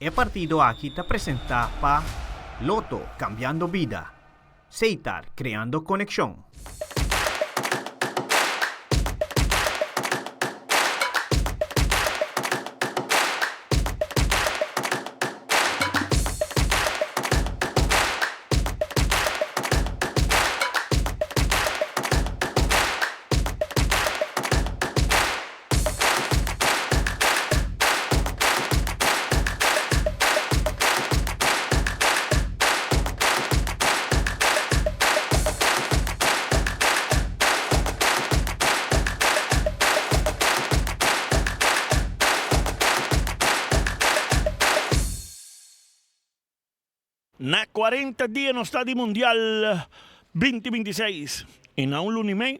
E partido aqui te apresenta para Loto Cambiando Vida, Seitar Creando Conexión. Na 40 dias no Estádio Mundial 2026. E na um lunimei,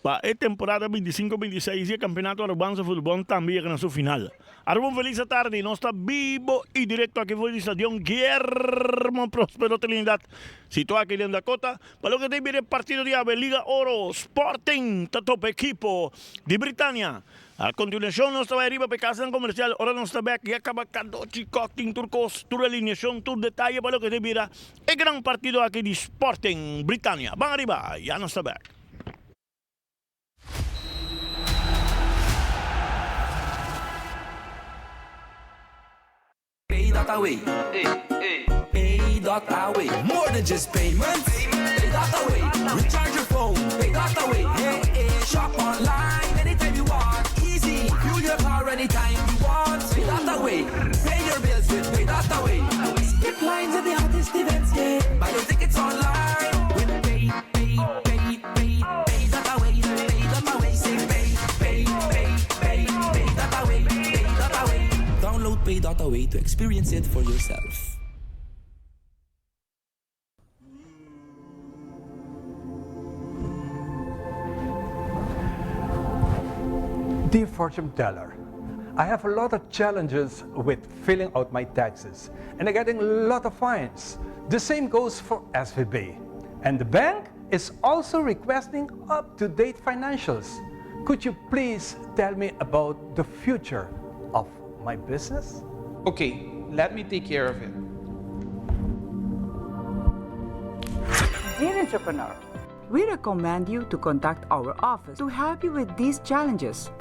para a temporada 25-26 e o Campeonato Urbano de Futebol também na sua final. Arbon feliz tarde, nós está vivo e direto aqui foi do Estádio Guillermo Próspero Trinidad, situado aqui em Dakota, para o que tem o partido de Ave, Liga Oro, Sporting, top equipo de Britânia. A continuação, nós estamos arriba para casa comercial. Agora nós estamos aqui, acaba Cardochi, Cocking, Turcos, toda a alineação, todo detalhe para o que tem vira. É grande partido aqui de Sporting, Britânia. Vamos arriba, já nós estamos aqui. Pay.away. Pay.away. More than just payments. Pay.away. Recharge your phone. Pay.away. Shop online anytime you want. Easy. Fuel your car anytime you want. Pay.away. Pay your bills with Pay.away. Skip lines at the hottest events. Yeah. Buy your tickets online with Pay.away. Pay.away. Say Pay.away. Pay.away. Download Pay.away to experience it for yourself. Dear fortune teller, I have a lot of challenges with filling out my taxes and I'm getting a lot of fines. The same goes for SVB. And the bank is also requesting up-to-date financials. Could you please tell me about the future of my business? Okay, let me take care of it. Dear entrepreneur, we recommend you to contact our office to help you with these challenges.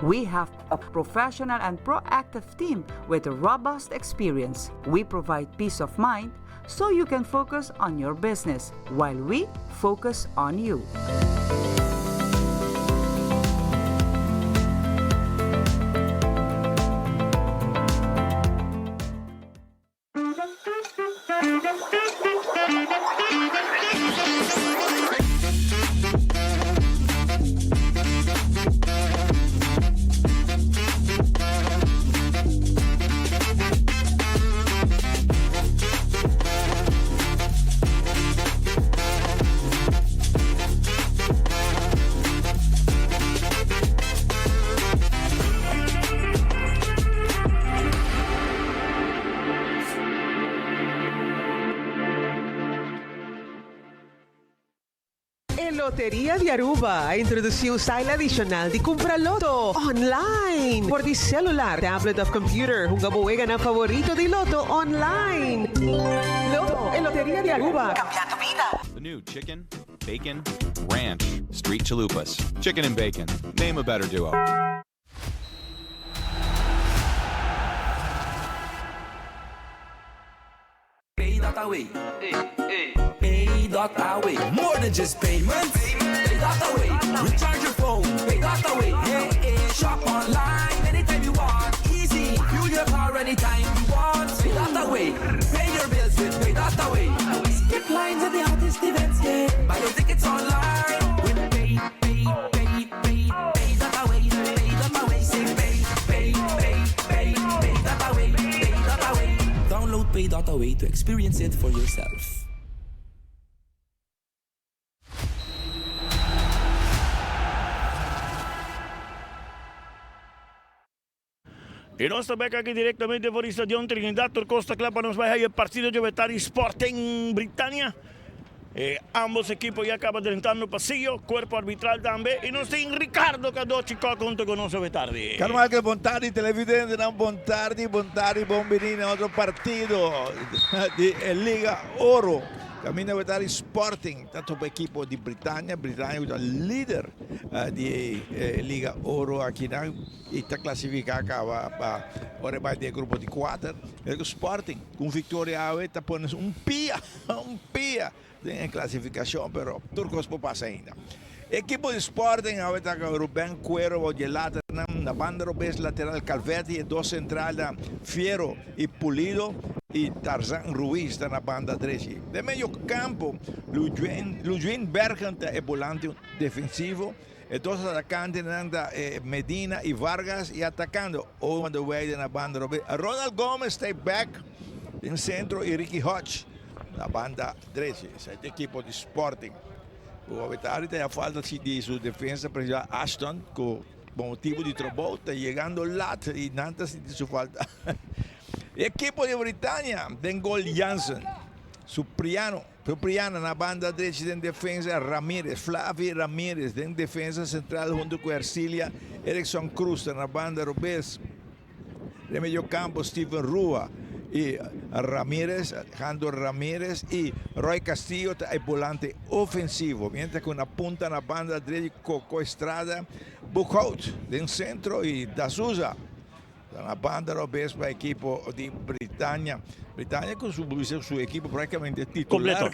We have a professional and proactive team with a robust experience. We provide peace of mind so you can focus on your business while we focus on you. Loteria de Aruba introduziu um style adicional de comprar loto online por de celular, tablet of computer. Kung kabuwega na favorito de loto online. Loto en Loteria de Aruba. Cambiando vida. The new chicken, bacon, ranch, street chalupas. Chicken and bacon. Name a better duo. Pay.away. Pay.away. More than just payments. Pay.away. Recharge your phone. Pay.away. Shop online anytime you want. Easy. Fuel your car anytime you want. Pay.away. Pay your bills with Pay.away. Skip lines at the hottest events. Yeah. Buy your tickets online with Pay.away. Pay.away. Say Pay.away. Pay.away. Download Pay.away to experience it for yourself. E nós estamos aqui diretamente por Estadio Trinidad Turcos, claro, para nos vai aí o partido de Vetari Sporting Britânia. Ambos equipos ya acaban de entrar no pasillo, cuerpo arbitral también. Y nos tiene Ricardo Cadoci conto con nosotros tarde. Caro anche buon tardi televidenti, buon tardi, buon venire altro partito di Liga Oro. Cammina a vedere Sporting, tanto per equipo di Britannia è il leader di Liga Oro a chi sta classificata ora vai del gruppo di 4. Sporting con vittoria avete pone un pia in classificazione però Turcos può passare ainda. Equipo di Sporting avete Ruben Cuero di Lateran, la banda robes lateral Calvetti e dos central Fiero e Pulido e Tarzan Ruiz na banda 13. De meio campo, Lujuin Bergant e volante defensivo e dos atacantes Medina e Vargas e atacando on the way na banda robes. Ronald Gomez stay back in centro e Ricky Hodge na banda 13. Sete equipo di Sporting. O avetario tem a falta de sua defesa para Ashton com motivo de trombou, está chegando lá e nada de sua falta. Equipo de Britânia tem gol Jansen, Supriano na banda direita em defesa Ramírez, Flavio Ramírez em defesa central junto com Ercilia, Erickson Cruz na banda Robes, de meio campo Steven Rua y Ramírez, Alejandro Ramírez y Roy Castillo el volante ofensivo, mientras que una punta en la banda de Coco Estrada, Buchhout en centro y Da Souza la banda robespa equipo de Britannia con su equipo prácticamente titular.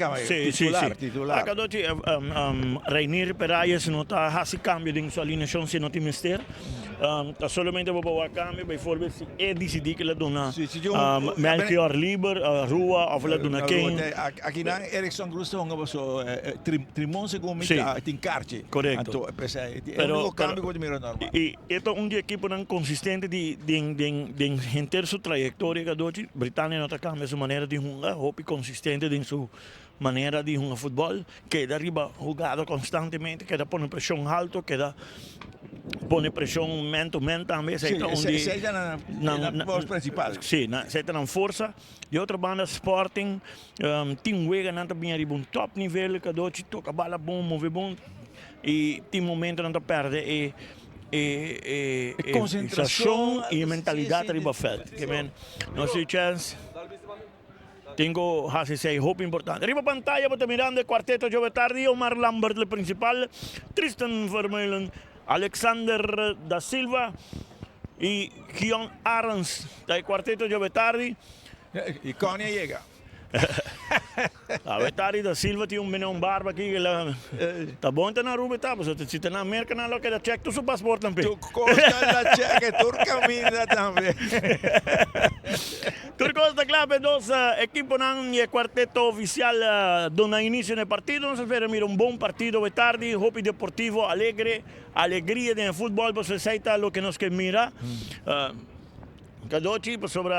Titular. Cadoci, Reinier Perayes no está haciendo cambio en su alineación si no tiene mister. Solamente para cambio, por ejemplo, si es decidir que le dona Melchior Lieber, Rua, o le dona King. Aquí no Erickson Cruz so Trimón segundo Tincarci. Correcto. Pero cambio que mira normal. Y esto es un equipo tan consistente de gente su trayectoria Cadoci. Britannia no está cambiando su manera de jugar, hopi consistente en su manera de jugar fútbol, que de arriba jugado constantemente, que da pone presión alto, que da pone presión momento también. Esa es la voz principal. Sí, se está en fuerza. De otra banda, Sporting, team juega también a un top nivel, Cadoci toca bala bom, move bom, y team momento não perde concentração e mentalidade arriba veld. Não sei chance. Tengo hace 6 hope importante. Arriba pantalla, para mirando el cuarteto Jove Tardi, Omar Lambert, el principal, Tristan Vermeulen, Alexander da Silva y Gion Arons, el cuarteto Jove Tardi. Y Konya llega. A Vetari da Silva tinha menino barba aqui que ela tá bom tá na Aruba tá, você se tá na América não quer check tu seu passaporte também. Tu costa da check, tu caminha também. Turcos clave dos equipos nan e quarteto oficial dona início no partido, nós espera mira um bom partido Vetari, Hopi Deportivo alegre, alegria de futebol, você aceita lo que nos que mira. Cadoci sobre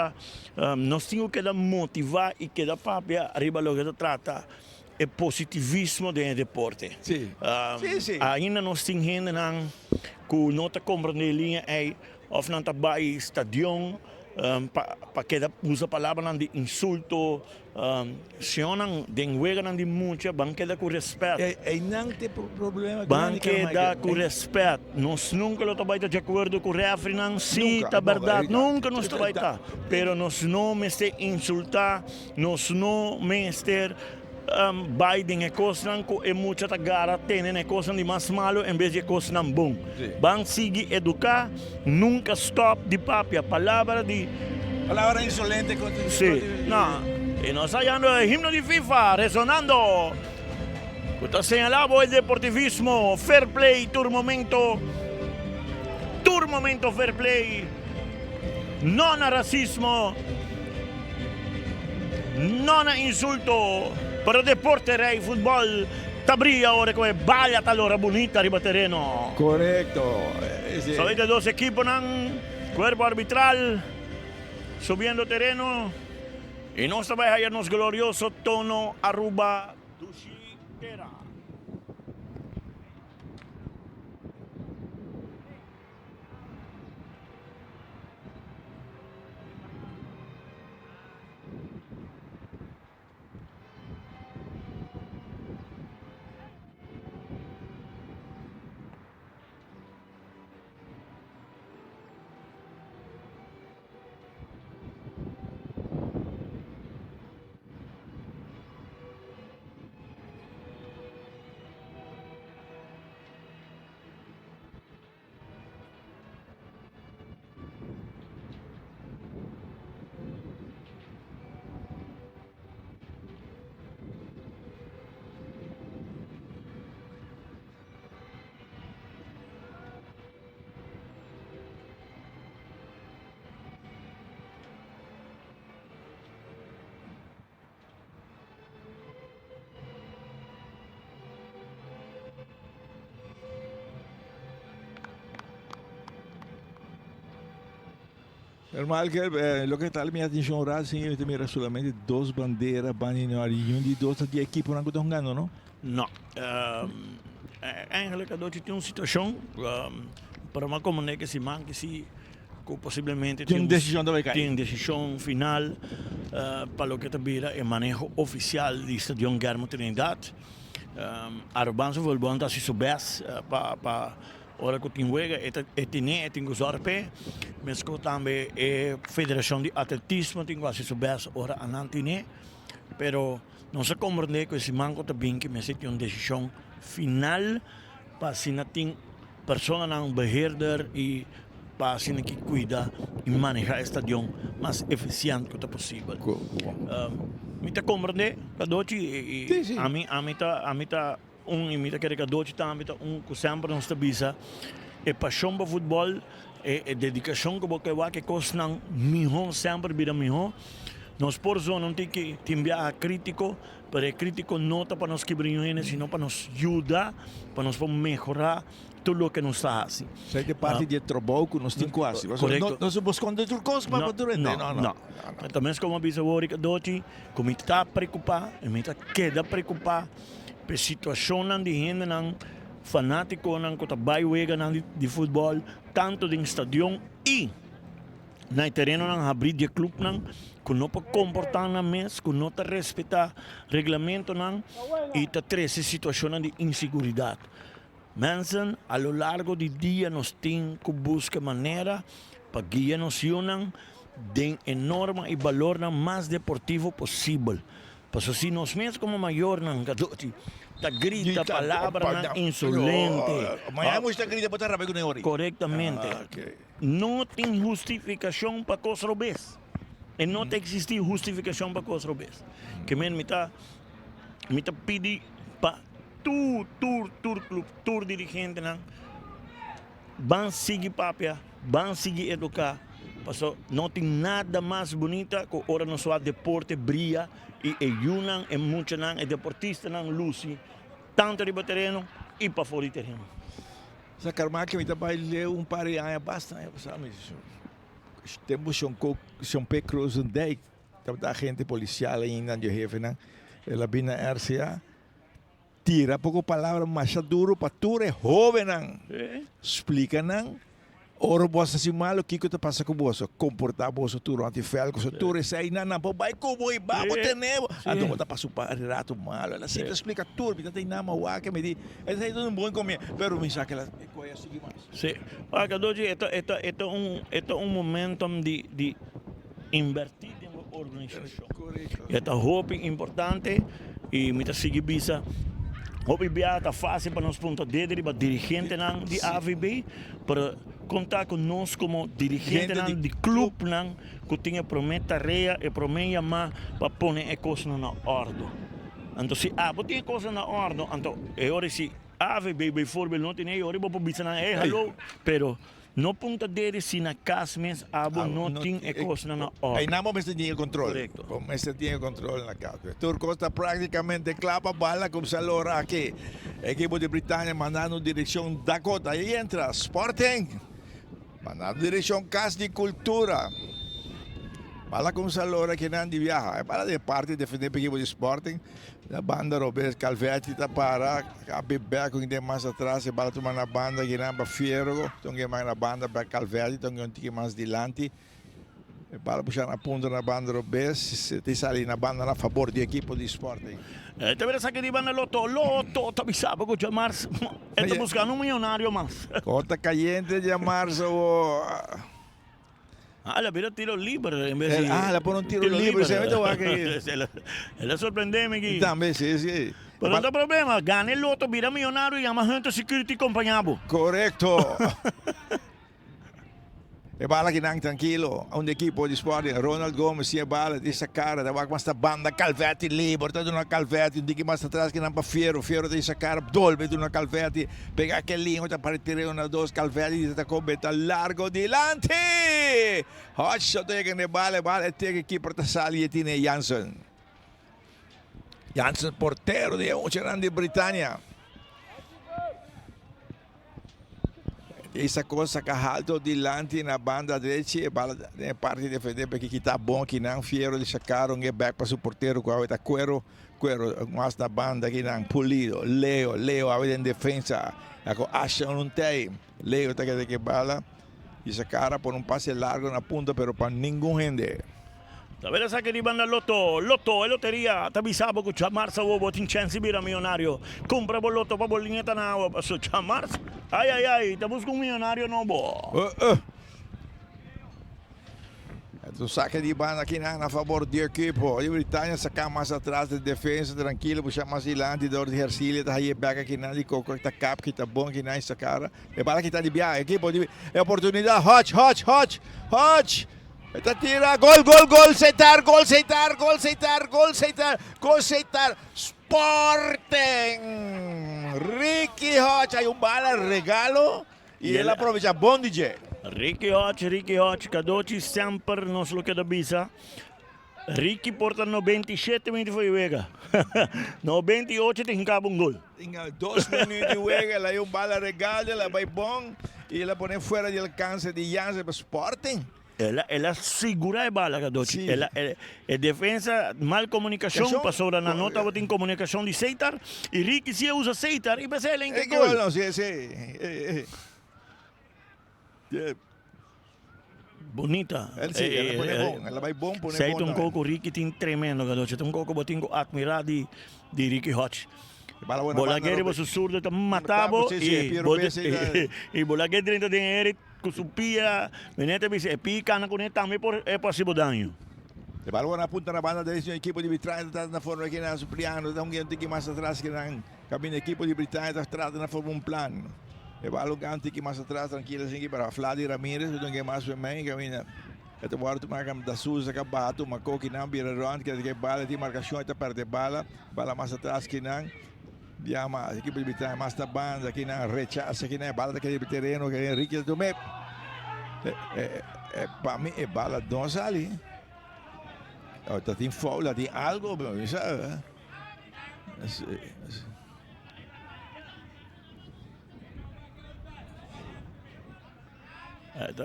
nós temos que motivar e que papia arriba lo que trata é positivismo do deporte. Sim. Sim. Ainda nós temos gente que não está compreendendo linha aí, ou não está vai estadião, para que usa palavra de insulto, se não den juega de muito, banqueda com respeito. E não tem problema. Banqueda com respeito. Nós nunca lo vai de acordo com o refri, não sim, tá verdade, nunca nós vai estar. Pero nós não me este insultar, nós não me este Biden e coisas que é muito agora tem coisas de mais malo em vez de coisas não bom. Van seguir educar, nunca stop de papi, a palavra de palavra insolente. Sim, não. E nós hallando o himno de FIFA resonando. Está señalado el deportivismo, fair play, tour momento fair play, non a racismo, non a insulto. Pero deporte rei, football, tabria ora come baglia talora bonita arriba terreno. Correcto. Sí. Sabete dos equipos nan cuerpo arbitral subiendo terreno y no se va a hallarnos glorioso tono Aruba Dushitera. Normal que lo que está minha atenção ahora, sim, eu mira solamente duas bandeiras, e de dois de equipe não estão jogando, não? Não. Eigenlijk dat je een situatie, para uma comunidade que se manque se possivelmente Tem decisão da vai cair. tem decisão final para lo que te vira é manejo oficial do Estadio Guillermo Trinidad. Arubanzo volbando a se subes para hora que tem juega tem que zorpe, mas que também é Federação de Atletismo tem que se subes hora anantine, pero não se compreende que esse manco também que mas tem uma decisão final para se não tem pessoa não beheerder e para se não que cuida e manejar o estadio mais eficiente que possível. Me te compreende que a mim tá me te quer que doce tá me tá que sempre nos tabisa é paixão para futebol é dedicação que costa não melhor sempre vira melhor. Nós por isso não tem que enviar crítico, para crítico nota para nós que brilham, sino para nos ajudar, para nos melhorar tudo o que nos está assim. Sei que parte de trabalho que nós temos quase. Correto. Nós buscamos outras coisas para poder não. Também como avisa o Orica Doci, como está preocupado, me está queda preocupado, pela situação de gente não fanático não que vai jogar de futebol, tanto de estadio e na terreno não abrir de clube não que não pode comportar na mesa, que não respeitar regulamento não e tá três situações de insegurança. Mensen, a lo largo do dia nós temos que buscar maneira para guiar nos de enorme e valor mais deportivo possível. Porque se nós mesmos como maior não tá grita palavra insolente. Mas vamos estar grita botar rabego na hora. Corretamente. Não tem justificação para coisa robês. E não tem existir justificação para coisa robês. Que me tá pedir para tur dirigente não van seguir papia, van seguir educar, porque não tem nada mais bonita que ora no seu deporte brilha e ayunan e muito não e deportista não luce tanto de terreno e para fora do terreno. Sa karma que me trabalha ler par de anos bastante, sabe? Temos um pé cruz um day, tá gente policial ainda de jefe não, ela vem na RCA. Tira pouco palavra mais duro para tu é jovem não. Explica não. Ora você se mal o que te passa com você, comportar você tu durante felco, se tu sai não vai como e babo tenemos. Então você passa para rato mal. Ela sempre explica tudo, porque tem nama o que me diz. Esse é um bom comer, pero me saca ela coisa seguir mais. Sim. Porque hoje é um momento de invertir em organização. É hope importante e me tá seguir bisa. Hope está fácil para nós pontos de dirigente de AVB para contar conosco como dirigente de clube que tinha promessa tarefa e promessa mais para pôr a coisa na ordem. Então se tem coisa na ordem, então é hora se AVB bijvoorbeeld não tem hora para dizer hello, pero no punto dele se na casa mesmo não tem coisa na ordem. Aí não mas tem o controle. Mas tem o controle na casa. Turco está praticamente clapa bala como se lora aqui. Equipo de Britânia mandando direção Dakota. Aí entra Sporting. Mandando direção Casa de Cultura. Bala como se lora que não de viaja. É para de parte defender o equipo de Sporting. A banda Roberto Calvetti está para a bebê com quem mais atrás. A bala toma na banda que não para Fierro. Então que mais na banda para Calvetti. Então que mais dilante. A bala puxar na ponta na banda Roberto. Te sai na banda a favor do equipo de Sporting. Te verás que iban el loto, te avisaba que llamarse. Está buscando un millonario más. Cota caliente llamarse o... la vida tiro libre en vez de... la pone un tiro libre. Se mete a que... Él sorprendeme aquí. También, sí. Pero no hay problema, gane el loto, vira millonario y llama gente security acompañado. Correcto. E bala que não tranquilo, um equipo de Sporting, Ronald Gomes, e bala dessa cara, da esta banda Calvetti livre, tá uma Calvetti, um que mais atrás que não para Fierro dessa cara, dolbe de uma Calvetti, pegar aquele linho, tá para tirar uma dos Calvetti, e tá com beta largo dilante. Hot shot tegen de bala tegen keeper te sali e tinha Jansen. Jansen porteiro de Ocean de Britânia. essa coisa saca alto dilante na banda direita e bala na parte defender porque que tá bom que não fiero de sacaram e back para o porteiro com a cuero mas na banda que não polido Leo a em defesa acha não tem Leo tá que bala e sacara por um passe largo na punta pero para nenhum gente. Davvero sa che di banda Lotto e lotteria t'avvisavo che c'è Marsa uovo tincensi bira milionario compra bollotto pa bollineta na uova so c'è Marsa ai te busco un milionario no bo Tu saca de banda aqui na favor do equipo. A Britânia saca mais atrás de defesa, tranquilo, puxa mais adiante, dor de Hercília, tá aí back aqui na de coco, que tá cap, que tá bom, que na essa cara. É bala que tá de biar, equipo de é oportunidade, hot. Tá tira, gol, aceitar. Sporting! Ricky Hodge, aí bala, regalo, e ele aproveita, bom DJ. Ricky Hodge, cadoci sempre non lo che da bisa. Ricky porta 97 minuti fuori vega. 98 tem cabo um gol. Tinha 2 minutos de vega, lá bala regalo, ela vai bom, e ela põe fora de alcance de Jansen para Sporting. Ela segura a bala, cadoci. Ela é defesa, mal comunicação, passou na nota, tem comunicação de Seitar, e Ricky se usa Seitar, e pensa ele em que gol. Não, sim. Bonita. Ela vai bom, põe bom. Sei um coco Ricky tem tremendo, garoto. Tem um coco botingo admirar de Ricky Hodge. Bolagueri você surdo tá matado e Bolagueri dentro de ele com supia, menete bice pica na coneta também é possível dano. E balão na punta na banda desse equipe de Britânia está na forma aqui na Supriano, dá um que mais atrás que na cabine equipe de Britânia está atrás na forma um plano. E balão que mais atrás tranquilo assim para Vladi Ramirez, do que mais bem caminha. Ito baru tu marca da Souza que batu, marcou que não vira round, que bala de marcação está perto de bala mais atrás que não. Diama, a equipe de Britânia mais da banda, que não rechaça, que não é bala daquele terreno, que Henrique também. Para mim é bala doce ali. Tá tem foul, tem algo, sabe?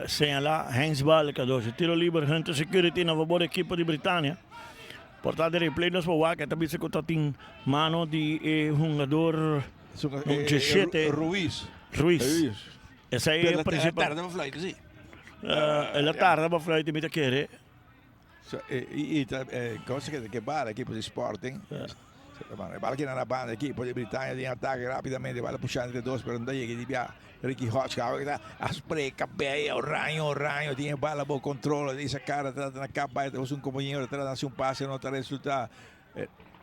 Sem lá, handsball, cadoce. Tiro livre, Hunter Security na favor da equipe de Britânia. Portanto, replay nos para que também se conta tem mano de jogador Ruiz. Essa aí é a principal. Ela tarda para flight de querer. Cosa che bala equipe di Sporting. Bala che na banda equipe di Britânia tem ataque rapidamente, bala puxando de dois, pero não que devia Ricky Hodge, a spreca bem, o ranho, tinha bala bom controle, essa cara atrás na capa, temos um companheiro atrás, um passe, não está resultado.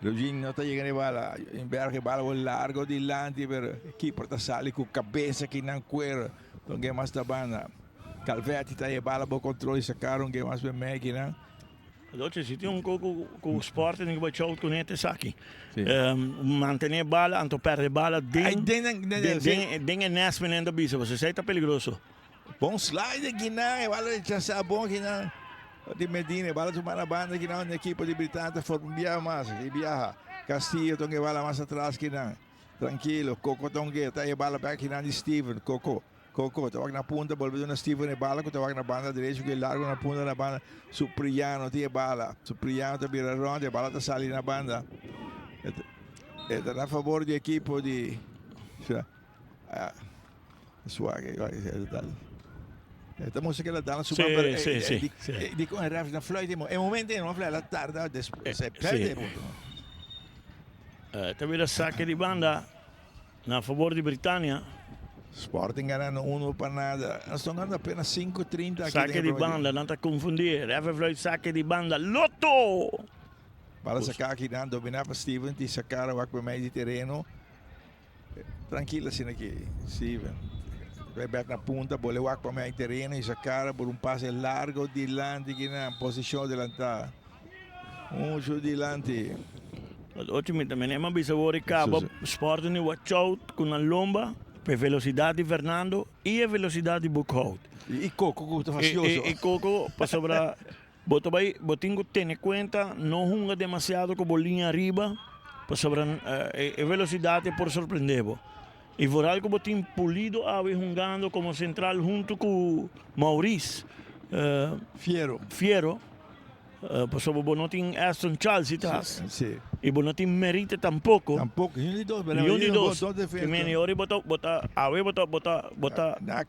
Luigi não está chegando bala, Inverge bala o largo de lante, per equipe está sali com cabeça que não quer, então que mais da banda. Calvetti está aí bala bom controle, sacaram que mais bem que não. Doce, se tem pouco com o esporte, tem que vai chocar com ele aqui. Manter bala, anto perde bala, den é nesme ainda bisa, você sei tá perigoso. Bom slide aqui não, bala de chance bom aqui não. De Medina, bala de uma banda aqui não, na equipe de Britânia forma via mais, e via Castillo, então que bala mais atrás aqui não. Tranquilo, Coco tongue, tá aí bala back aqui não de Steven, Coco, tawag na punta, volve na Steven e bala, tawag na banda direito, que largo na punta na banda, Supriano, tinha bala, Supriano tá vira ronda, bala tá sali na banda. Está na favor da equipe de Suave, esta música ela dá na sua de com a ref na flight, é momento não flight ela tarda depois se perde. Teve saque de banda na favor de Britânia. Sporting ganhando 1 para nada. Nós estamos ganhando apenas 5:30 aqui. Saque de banda, não está confundir. Everfloyd saque de banda. Lotto! Para sacar aqui, não, dominar para Steven, e sacar o aqua meio de terreno. Tranquilo assim aqui, Steven. Vai back na punta, bola o aqua meio de terreno e sacar por passe largo dilante aqui na posição adelantada. Muito dilante. Ottimo, também é uma bisavore cabo. Sporting e watch out com a lomba. Per velocidade de Fernando e a velocidade de Buchhout. E Coco, tá facioso. E Coco, para sobrar, botingo tem conta, não runga demasiado com bolinha arriba, para sobrar, a velocidade por surpreender. Y por algo botín Pulido ave jugando como central junto con Maurice Fiero. Pues sobre bonotin Aston Charles y tal. Sí. Y bonotin Merite tampoco. Tampoco. Yun yung dos. Yun ni dos. defensa. Que me ori bota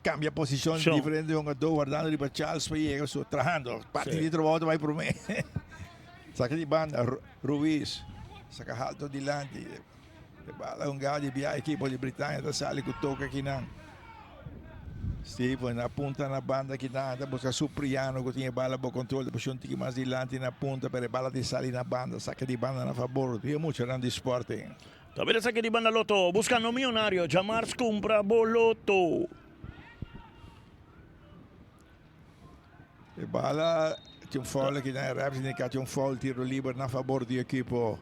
Cambia posição Show. diferente de jogador, guardando ali para Charles Payega, trajando. Parte Sim. de volta vai pro meio. Saca de banda, Ruiz. Saca alto dilante. Bala um gado de a equipe de Britânia, da sala que toca aqui na. Steven na punta na banda aqui na, busca Supriano que tinha bala para controle, depois um tique mais dilante na punta, para bala de sali na banda, saca de banda na favor, tinha muito grande esporte. También saque de banda Loto, buscando millonario, Jamars compra boloto. E bala, tinha foul aqui na Raps, tinha foul, tiro livre na favor do equipo.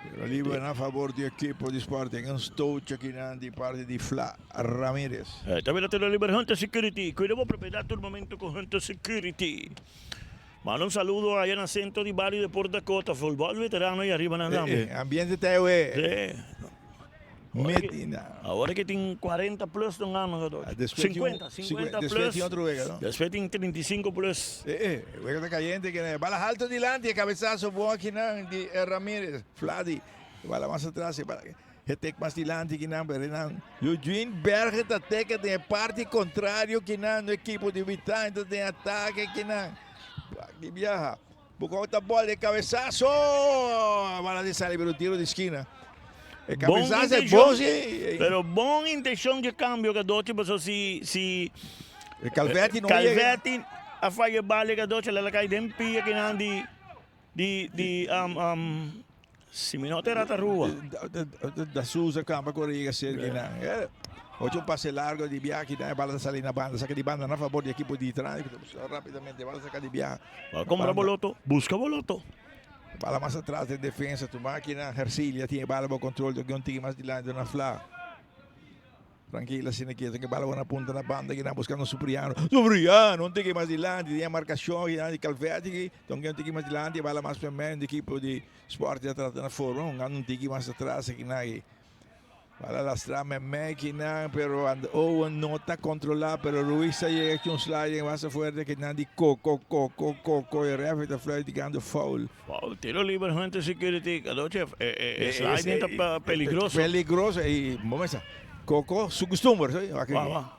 Tiro livre na favor do equipo de Sporting, um touch aqui na de parte de Fla Ramírez. También te lo libre Hunter Security, cuidemos propiedad todo momento con Hunter Security. Mano, un saludo allá en el centro de Bari de Port Dakota, fútbol veterano y arriba nada más. Ambiente TV. Sí. Medina. Ahora que tiene 40 plus de un año, 50 plus. Después otro vega, ¿no? Después tiene 35 plus. Vega está caliente, que bala alto delante, cabezazo bom aqui na de Ramírez, Fladi, bala mais atrás, bala retek mais delante que não, Berenan. Eugene Berger tá teca tem parte contrário que não no equipo de Vitória, então tem ataque que não. Aqui viaja. Bocota bola de cabezazo, bala de salir pelo tiro de esquina. El cabezazo es bom, sí. Pero buena intención de cambio que doce pasó si el Calvetti no Calvetti a falla bala que doce la cae de pia que nan si mi nota era tarrua. Da Souza campa corriga cerca não. Hoje um passe largo de Bianchi, a bola sai na banda, saca de banda na favor do equipe de trás, rapidamente a bola saca de Bianchi. Compra boloto, busca boloto. Bala mais atrás de defesa, tu máquina, Hercilia tinha bala para controle, do que um tique mais de lado na Fla. Tranquila, sem aqui, tem que bala na ponta na banda, que não buscando Supriano. Supriano, um tique mais de lado, tinha marcação, de Calvetti, então um tique mais de lado, bala mais para mim, do equipe de Sport atrás na forma, um tique mais atrás, aqui na para la strama máquina, pero Owen no está controlado, pero Ruiz llega hecho un slide más fuerte que nadie coco, y Rafa está flaticando foul. Foul, tiro libre, gente security, cadoche, slide está peligroso. Peligroso, y momento, coco, su costumbre, ¿sí? Va.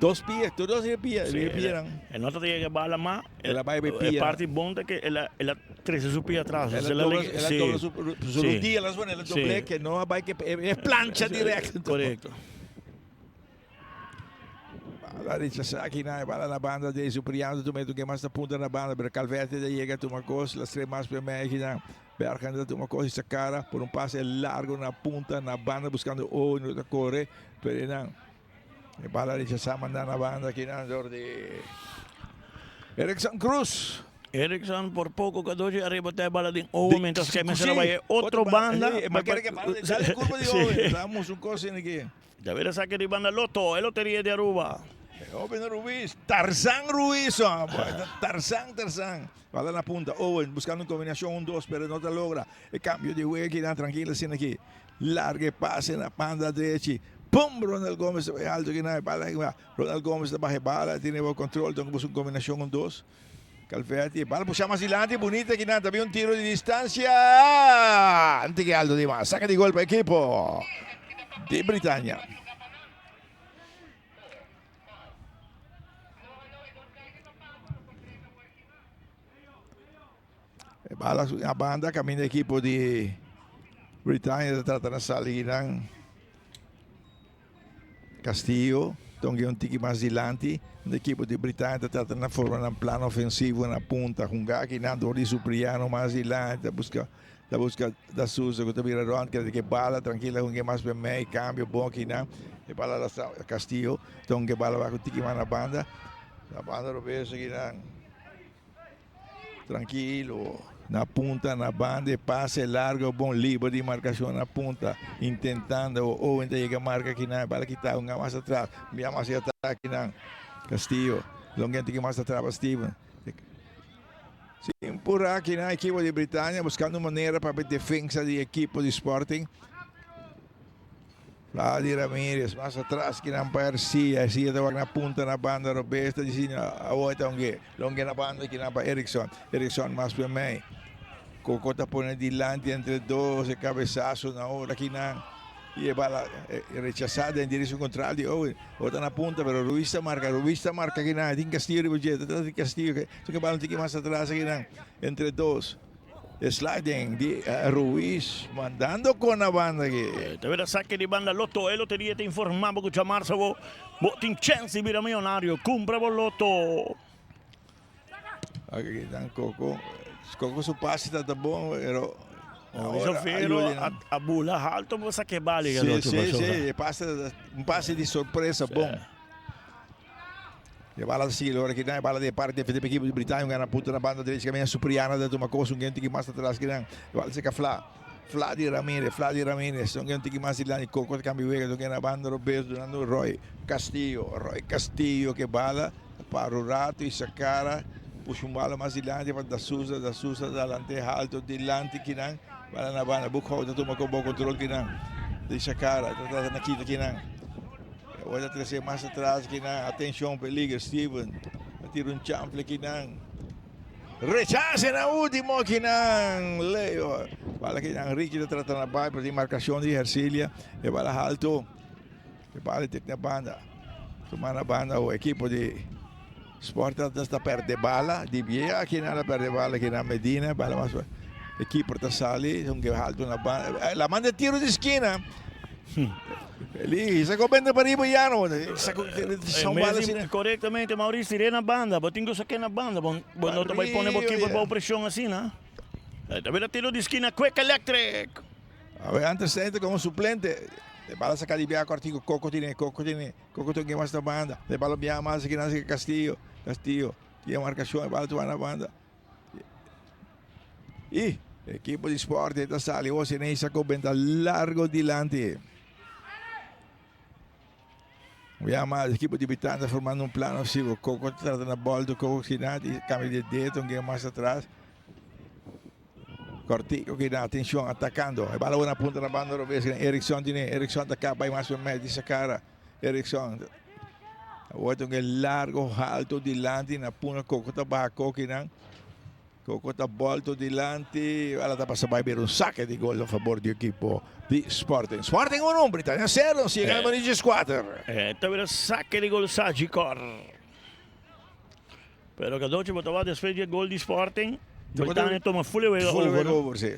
Dos pies, todos se pies, sí, el nota tiene que bala más, el parte bonda que el 13 su pie atrás. Su día las buenas, el doble que no va que es plancha directa. Correcto. La dicha aquí para la banda de Supriano, tu meto que más te apunta na banda, pero Calvete ya llega a uma coisa, las tres más máquina, Bergen de uma coisa esa cara por un pase largo na punta na banda buscando no corre, pero no. E bala rechaçar, mandar na banda aqui na de Erickson Cruz. Erickson por poco que doce arriba está bala de Owen, mientras que me se va a otra banda. Mas quer que bala de curva de Owen, damos un cosa aqui. Ya verá saque de banda Loto, el lotería de Aruba. Open Ruiz, Tarzán Ruiz, Tarzán. Bala na punta, Owen buscando combinación 1-2, pero no te logra. El cambio de juego aqui na tranquila, sin aqui. Largue pase na banda derecha. Pum, Ronald Gómez alto que nada, bala, Ronald Gómez da barra bala, tiene bom controle, então busca uma combinação 1-2. Calvetti, bala puxa mais adiante, bonita que nada, também um tiro de distância. Antigaldo demais, saca de gol para o equipo de Britânia. Bala na banda, caminho da equipe de Britânia, tratando de sair. Castillo, então é um tique mais dilante, a equipe de Britânia está tratando de formar um plano ofensivo na ponta, com aqui na dor de Supriano mais dilante, busca da Souza, que também é que bala tranquila, com que mais bem meio, cambio bom aqui na, e bala da Castillo, então que bala vai com o tique mais na banda do peso aqui na, tranquilo. Na punta, na banda, passe largo, bom livre de marcação na punta, intentando ou chega a marca aqui na bala que está um mais atrás, via mais atrás aqui na Castillo, longuente que mais atrás Steven. Se empurrar aqui na equipe de Britânia, buscando maneira para a defesa da equipe de Sporting. Vladi Ramirez, más atrás que não para Garcia te va na punta na banda, Roberto dizendo a outra longe na banda que não para Erickson mais para mim. Cocota põe dilante entre dois, cabeçaço na hora que não. E a bala rechazada em direção contrária, outra na punta, pero Ruiz marca que não, tem Castillo de budget, tem Castillo, só que a bala tem que mais atrás que não, entre dois. Sliding de Ruiz, mandando con la banda aqui. Te verá saque de banda Lotto, e loteria te informava que chamarsa vo tem chance vira milionário, cumpra vo Lotto. Aqui está Coco su passe está bom, pero a bula alto você que vale. Sim, um passe de surpresa bom. E bala assim, agora que não, bala de parte da equipe britânica na ponta da banda direita, que é Supriana, de uma coisa, um gente que mais atrás que não. Bala se que Vladi Ramirez, um gente que mais lá em Coco, cambio vega, que na banda Roberto, dando Roy Castillo, que bala para o rato e sacara, puxa bala mais adiante para da Sousa, delante alto, delante que não, bala na banda, buco, de uma com bom controle que não, de sacara, trata na quinta que não. Olha trazer mais atrás que não, atenção peligro Steven, tira chample que não, rechace na última que não, Leo, bala que não, Ricky está tratando a bala para marcação de Ercília, e bala alto, e bala tem na banda, tomar na banda o equipo de Sport está perto de bala, de Vieja que não perde bala que na Medina, bala mais equipo está sali, um que alto na banda, la manda tiro de esquina. Lì, se comendo per i Boiano, corretamente Maurizio irei na banda, mas tenho que na banda, quando tu vai pôr aqui por pressão assim, né? Também tiro de esquina, Quick Electric. Antecedente como suplente, de bala sacar de Bianco, artigo Coco tem que mais na banda, de bala Bianco mais que nasce Castillo, tinha marcação, de bala tu vai na banda. E equipo de esporte está sali, você nem sacou bem, tá largo dilante. Vediamo l'equipo di Britagna formando un plano offensivo. Coco tratta una bola, Coco Chinati, cambio di dietro, un game más atrás. Cortico che dà attenzione attaccando. E balla una punta da banda rovescia. Erickson attacca, vai más per me, di Sacara. Erickson. Vuoi un largo, alto, di lanti, una punta Coco tabà, Coco sta volto di lanti. Alla da passa per un sacco di gol a favore di equipo di Sporting 1, Britannia 0, si chiama Manigi Squatter. Tavera sacche di gol Sagicor. Però che doce poteva despedire gol di Sporting. Britannia toma full over, sì.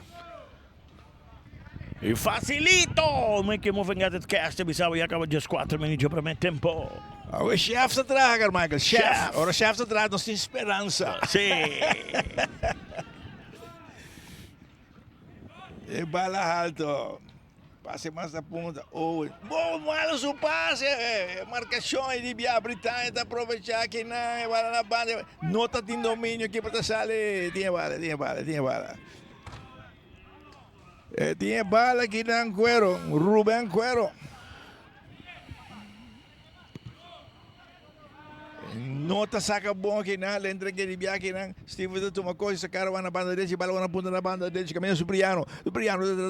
E facilito! Ma che mo vengat cast, bisava acaba de 4 minutos para meio tempo. O chef sta atrás, Michael, chef. Ora chef sta atrás, non si speranza. Sì. E bala alto. Passe mais a punta. Bom, malo su passe. Marcações de Bia Britânia está aproveitar que não, bala na banda. Nota de domínio aqui para sale. Tinha bala. Tinha bala que não Cuero, Rubén Cuero. Nota saca bom que não, entra que de Bia que não. Steve da toma coisa, esse cara vai na banda dele, bala na ponta da banda dele, caminho Supriano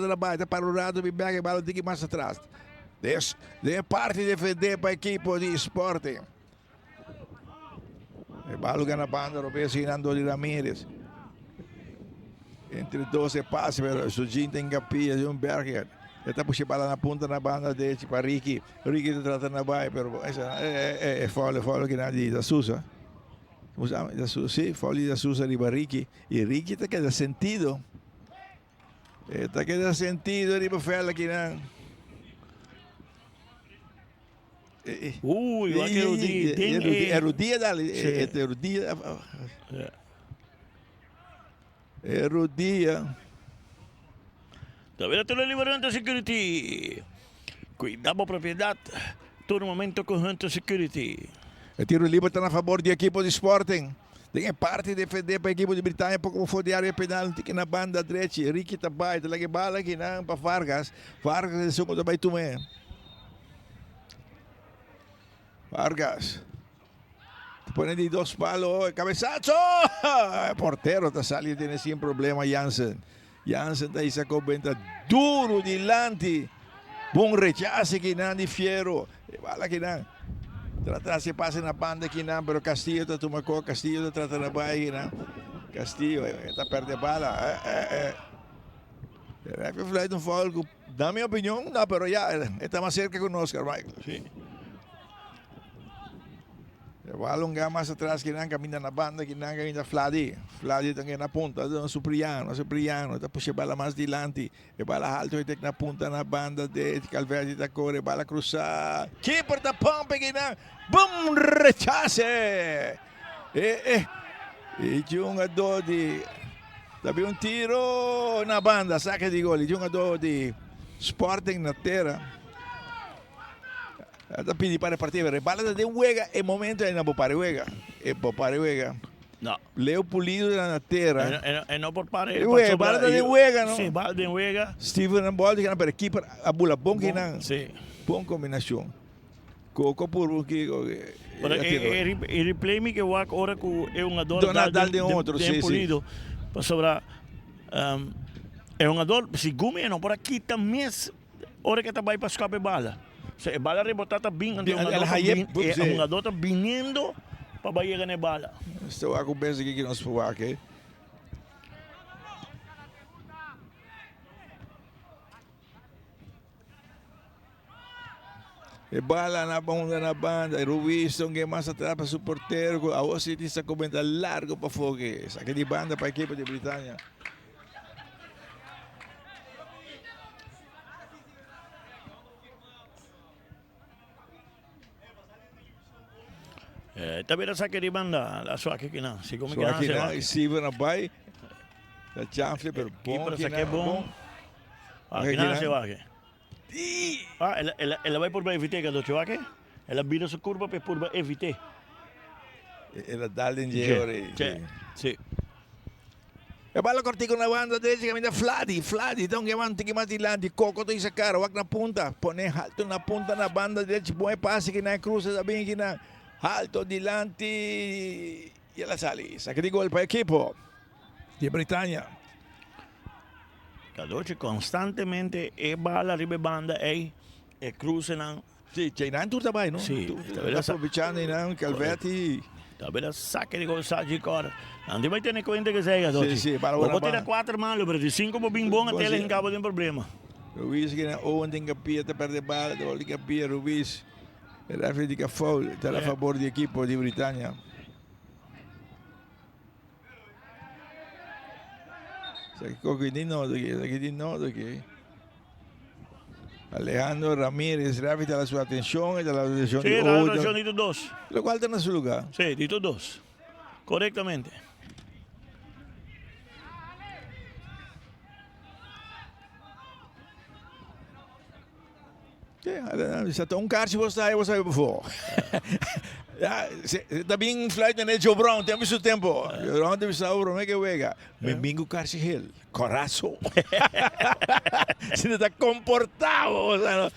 da banda para o lado, Bia que bala tem mais atrás. De parte defender para a equipe de Sporting. E bala na banda, Roberto Sinando de Ramirez. Entre 12 passes, pero Sujin tem capia de um Berger. Está puxando bala na ponta da banda dele para Ricky está tratando na baia, pero é foul que não é da Sousa. Sim, foul da Sousa de Ricky. E Ricky está que dá sentido. Está que dá sentido de Bufela que não. Eu acho que era o dia dali. Era o dia. Davvero te lo liberando security. Cuidado propriedade. Todo momento com Hunter Security. O tiro livre está a favor do equipo de Sporting. Tem parte de defender para a equipe de Britânia, pouco for de área penal, tem que na banda direita, Ricky está baixo, tem que bala aqui não para Vargas é segundo vai tomar. Vargas. Põe de 2 palos, cabeçazo! Portero está saliendo, tem sem problema Jansen está aí sacou venta duro de Lanti. Bom rechace que não de Fiero. E bala que não. Trata se passa na banda que não, pero Castillo tá tomando Castillo tá tratando bem que não. Castillo tá perde a bala. Eu falei um foul. Na minha opinião, não, pero já está mais cerca com Oscar Michael. Sí. O balão mais atrás que não caminha na banda que não caminha Fladi. Fladi também na ponta, Supriano, tá puxa bala mais dilante. E bala alto e tem na ponta na banda de Calverde da corre, bala cruzar. Keeper da pompa que não. Bum, rechace. E jogador de Tabi um tiro na banda, saque de gol. E jogador de Sporting na terra. Ada pidi para partire, bala de Uega e momento ainda por para Uega. E por para Uega. No. Leo Pulido na terra. No por pare. Bala de Uega, no? Sí, bala de Uega. Steven Boldi que na para keeper a bula bom que não. Sí. Bom combinação. Coco por que Pero el replay me que va ahora que es un ador Donadal de outro, sim, Pulido. Para sobrar é um ador, se Gumi não por aqui também hora que tá vai para escapar bala. Se bala rebotada bem, um ador tá vindo para vai chegar na bala. Estou a conversa aqui que nós for aqui. E bala na banda, Ruiz, um game mais atrás para o porteiro, a você está comenta largo para fogo, saque de banda para a equipe de Britânia. Também saque de banda, a sua aqui não, se como que não se vai. Steven abai, a chanfle pero bom, para saque bom. Aqui não se vai. Ela vai por para evitar que do choque. Ela vira sua curva para por evitar. Ela dá dinheiro. Sim. E bala cortico na banda dele, caminha Fladi, então que manda que mais dilante, Coco to isa cara, wag na punta, pone alto na punta na banda dele, bom passe que na cruza também que na alto dilante e ela sale. Saque de gol para o equipo de Britânia. Cadoce constantemente e bala ribe banda e cruza não. Sì, c'è in anche também, não? Sì, sta aprovechando in Calvetti. Talvez saque de gol sabe agora. Não vai ter nem conta que seja, Cadoce. Sì, para vou tirar 4 malos, mas de 5 para bem bom até ele acaba de problema. Ruiz que na ontem capia te perde bala, dove capia Ruiz. E referee dica foul, está a favor di equipo di Britânia. Aqui de novo aqui. Alejandro Ramírez, rápido la sua atención y la atención de otro. Sí, la atención de dos. Lo cual está en su lugar. Sí, de dos. Correctamente. Sí, un kaartje was daar, was hij voor. Ja, também flight na Joe Brown, temos o tempo. Joe Brown teve sabor, não é que wega. Me bingo kaartje heel, coração. Se não está comportado, o sea,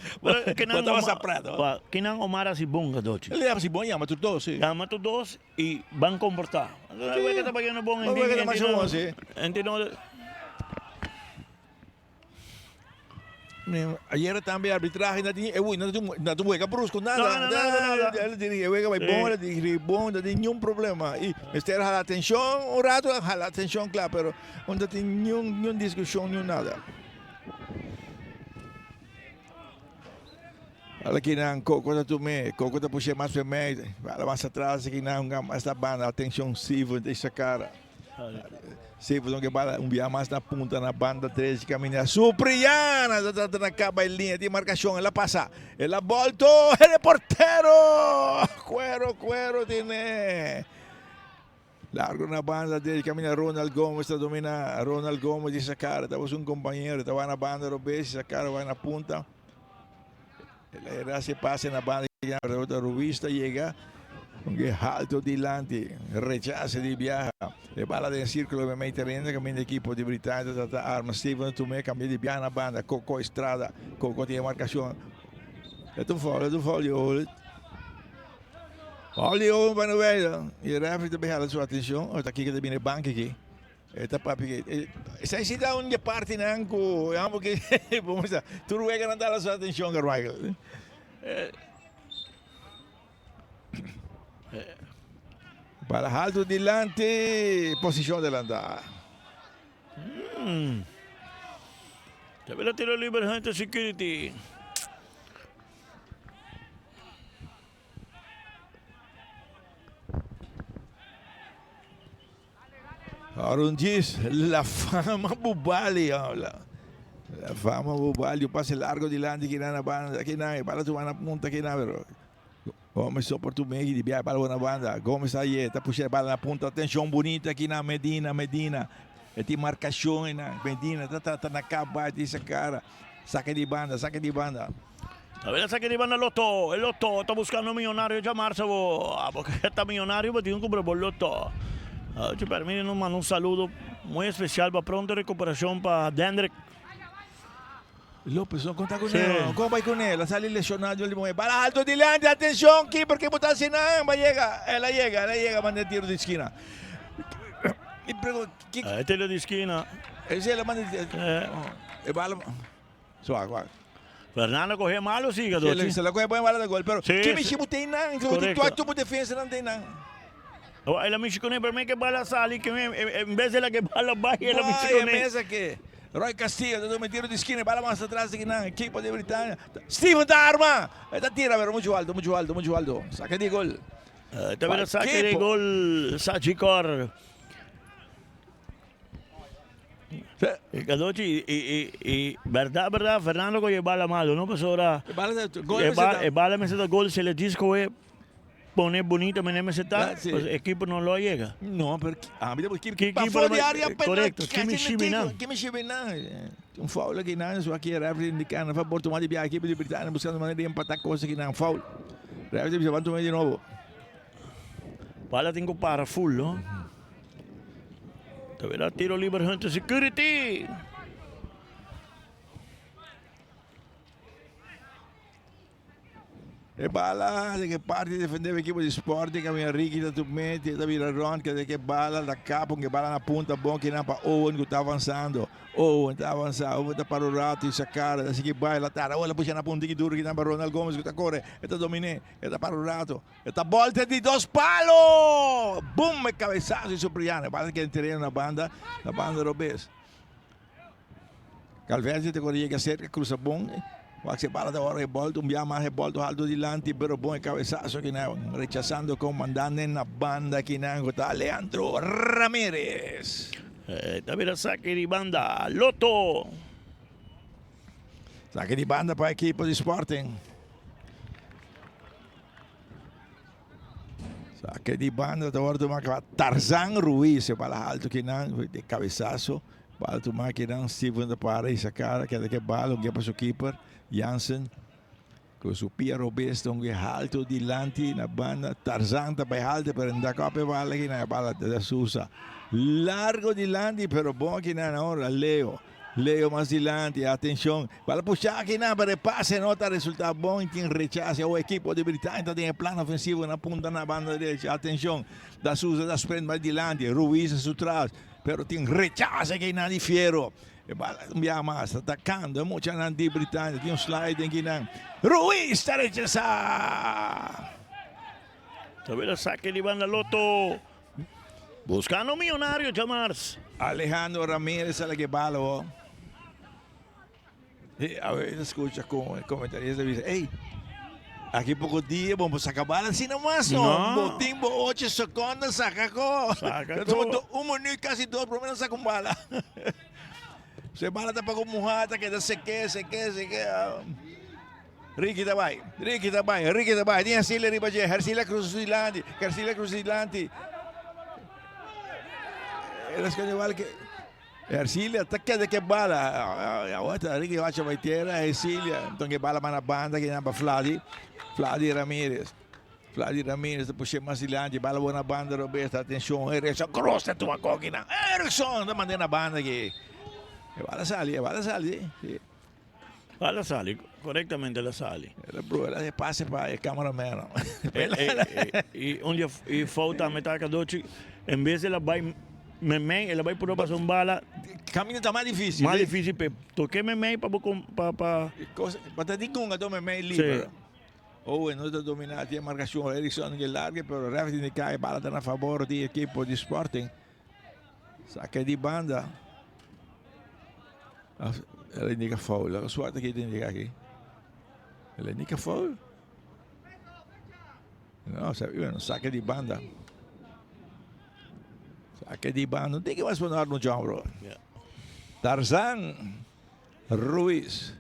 não estava saprado. Que não Omar si bom, Cadoce. Ele é si bom, chama tu dois, sim. Chama tu dois e vão comportar. Não é que está pagando bom, entendeu? Ayer também a arbitragem não tinha wega brusco, nada. Ele diria, wega vai bom, ele diria bom, não tem nenhum problema. E Mister jala atenção, um rato jala atenção, claro, pero não tem nenhuma discussão, nem nada. Olha que não, Coco está puxando mais para mim, vai mais atrás, que não, esta banda, atenção, Silva, deixa cara. Silva, não que bala, via mais na punta, na banda 13, caminha. Supriana, está na caba em linha de marcação, ela passa, ela volta, ele é porteiro! Cuero, tiene. Largo na banda dele, caminha Ronald Gomes, está domina Ronald Gomes de sacar, estava um companheiro, estava na banda, Robes, sacar, vai na punta. Ela se passa na banda, a Rubista chega. Un alto dilante, rechace di viaja, le bala del círculo de Mediterráneo, cambia de equipo de Britânia, trata arma, Steven Tomé, cambia de viaja na banda, Coco Estrada, Coco tiene marcación. É tu folha, olha para no velho, e o referee também jala sua atenção, está aqui que tem banco aqui, Esta papi, sai si da un parte nanco, porque vamos a, tu ruega não dá a sua atenção, Carmichael. Para alto delante, posição delante. Sabi na tiro libre Hunter Security. Aaron Gis, la fama bubali. La fama bubali, o passe largo delante que na banda, que na, para tu na punta que na, pero Gomes só por tu meio de viagem para a banda. Gomes aí, tá puxando a bala na ponta, atenção bonita aqui na Medina. Tem marcação na Medina, tá na capa dessa cara. Saque de banda. A ver, saque de banda el Lotto está buscando millonario llamarse, porque está millonario, pero tiene un cumple por Lotto. Permítanos nos mandar un saludo muy especial para pronta recuperación para Dendrick. Lopes, não conta com ele. Como vai com ele? Sai lesionado de momento. Para alto delante, atenção, aqui, porque botar assim, não, vai chegar. Ela chega, manda tiro de esquina. E pergunta, que... tiro de esquina. Esse ela manda tiro. E bala... Suave. Fernando coge malo, siga, Se ela coge boa bala de gol, pero que meximo tem não, então tu atuas defesa não tem não. Ela mexe com ele, para mim que bala sale, que em vez de la que bala baja, ela mexe com ele. Mesa que... Roy Castillo, todo tiro de esquina, bala más atrás aqui na equipe de Britânia. Steven da arma. Esta tira, pero muito alto. Saque de gol. Também saque de gol, Sachikor. Y verdad, Fernando coge bala malo, ¿no? Pues ahora, bala me da gol, se le dice que poner bonito, me necesita, pues el equipo no lo llega. No, pero que fora de área, correcto, que me chibinan. Um foul aqui não, só aqui é indicando, a favor tomar de viagem, a equipe de Britânia buscando maneira de empatar coisa aqui não, foul. Referee vai tomar de novo. Bala tengo para full, ¿no? Te verá tiro libre Hunter Security. E bala de che parte defendeva l'equipo di Sporting, che aveva Ricky da Tumenti, da Viraron, che bala da capo, che bala na punta, bom che não para Owen, que está avançando. Owen está para o rato e sacar, assim que vai lá, tá, olha puxa na ponta que duro, que não para Ronald Gomes, que está corre, está dominé, está para o rato, está volta de 2 palos, boom, e cabeçazo e Supriano, bala que enterrei na banda Robes. Calverde te corria que acerca, cruza bom. Se bala da hora revolto, más revolto alto delante, pero buen cabezazo que rechazando comandante en la banda que está Leandro Ramírez. También saque de banda, Lotto. Saque de banda para el equipo de Sporting. Saque de banda, da hora tomar Tarzan Ruiz, se bala alto que de cabezazo. Bala tomar que Steven da para essa cara, que é que bala, que para o keeper. Jansen, com o Pia Robesto, alto delante na banda. Tarzan também alto, pero não dá copia bala aqui na bala da Sousa. Largo delante, pero bom aqui na hora. Leo mais delante, atenção. Bala puxar aqui na para passe, nota resultado bom, tem rechazo. O equipo de Britânia tem plano ofensivo na ponta na banda direita. Atenção, da Sousa da frente mais delante. Ruiz a trás, pero tem rechazo aqui na de Fiero. Via mais, atacando, é muito de Britânia, tem slide aqui na Ruiz, está rechazado. Também saque de banda Lotto. Buscando millonario, Jamars. Alejandro Ramírez, a que bala. A ver, escucha como el comentarista dice, hey, aqui pouco dia, vamos acabar assim nomás, no. Timbo 8 segundos, sacacó. 1 minuto, casi 2, por lo menos saca bala. Se bala tá para mojada, que seque. Ricky Tabay. Tem Arcília Ribaje, Arcília Cruzilante. Elas que vale que Arcília tá que de que bala. A outra Ricky Vacha Baitera, Arcília, então que bala na banda que na para Fladi Ramírez, tá puxando mais dilante, bala boa na banda, Roberto, atenção, Erickson, crossa tua coquina. Erickson, tá mandando na banda aqui. Bala sale. Sí. Bala sale, correctamente la sale. Era de passe para el cameraman. Y onde falta a metade doce, em vez de la vai Memei, ela vai por passar bala. Caminho está mais difícil. Mais né? difícil, toquei Memei para Basta di gunga do me libero. Owen non da dominati a marcazione, Eriksson che larga, però Rafa di Kai balla a favore di equipo di Sporting. Sacca di banda. Ela indica foul, la suerte che indica aqui. Ela indica foul. No, sacca di banda. Sacca di banda, não tem que mais mandar no chão, bro. Tarzan Ruiz.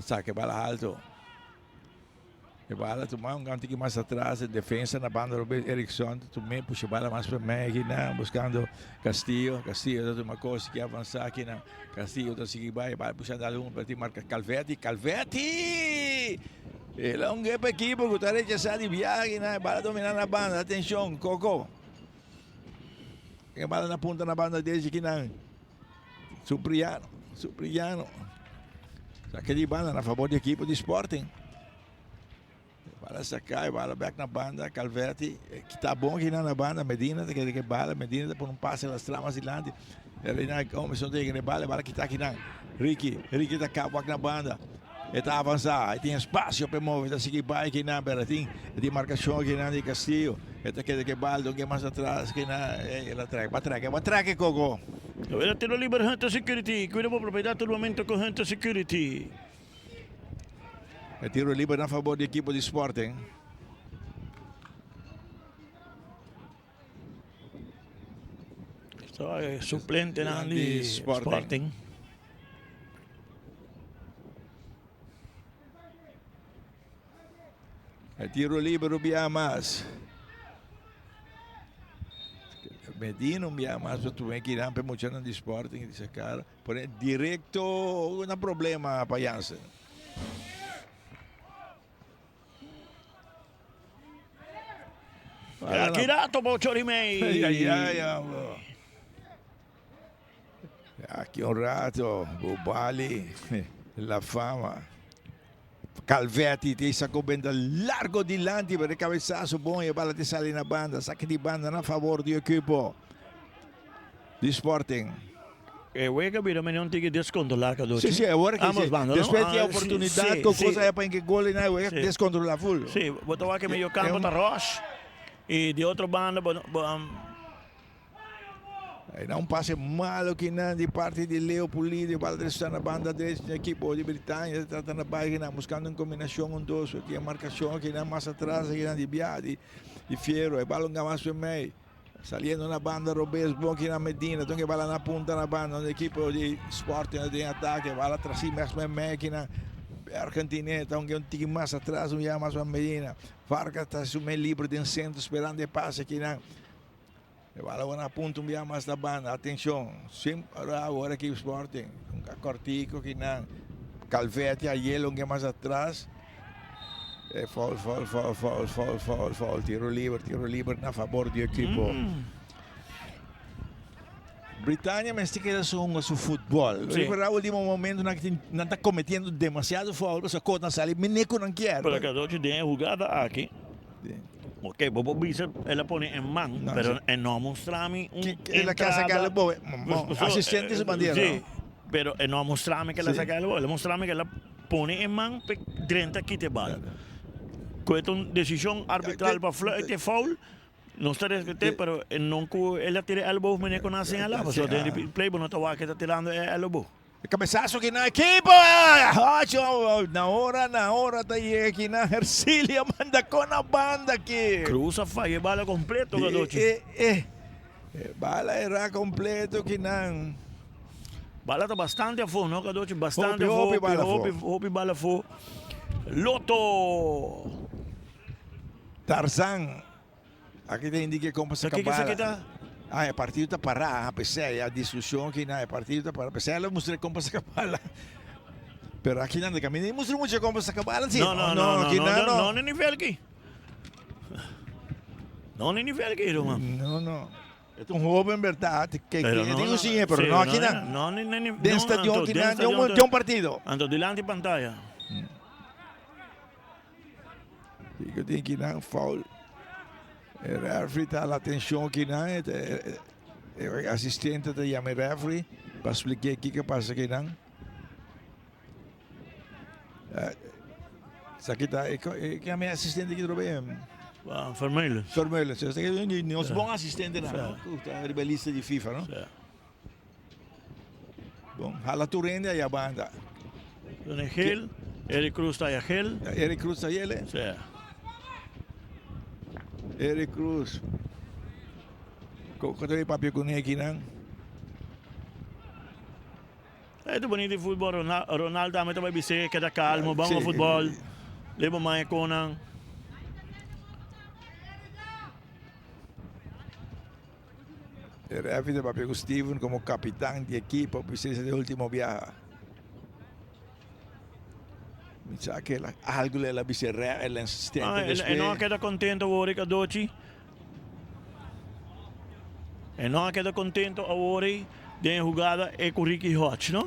Sacca bala alto. E bala tomar um cantinho mais atrás, defesa na banda do Eriksson, também puxa bala mais para mim aqui, né? Buscando Castillo dá uma coisa que avançar aqui, né? Castillo tá seguindo vai, puxando ali para ti marca Calvetti. Ele é um grande equipe que está rechazado de viagem, né? Bala dominando a banda, atenção, Coco. Que bala na ponta na banda dele aqui, né? Supriano. Saque de banda a favor da equipe de Sporting. Bala Sakai, bala back na banda, Calvetti, que tá bom aqui na banda, Medina, que bala, Medina, por um passe nas tramas adiante. Ele na começou de bala que tá aqui na Ricky tá cá, back na banda. Ele tá avançar, tem espaço para mover, tá seguir vai aqui na Beratim, de marcação aqui na de Castillo. Ele que bala, que mais atrás, que na, ela traga, Coco. Agora tiro livre Hunter Security, cuida por propriedade todo momento com Hunter Security. É tiro livre a favor da equipe de Sporting. Só é suplente na de Sporting. É tiro livre o Biamas. Medina um Biamas, tu vem que irá para mochando de Sporting, disse cara. Porém, direto, não há problema para Jansen. Akirato Bochorimei. Aqui um rato, Bubali, La Fama. Calvetti ti sacou bem largo de lante para cabeçaço bom e a bola te sale na banda, saque de banda na favor do equipo de Sporting. Wega vira mas não tem que descontrolar cada Sim, sim, agora que depois tem a sim, oportunidade com coisa é para que gol e não é descontrolar full. Sim, botou aqui meio campo da Roche e de outra banda aí dá um passe malo que não de parte de Leo Pulido, bola está na banda direita da equipe de Britânia, está na barra, buscando uma combinação um dois, aqui a marcação que não mais atrás, aqui não de Biadi, de Fiero, a bola não mais para meio. Saliendo na banda Robes, bom aqui na Medina, então que bola na ponta na banda, da equipe de Sporting de ataque, bola atrás mais para meio aqui na Argentina, então que um tique mais atrás, um mais para Medina. Vargas está sume livre de centro, esperando de passe aqui na. Bola na ponta, um mais da banda, atenção, sempre agora aqui o Sporting, um cortico aqui na Calvetti, a Yellow que mais atrás. Foul, tiro livre na favor do equipo. Britânia mas tem que dar seu futebol. O último momento não está cometendo demasiado foul, só que não sai, meneco não quer. Pero cada noche tem jogada aqui. Ok, Bobo Bisa, ela põe em mão, pero não mostra-me ela quer sacar o boa, assistente de bandeira. Sim, pero não mostra-me que ela saca o boa, ela mostra-me que ela põe em mão, 30 quite bala. Com uma decisão arbitral para flerte foul, não está respeitado, pero não ela tira elbow, meneco na senhala, só tem play, não está que está tirando elbow. Cabeçaço aqui na equipe! Na hora tá aí aqui na Hercília, manda com a banda aqui. Cruza, faz bala completo, garoto. Bala era completo aqui não. Bala tá bastante a fogo, não, garoto? Bastante a fogo, hope bala fogo. Loto! Tarzan. Aqui tem indique como se acaba. Aqui que tá? A partido está parado, apesar a discussão que na partido está parado, apesar ela mostra como se acaba. Pero aqui não, caminho nem mostra muito como se acaba, sim. Não, nem nível aqui. Não, nem nível aqui, irmão. Não. É um roubo em verdade, que digo sim, pero não aqui não. Não, nem de estadio aqui não, de um partido. Ando delante pantalla. Digo, tem que não foul. Era fritar a atenção que não assistente da chama referee para explicar o que passa aqui não. Sakit que a minha assistente aqui também. Vermelho. Vermelho, você está aqui nosso bom assistente não. A rebelista de FIFA, não? Bom, hala Turende aí a banda. Don Gel, Eric Cruz está aí Gel. Eric Cruz aí ele. Sim. Eric Cruz. Quando eu papel com ele aqui não. É do bonito de futebol, Ronaldo também vai dizer que é calmo, bom no futebol. Leva mais Conan. El referee papel com Steven como capitão de equipa, precisa de último viaje. Mi sa che algo la biserra è l'assistente. E non queda contento ora che doci. E non queda contento ora de jugada e con Ricky Hodge, no?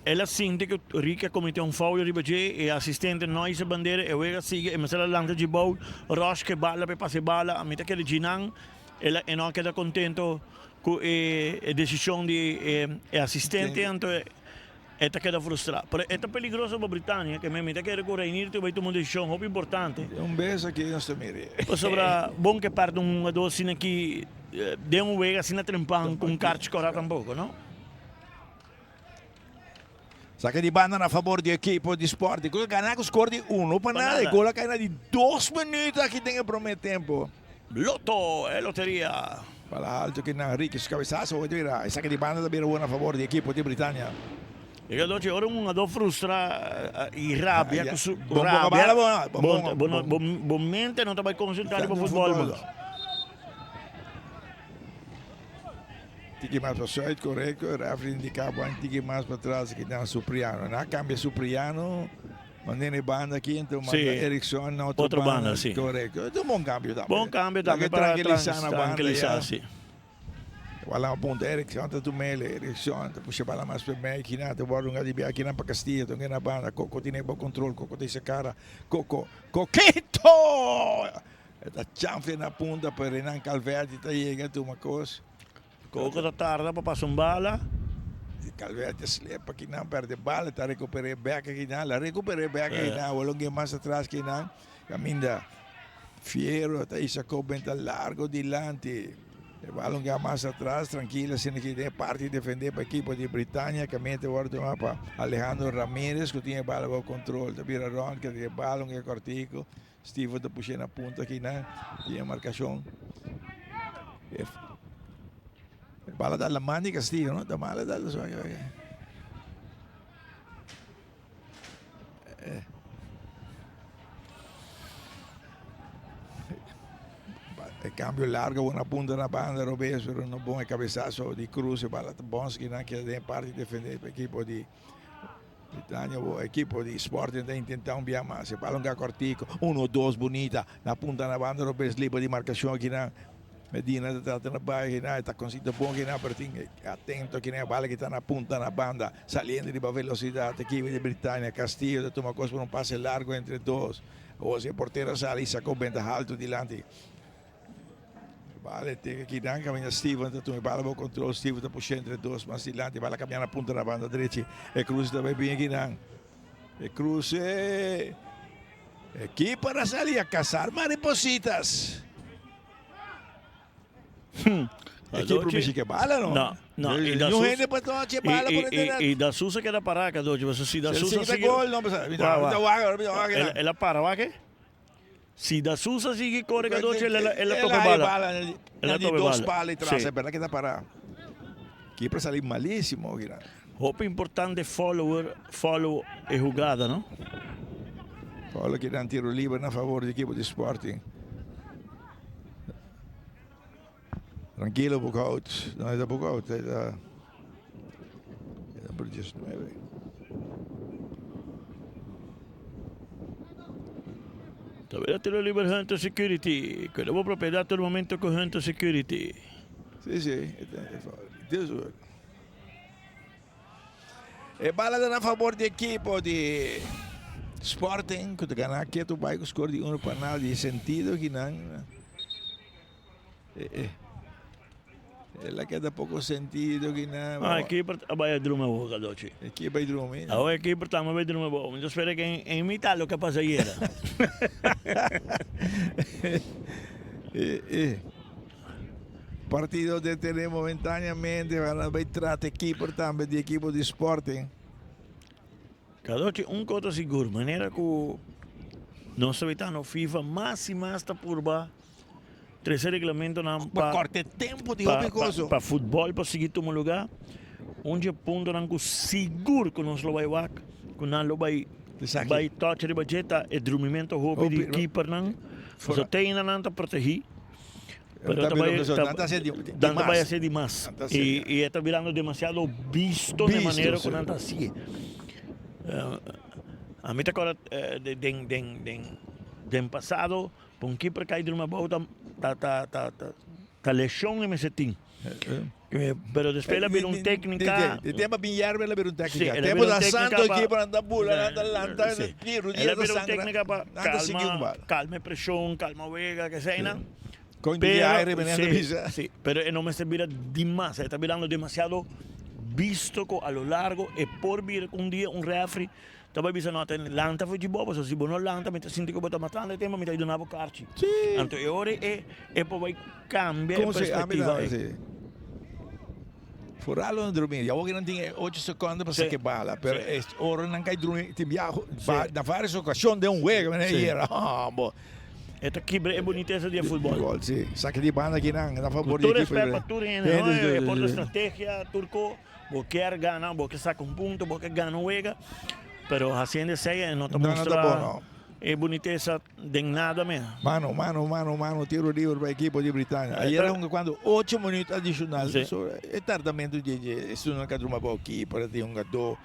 Ela sente que o Ricky cometeu foul de bater e assistente não isa bandeira e ela sigue e mas ela lança de bola, Roche que bala para passar bala, a meta que ele ginang, ela não queda contento com a decisão de assistente, então esta queda frustrada. Pero esta peligrosa para a Britânia, que me meta que recorrer tu vai tomar uma decisão muito importante. Beijo aqui não se mire. Sobre bom que parte doce aqui de vega assim na trempan com carte escorada tampouco, não? Saca di banda a favor di equipo di sport. Quello che hanno score di 1 per nada. E quello che hanno di 2 minuti che tenga per me tempo. Lotto e lotteria. Para alto che na Ricky scabezazo vuol dire. E saca di banda davvero buona a favor di equipo di Britannia. E che oggi ora un do frustra i rabbia con buon mente non ti vai consultare per football. Tiki mais para side, correto. O referee indicava um tiki mais para trás que dá Supriano. Na cambia Supriano, mandando banda aqui, então manda Erickson na outra banda, sim. Correto. É um bom cambio também. Bom cambio também para tranquilizar na banda. Tranquilizar, sim. Wala punto Erickson, tu mele, Erickson, tu puxa bala mais para mim, que nada, tu um gadi aqui na para Castilho, tu na banda, Coco tinha bom controle, Coco tem essa cara, Coquito! Esta chanfle na punta para Renan Calverde, tá chega tu uma coisa. Coco da tarde para passar bala. Calverde slepa aqui não perde bala, tá recuperei back aqui não, la recuperei back aqui não, o longe mais atrás aqui não, caminha fiero, tá isso coberta largo dilante, o balão mais atrás, tranquila, sem que de parte defender para a equipe de Britânia, caminha de volta para Alejandro Ramírez, que tinha bala ao controle, tá vira Ron, que tinha balão que é cortico, Steve tá puxando a ponta aqui não, tinha marcação. Bala dalla mani Castillo, no? Da male dalla sua. Cambio largo, una punta na banda, Robes, pero no bom cabeçazo di Cruz, bala Bonski, que de parte defender o equipo di Britânia, o equipo di Sporting da intentar um bia mais, balão ga cortico, 1-2 bonita, na punta na banda, Robes livre de marcação aqui na Medina está na barra, está conseguindo bom que na pertinho, atento que na bala que está na punta na banda, saliendo de velocidade, equipe de Britânia, Castillo, de toma coisa por passe largo entre dois, ou se o porteiro sale e sacou ventaja alto dilante. Vale, tem que dar caminha Steven, tu me bala o controle, Steven está puxando entre dois, mas dilante, bala caminhar na punta na banda direita, e Cruz também bem aqui não. E Cruz aqui para sair a caçar maripositas. Equipe Michi que bala, não? Não. E da Sousa que era paraca, dojo, você se da Sousa sigue gol, não precisa. Ela para, vai que? Se da Sousa sigue corre dojo, ela toca bala. Ela toca dois balas atrás, é verdade que dá para. Que para sair malíssimo, gira. Roupa importante follow e jogada, não? Follow que dá tiro livre na favor do equipe de Sporting. Tranquilo, Bucaut. No es de Bucaut, es de Burgess 9. Todavía tiro libre Hunter Security. Queremos propiedad todo el momento con Hunter Security. Sí. E bala a favor do equipo de Sporting, que ganha aqui, tu vai com score de 1 para nada de sentido que não. Ela que dá pouco sentido que não. Ah, keeper vai druma boa, Doce. Aqui vai dormir. Agora keeper tá vai druma boa. Eu espero que imitar o que passa aí. Partido deterre momentaneamente, vai tratar keeper também de equipe de Sporting. Doce, coisa seguro, maneira que nós sabemos FIFA mais e mais está por baixo. Terceiro regulamento para corte tempo de obrigoso. Para futebol, para seguir todo lugar. Onde ponto não seguro que nós lo vai lá, que não lo vai touch de budgeta e dormimento hobby de keeper não. Só tem ainda não tá proteger. Pero tanta vai ser demais. E está virando demasiado visto de maneira que não está assim. A mim agora de passado, para keeper cair de uma bola tá lesão em mesetim. Pero después ela vira técnica. De tempo binhar ela vira técnica. Tempo da santo aqui para andar bola, anda lanta, tiro, ela vira técnica para calma pressão, calma vega, que seja. Com de aire venendo pisa. Sí, pero não me vira demais, está virando demasiado visto a lo largo e por vir um dia referee também bisa nota lanta foi de boa, se não lanta, me sinto que bota matando tempo, me tá dando na carci. Então ora e poi vai cambiar a perspectiva. Foralo não dormir. Eu que não tinha 8 segundos para sair bala, mas ora não cai dormir, tem viajo, na várias ocasiões de jogo, né? E era, bom. Esta quebra é boniteza de futebol. Sim, saque de banda aqui não, na favor de equipe. Tu respeita tudo, é por estratégia, turco, porque quer ganhar, porque saca ponto, porque ganha o jogo. Pero haciendo seis no te muestra boniteza de nada mesmo. Mano, tiro livre para a equipe de Britânia. Aí era quando 8 minutos adicionais. É tardamento de isso não quer uma boa aqui para ter gato.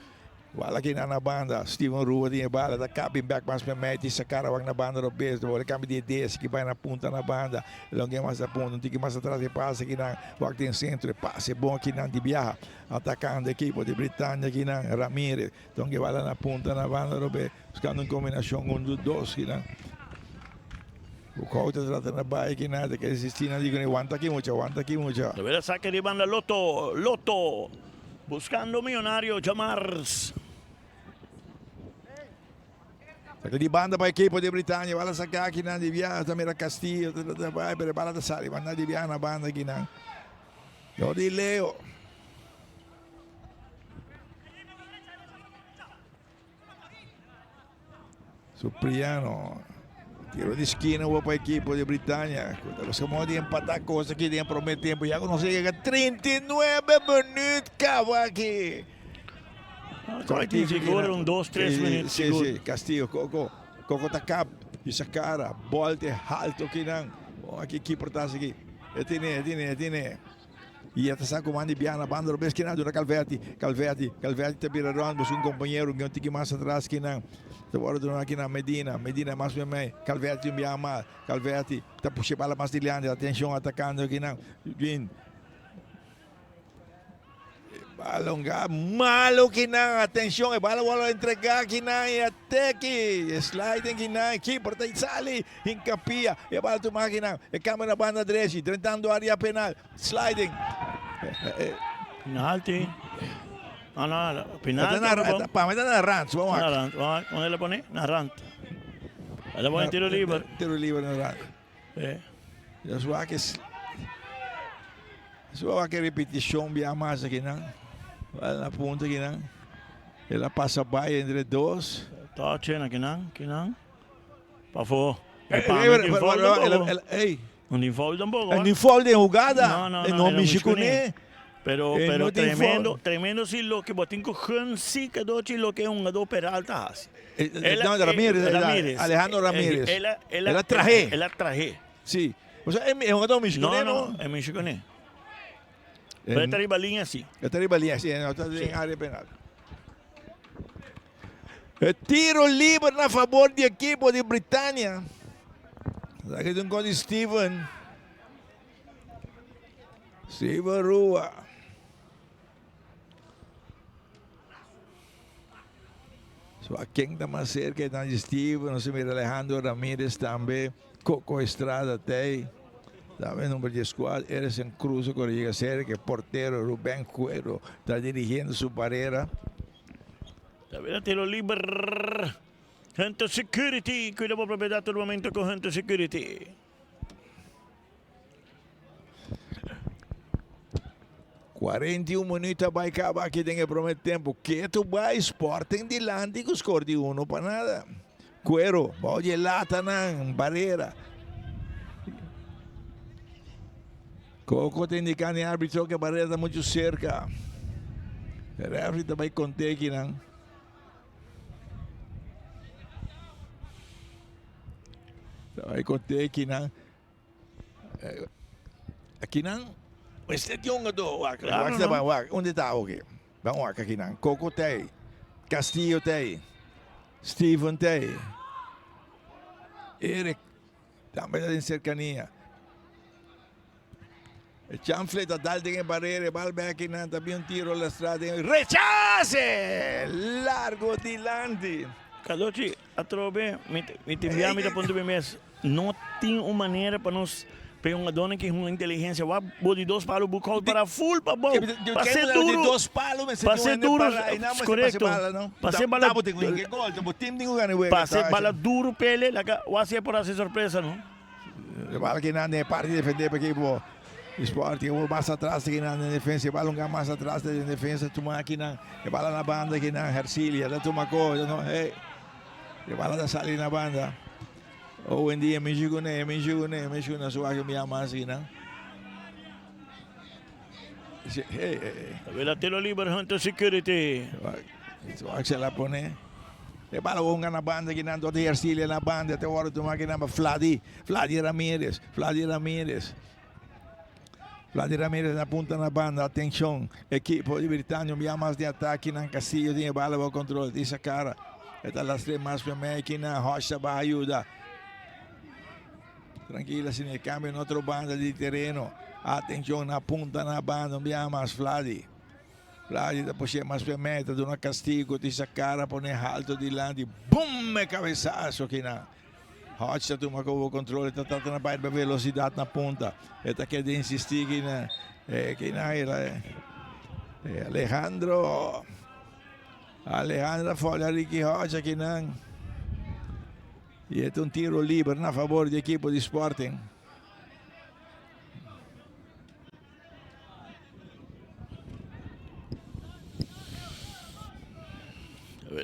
Wala aqui na banda, Steven Rua tinha bala, da cabe back mais para mete, essa cara vai na banda do peso, o cambio de ideias que vai na ponta na banda, longe mais a ponta, não tem que mais atrás e passa aqui na, o tem centro, passe bom aqui na de viaja, atacando a equipe de Britânia aqui na Ramírez, então que vai lá na ponta na banda do peso, buscando uma combinação com dois aqui na. O coach trata na bike nada que existir na digo, aguanta aqui muito. De ver saque de banda Loto, buscando millonario Jamars. Saque di banda para a equipe de Britânia, vai sacar aqui na de viagem, também era Castillo, vai para a bala da Sali, vai na de viagem na banda aqui na. Eu de Leo. Supriano, tiro de esquina para a equipe de Britânia. Você pode empatar coisa aqui dentro do tempo, já não sei que 39 minutos, aqui. Segura 2, 3 minutos. Sim, Castillo, Coco Takab, essa cara, volte alto aqui não. Aqui que importância aqui. Tiene. E até sa comando Biana, banda do esquina do Calvete te vira round, um companheiro que não tem mais atrás que não. Agora do aqui na Medina mais bem mais. Calvete envia mal, Calvete tá puxando bala mais de Leandro, atenção atacando aqui não. Vin. Alongar, malo que não, atenção, e bala bola entregar que não, e até que sliding que não, que porta e sale, encapia, e bala tomar que não, e câmera banda direita, tentando área penal, sliding. Penalti. Não, penalti. Mas está na rant, vamos lá. Onde ele põe? Na rant. Ele põe tiro livre. Tiro livre na rant. Eu só que repetição bem mais aqui não. Vai na ponta aqui não. Ela passa baia entre dois. Tá chena aqui não. Por favor. Não envolve tampoco. Não envolve de jogada. Não México nem. Pero tremendo si lo que botinco sí que dochi lo que es un do Peralta hace. Ramírez. Alejandro Ramírez. Ela traje. Sí. O sea, es un do mexicano. No, es mexicano. Pero esta ribalinha assim. Esta ribalinha assim, não está em área penal. Tiro livre a favor da equipe de Britânia. Aqui tem um Steven Rua. Só quem está mais cerca é Steven, não se mira Alejandro Ramírez também, Coco Estrada tem. Também número de squad, Erison Cruz, corrige série, que é porteiro, Rubén Cuero, está dirigindo sua barreira. También tiro libre. Gente Security, cuida por propiedad todo momento con Gente Security. Minutos vai acabar aqui tem que prometer tempo. Que tu vai Sporting de Landi com score de 1 para nada. Cuero, balde lata não, barreira. Coco tem indicando em árbitro que a barreira está muito cerca. O árbitro vai conter aqui não. Vai conter aqui não. Aqui não. Este jongen door, wacht. Onde está ook? Vamos lá, aqui não. Coco tem, Castillo tem, Steven tem, Eric, também está em cercania. O chanfle está dal em barreira, bal aqui não, também tiro na estrada, rechace, largo de Landi. Carlotti, a trobe, me te enviamos da ponto de mês. Não tem uma maneira para nós pegar uma dona que é uma inteligência, vai de 2 palos, bucal para full, para bom. Para ser duro. De 2 palos, mas para ser duro, correto. Para ser bala, para ser bala duro, pele, vai ser por essa surpresa, não? Bala que não é parte de defender para equipo Sporting, vou mais atrás aqui na defesa, bala mais atrás da defesa, toma aqui na, bala na banda aqui na Hercilia, da toma coisa, não? Ei, bala da salir na banda. Oh, em dia, me chegou na sua que me ama assim, não? Vela tiro libre, Hunter Security. Sua que se la pone. E bala unga na banda que não toda Hercilia na banda, até agora toma aqui na Vladi Ramirez. Vladi Ramirez na ponta na banda, atenção, equipo de Britânia, me ama de ataque na Castillo, tem bala para controle, dessa cara. Está las 3 más para mí, aqui na Rocha vai ajudar. Tranquila, se ne cambia em outra banda de terreno. Atenção na ponta na banda, não mais Vladi. Vladi depois é mais para meta, do castigo, essa cara, põe alto de lado, bum, cabeçaço aqui na. Rocha toma o controle, está tratando de baixar velocidade na ponta. Está querendo insistir aqui na Alejandro folha Ricky Rocha aqui não. E é um tiro livre a favor da equipe de Sporting.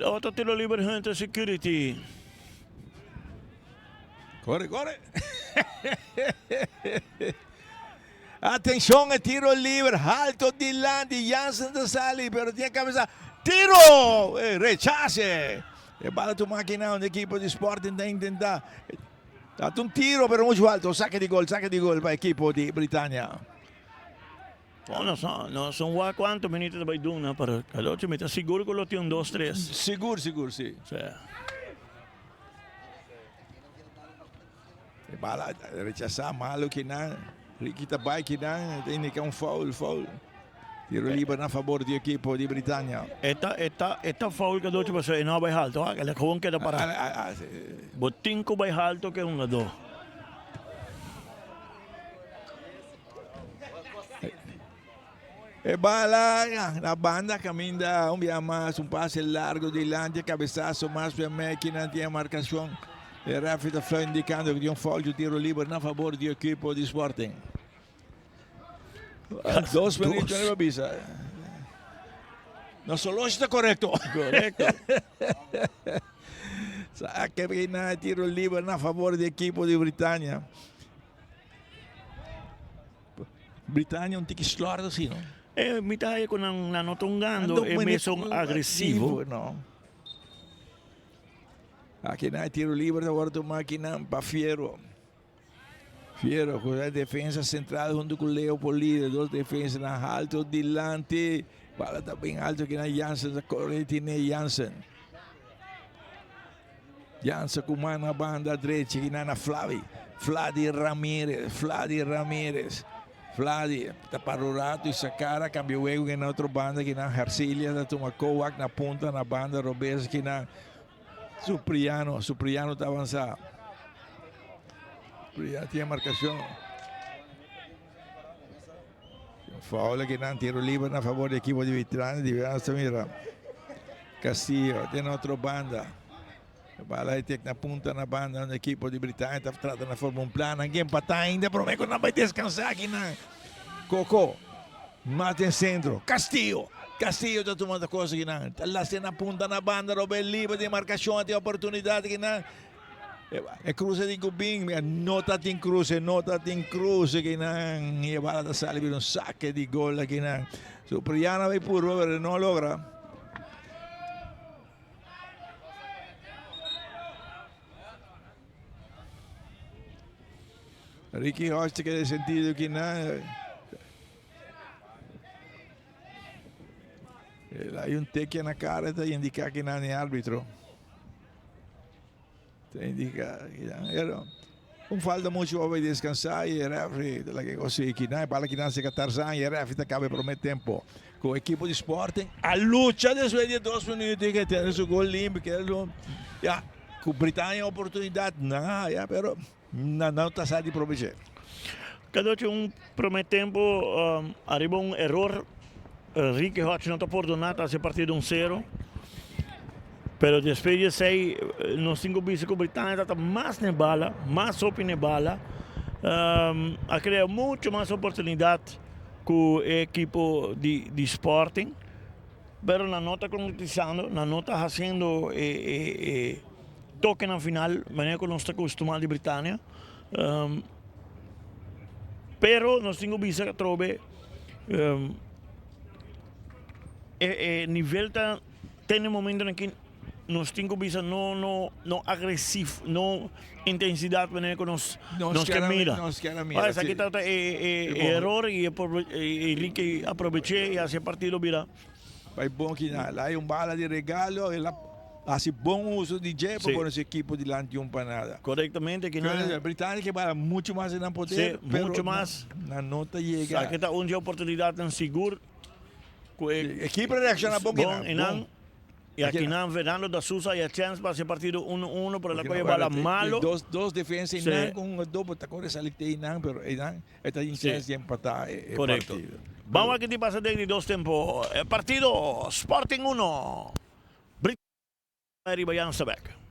Outro tiro livre, Hunter Security. Corre. Atenção, é tiro livre, alto de Landi, Jansen da Sali, pero tem cabeça. Tiro! Rechace! E bala tu máquina, a equipe de Sporting tem que tentar. Dá um tiro, pero muito alto. Saque de gol para a equipe de Britânia. Bom, não são quantos minutos vai dar, para Carlotti, me está seguro que lo tem 2, 3. Seguro, sim. E bala rechazar malo que não. Riquita vai que não, tem que foul. Tiro livre a favor da equipe de Britânia. Esta foul que do tipo se não vai alto, aquela com que dá para. Botinco vai alto que um do. E bala na banda caminha mais passe largo de lante, cabeçaço mais para mim que não tinha marcação. E Rafi está indicando que tem foul de tiro livre a favor da equipe de Sporting. 2 minutos na bisa. Nosso longe está correto. Saque na tiro livre a favor da equipe de Britânia. Britânia um tique slordo assim, não? Mi tayo ko nang nanotongando, mesong agresivo. No? Aqui na tiro livre, agora tu máquina para Fiero, com a defesa central junto com o Leopoldide, 2 defesas na alto, delante, bala está bem alto aqui na Jansen, a corrente na Jansen com mão na banda direita, aqui na Vladi Ramirez. Vladi está para o rato e sacara, cambiou o na outra banda, aqui na Hercilia, da toma Kovac na ponta, na banda, Robes aqui na Supriano está avançado. Já tinha marcação. Foul que não tiro livre a favor do equipo de Vitrani. Mira. Castillo tem outra banda. A bola aí tem na ponta na banda do equipo de Britânia. Está tratando de formar plano. Ninguém empatar ainda. Prometo que não vai descansar aqui. Não. Coco. Mata em centro. Castillo está tomando coisa aqui. Está lá na ponta na banda. Robert livre de marcação. Tem oportunidade aqui. É cruze de Gubin, nota tem cruze que não, e a bola da sala vira saque de gol aqui não. So Priana vai por Robert, não logra. Ricky Hoste que é sentido que não. Hay um teque na cara está indicar que não é árbitro. Indica que falta muito para descansar e o referee la que così que não para que não se Tarzan e o referee acaba por meter tempo com a equipe de Sporting a luta depois de 2 minutos que tem o gol limpo que já com Britânia oportunidade não já pero não está saindo de proveger cada primeiro tempo arriba erro Ricky Hodge não está perdonado esse partido 1-0. Pero después de 6, nos 5 bichos com Britânia está mais na bala, mais open na bala. A criar muito mais oportunidade com o equipo de Sporting. Pero na nota concretizando, na nota fazendo toque na final, maneira que nós estamos acostumados de Britânia. Pero nos 5 bichos que trobe, nível tem um momento em que nos 5 bisa não agressivo, não intensidade maneira que nós quer mira. Mas aqui está erro e Ricky aproveitou e esse partido vira. Vai bom que lá é bala de regalo, ela faz bom uso de jeito para esse equipo de lá não para nada. Corretamente que não. A Britânia que vai muito mais na poder, muito mais. Na nota chega. Aqui está onde a oportunidade em seguro. A equipe reacciona bom que não. E aqui não, Fernando da Sousa e a chance para ser partido 1-1 por la coisa bala malo. Dos defensas não com dois tacones ali tem não, pero está em chance de empatar. Correto. Vamos aqui de passa de 2 tempos. Partido Sporting 1. Britânia Bayan Sabek.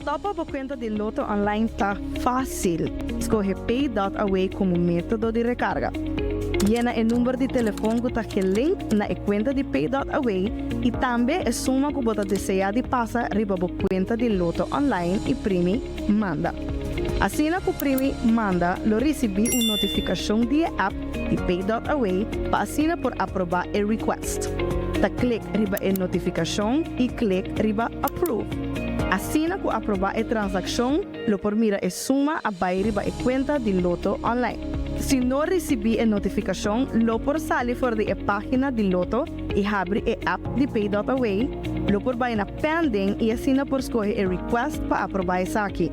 Topa por conta de Loto Online está fácil. Escolhe Pay.Away como método de recarga. Llena o número de telefone que está aqui link na conta de Pay.Away e também a suma que você deseja de passar riba por conta de Loto Online e primi manda. Assim que o primi manda, lo recebi uma notificação de app de Pay.Away para assinar por aprovar o request. Da clique riba a notificação e clique riba approve. Assim que aprovar a transação, lo por mira a suma a riba a conta de Loto Online. Se não recebi a notificação, lo por sair fora da página de Loto e abre a app de Pay.Away, lo por vai na pending e assina por escolher a request para aprovar essa aqui.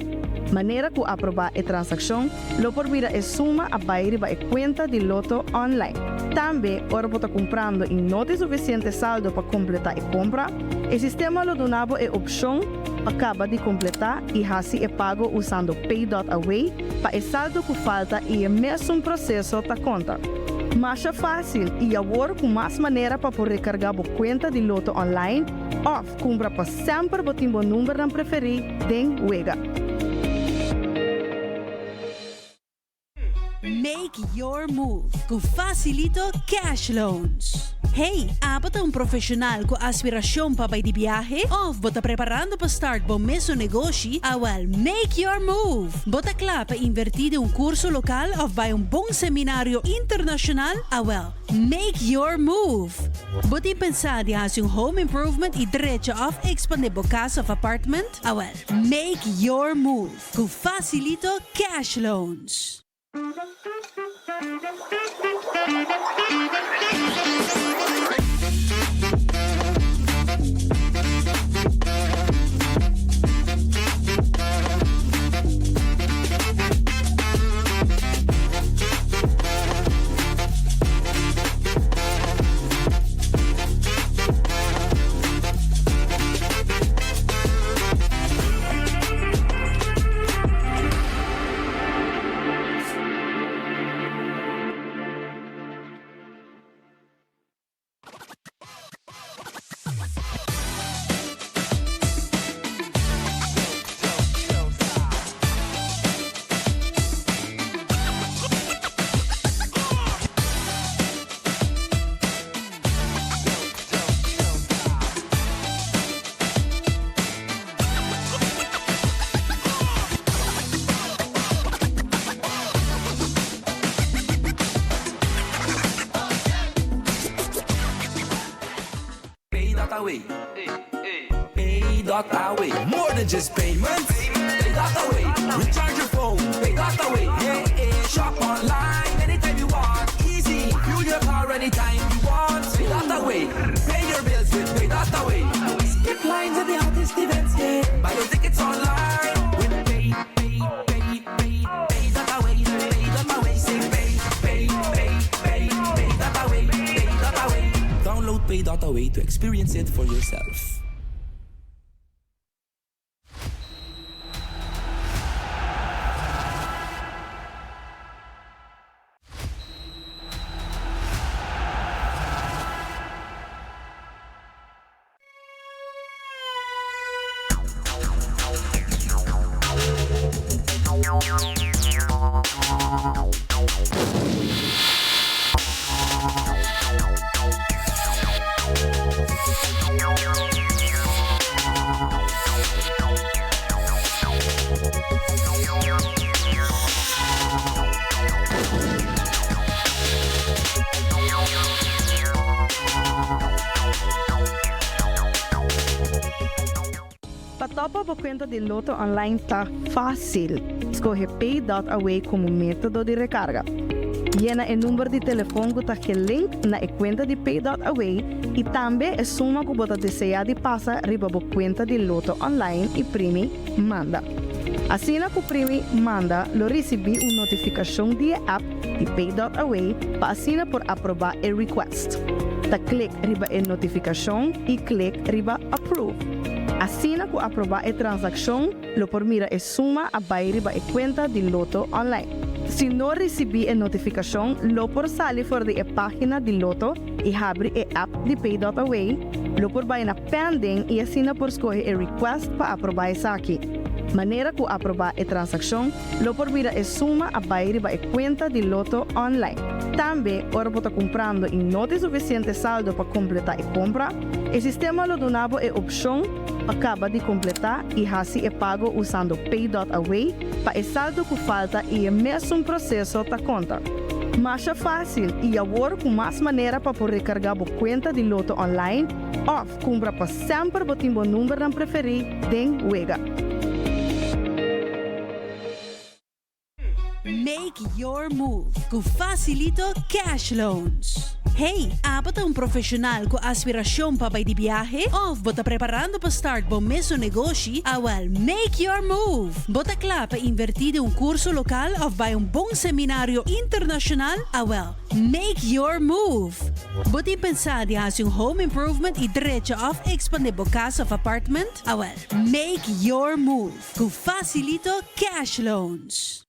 Maneira que aprovar a transação, lo por mira a suma a riba a conta de Loto Online. Também, ora você comprando e não tem suficiente saldo para completar a compra, o sistema lo donava a opção acaba de completar e assim é pago usando Pay.Away para o saldo que falta e o mesmo processo da conta. Mais fácil e agora com mais maneira para poder recarregar a conta de Loto Online ou comprar para sempre o timbo número não preferido den Wega. Make your move com Facilito Cash Loans. Hey, apat ang profesional ko aspirasyon pa bay di biyahe? O bota preparando pa start bom meso negosyo? Awal, make your move! Bota kla pa invertir un curso lokal of bay un bong seminaryo internasyonal? Awal, make your move! Bota pensar di has yung home improvement i diretso of expandable casa of apartment? Awal, make your move! Kung facilito cash loans. Pay.Away. Pay.Away. More than just payments. Pay.Away. Recharge your phone. Pay.Away. Hey, hey. Shop online anytime you want. Easy. Fuel your car anytime you want. Pay.Away. Pay your bills with Pay.Away. Skip lines at the hottest events. Yeah. Buy your tickets online with Pay.Away. Pay.Away. Say Pay.Away. Pay.Away. Download Pay.Away to experience it for yourself. Patopa po kwenta de Loto online tá fácil. Escolhe Pay.Away como método de recarga. Llena o número de telefone que está aqui link na conta de Pay.Away e também a suma que você deseja de passar riba a conta de Loto online e primi manda. Assim na que primi manda, lo recebi uma notificação de app de Pay.Away para assinar por aprovar o request. Da clique riba a notificação e clique riba approve. Assim que aprovar a transação, lo por mira a suma a riba a conta de Loto online. Se não recebi a notificação, lo por sair fora da página de Loto e abre a app de Pay.Away, lo por vai na pending e assina por escolher a request para aprovar essa aqui. Maneira que aprovar a transação, lo por mira a suma a riba a conta de Loto online. Também, ora você comprando e não tem suficiente saldo para completar a compra, o sistema lo donava a opção acaba de completar e assim é pago usando Pay.Away para o saldo que falta e o mesmo processo da conta. Mas é fácil e agora com mais maneira para poder recargar a conta de Loto online ou compra para sempre o timbo número não preferir den wega. Make your move com Facilito Cash Loans. Hey, apat ang profesional ko aspirasyon pa bay di biyahe? O bota preparando pa start bom meso negosyo? Awal, make your move! Bota kla pa invertir un curso lokal of bay un bong seminaryo internasyonal? Awal, make your move! Bota pensar di has yung home improvement i diretso of expandable casa of apartment? Awal, make your move kung Facilito Cash Loans.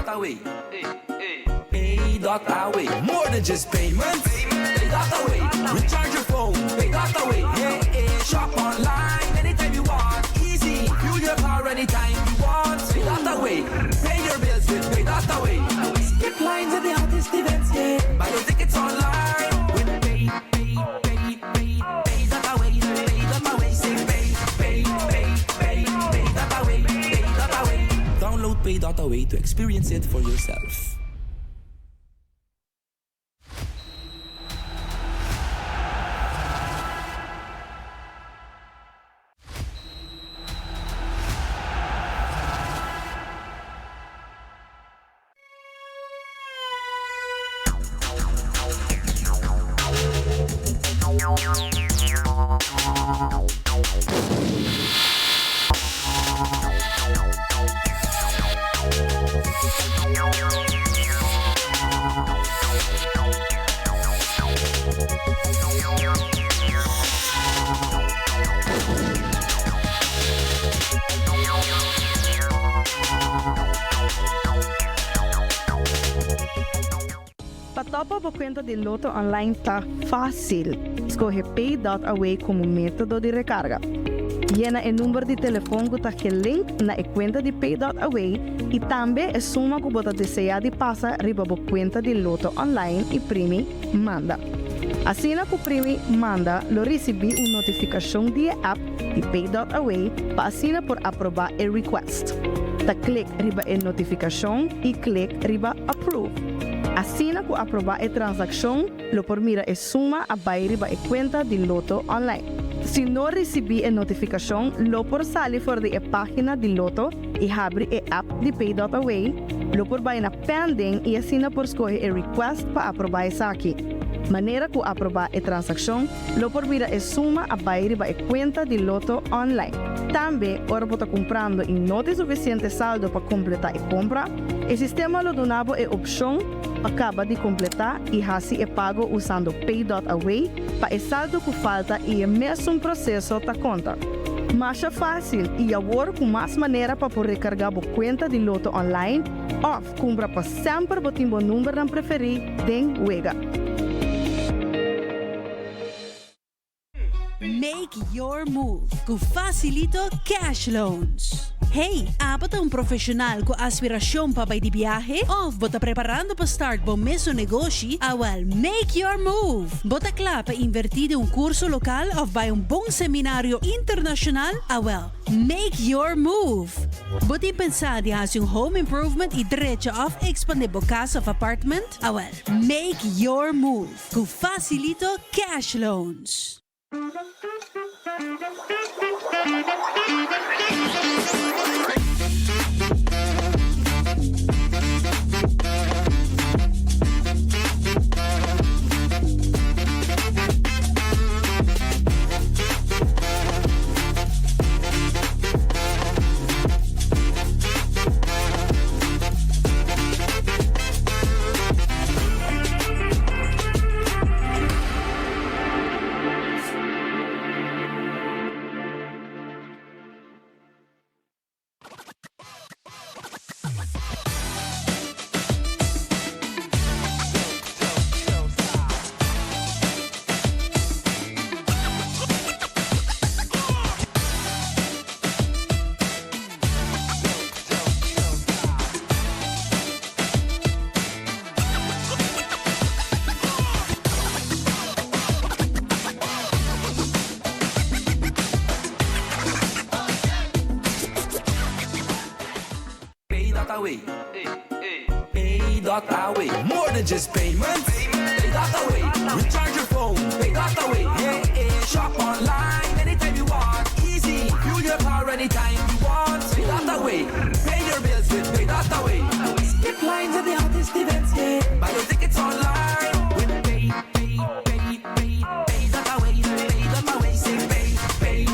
Pay.away. Pay.away. More than just payments. Pay.away. Recharge your phone. Pay.away. Hey, hey. Shop online anytime you want. Easy. Fuel your car anytime you want. Pay.away. Pay your bills with Pay.away. Skip lines at the hottest events. Yeah. Buy your tickets online with Pay.away. Pay.away. Say Pay.away. Download Pay.away to experience it for yourself. Patopa po kwenta de Loto online tá fácil. Escolhe Pay.away como método de recarga. Llena o número de telefone que está link na conta de Pay.away e também a suma que você deseja de passar riba a conta de Loto online e primi manda. Assim na que primi manda, lo recebi uma notificação de app de Pay.away para assinar por aprovar o request. Da click riba a notificação e click riba approve. Assim que aprovar a transação, lo por mira a suma a riba a conta de Loto online. Se não recebi a notificação, lo por sair fora da página de Loto e abre a app de Pay.away, lo por vai na pending e assina por escolher a request para aprovar essa aqui. Maneira que aprovar a transação, lo por mira a suma a riba a conta de Loto online. Também, ora você comprando e não tem suficiente saldo para completar a compra, o sistema lo donava a opção acaba de completar e assim é pago usando Pay.away para o saldo que falta e o mesmo processo da conta. Mas é fácil e agora com mais maneira para poder recargar a conta de Loto online ou compra para sempre o timbo número não preferir den wega. Make your move com Facilito Cash Loans. Hey, apat um profissional com aspiração para ir de viaje? Ou bota preparando para start bom mesmo negócio? Awal, make your move. Bota claro para invertir em curso local ou vai bom seminário internacional? Awal, make your move. Bota pensar de fazer home improvement e direito of expandir a casa ou apartment? Awal, make your move com Facilito Cash Loans. Pay.away. Pay.away. More than just payments. Pay.away. Recharge your phone. Pay.away. Hey, hey. Shop online anytime you want. Easy. Fuel your car anytime you want. Pay.away. Pay your bills with Pay.away. Skip lines at the hottest events. Yeah. Buy your tickets online with Pay.away. Pay.away. Say Pay.away.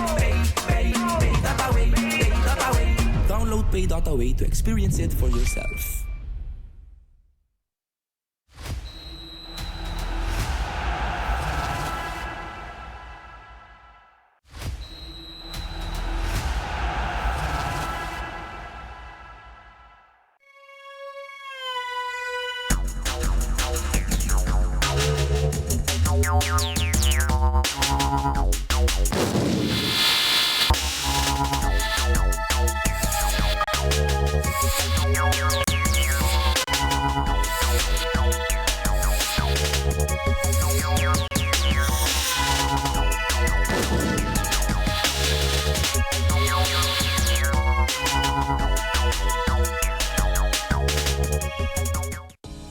Download Pay.away to experience it for yourself.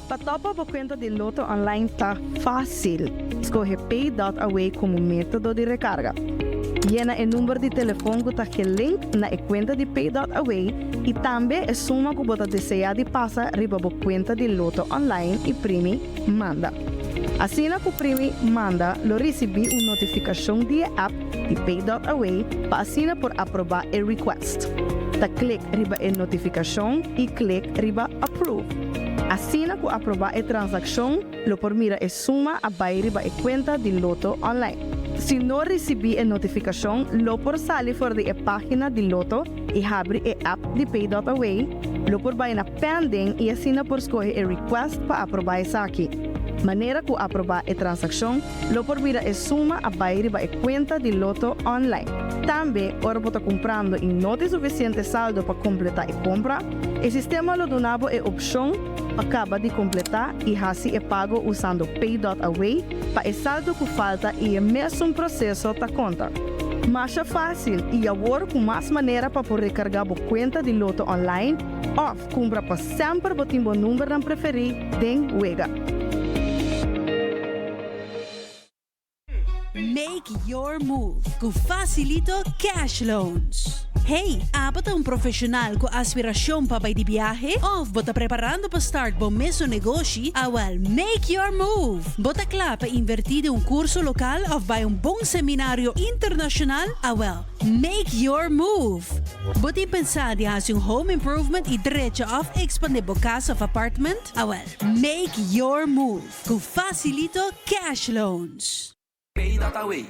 Patopa por conta de Loto Online tá fácil. Escolhe Pay.away como método de recarga. Llena o número de telefone que está link na conta de Pay.away e também a suma que você deseja de passar riba a conta de Loto Online e primi manda. Assim que o primi manda, lo recebi uma notificação de app de Pay.away para assinar por aprovar o request. Ta clique riba a notificação e clique riba approve. Assim que aprovar a transação, lo por mira a suma a riba a conta de Loto Online. Se não recebi a notificação, lo por sair fora da página de Loto e abre a app de Pay.away, lo por vai na pending e assina por escolher a request para aprovar isso aqui. Maneira que aprovar a transação, lo por mira a suma a riba a conta de Loto Online. Também, ora você comprando e não tem suficiente saldo para completar a compra, o sistema lo donava a opção acaba de completar e assim é pago usando Pay.away para o saldo que falta e o mesmo processo da conta. Mas é fácil e agora com mais maneira para poder recargar a conta de Loto Online ou comprar para sempre o timbo número não preferir den Wega. Make your move com Facilito Cash Loans. Hey, bota profissional com aspiração para ir de viaje? Ou bota preparando para start bom mesmo negócio? Well, make your move. Bota claro para invertir em curso local ou vai bom seminário internacional? Well, make your move. Bota pensar de fazer home improvement e direito of expandir a casa ou apartment? Well, make your move com Facilito Cash Loans. Pay.away.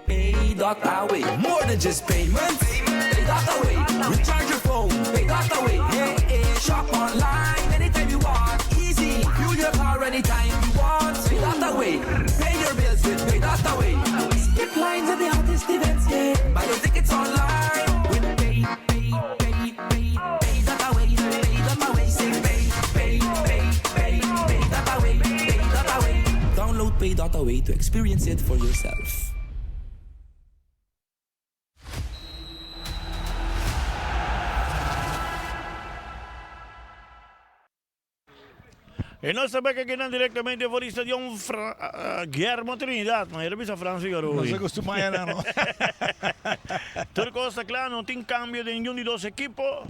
Pay.away. More than just payments. Pay.away. Recharge your phone. Pay.away. Hey, shop online anytime you want. Easy. Fuel your car anytime you want. Pay.away. Pay your bills with Pay.away. Skip lines at the hottest events. Yeah. Buy your tickets online with Pay.away. Pay.away. Say Pay.away. Pay.away. Download Pay.away to experience it for yourself. E nós sabemos que aqui diretamente por estadio Guillermo Trinidad, mas ele pisa França Figueroa. Não se acostuma a não. Tudo coisa claro, não tem cambio de nenhum de dois equipos.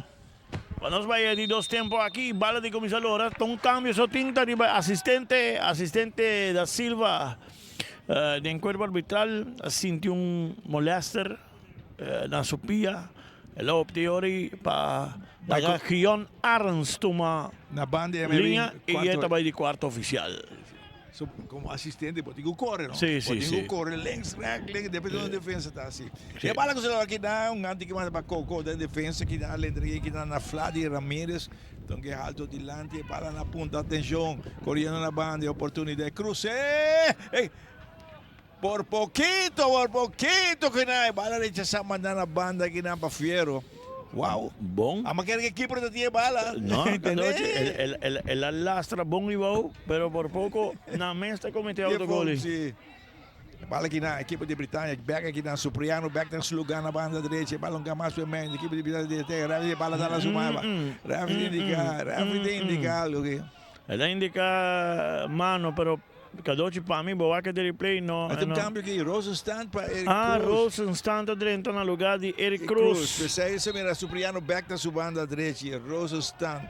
Nós vai de dois tempos aqui, bala de comissadora, tem cambio só tinta de assistente da Silva de encuentro arbitral, sentiu molester na supia, ele optou para a Gion Arns toma na banda linha e ele vai de quarto oficial. So, como assistente, pode correr, não? Sim, sim, sim. Pode correr, links, depois da defesa está assim. E a bala que você aqui dá, antes que mais para Coco, da defesa, que dá a Lendria, que dá na Flávia Ramírez, então que alto dilante, bala na punta, atenção, correndo na banda, oportunidade, cruce, por poquito, que não, bala rechaçar mandar na banda, que não para Fiero. Wow, bom. A maquera que equipo não tinha bala. No, el alastra bom igual, pero por pouco na mesa cometeu autogol. Sim. Bala aqui na equipe de Britânia, back aqui na Supriano, back tem lugar na banda direita, bala um mais para a equipe de Britânia, Rafi bala da la sumava. Rafi indica algo que. Ele indica mano, pero Cadoci para mim, boa que de replay não. Mas tem cambio aqui, Rosenstand para Eric Cruz. Rosenstand dentro no lugar de Eric Cruz. Isso mira, Supriano back da sua banda direita, Rosenstand.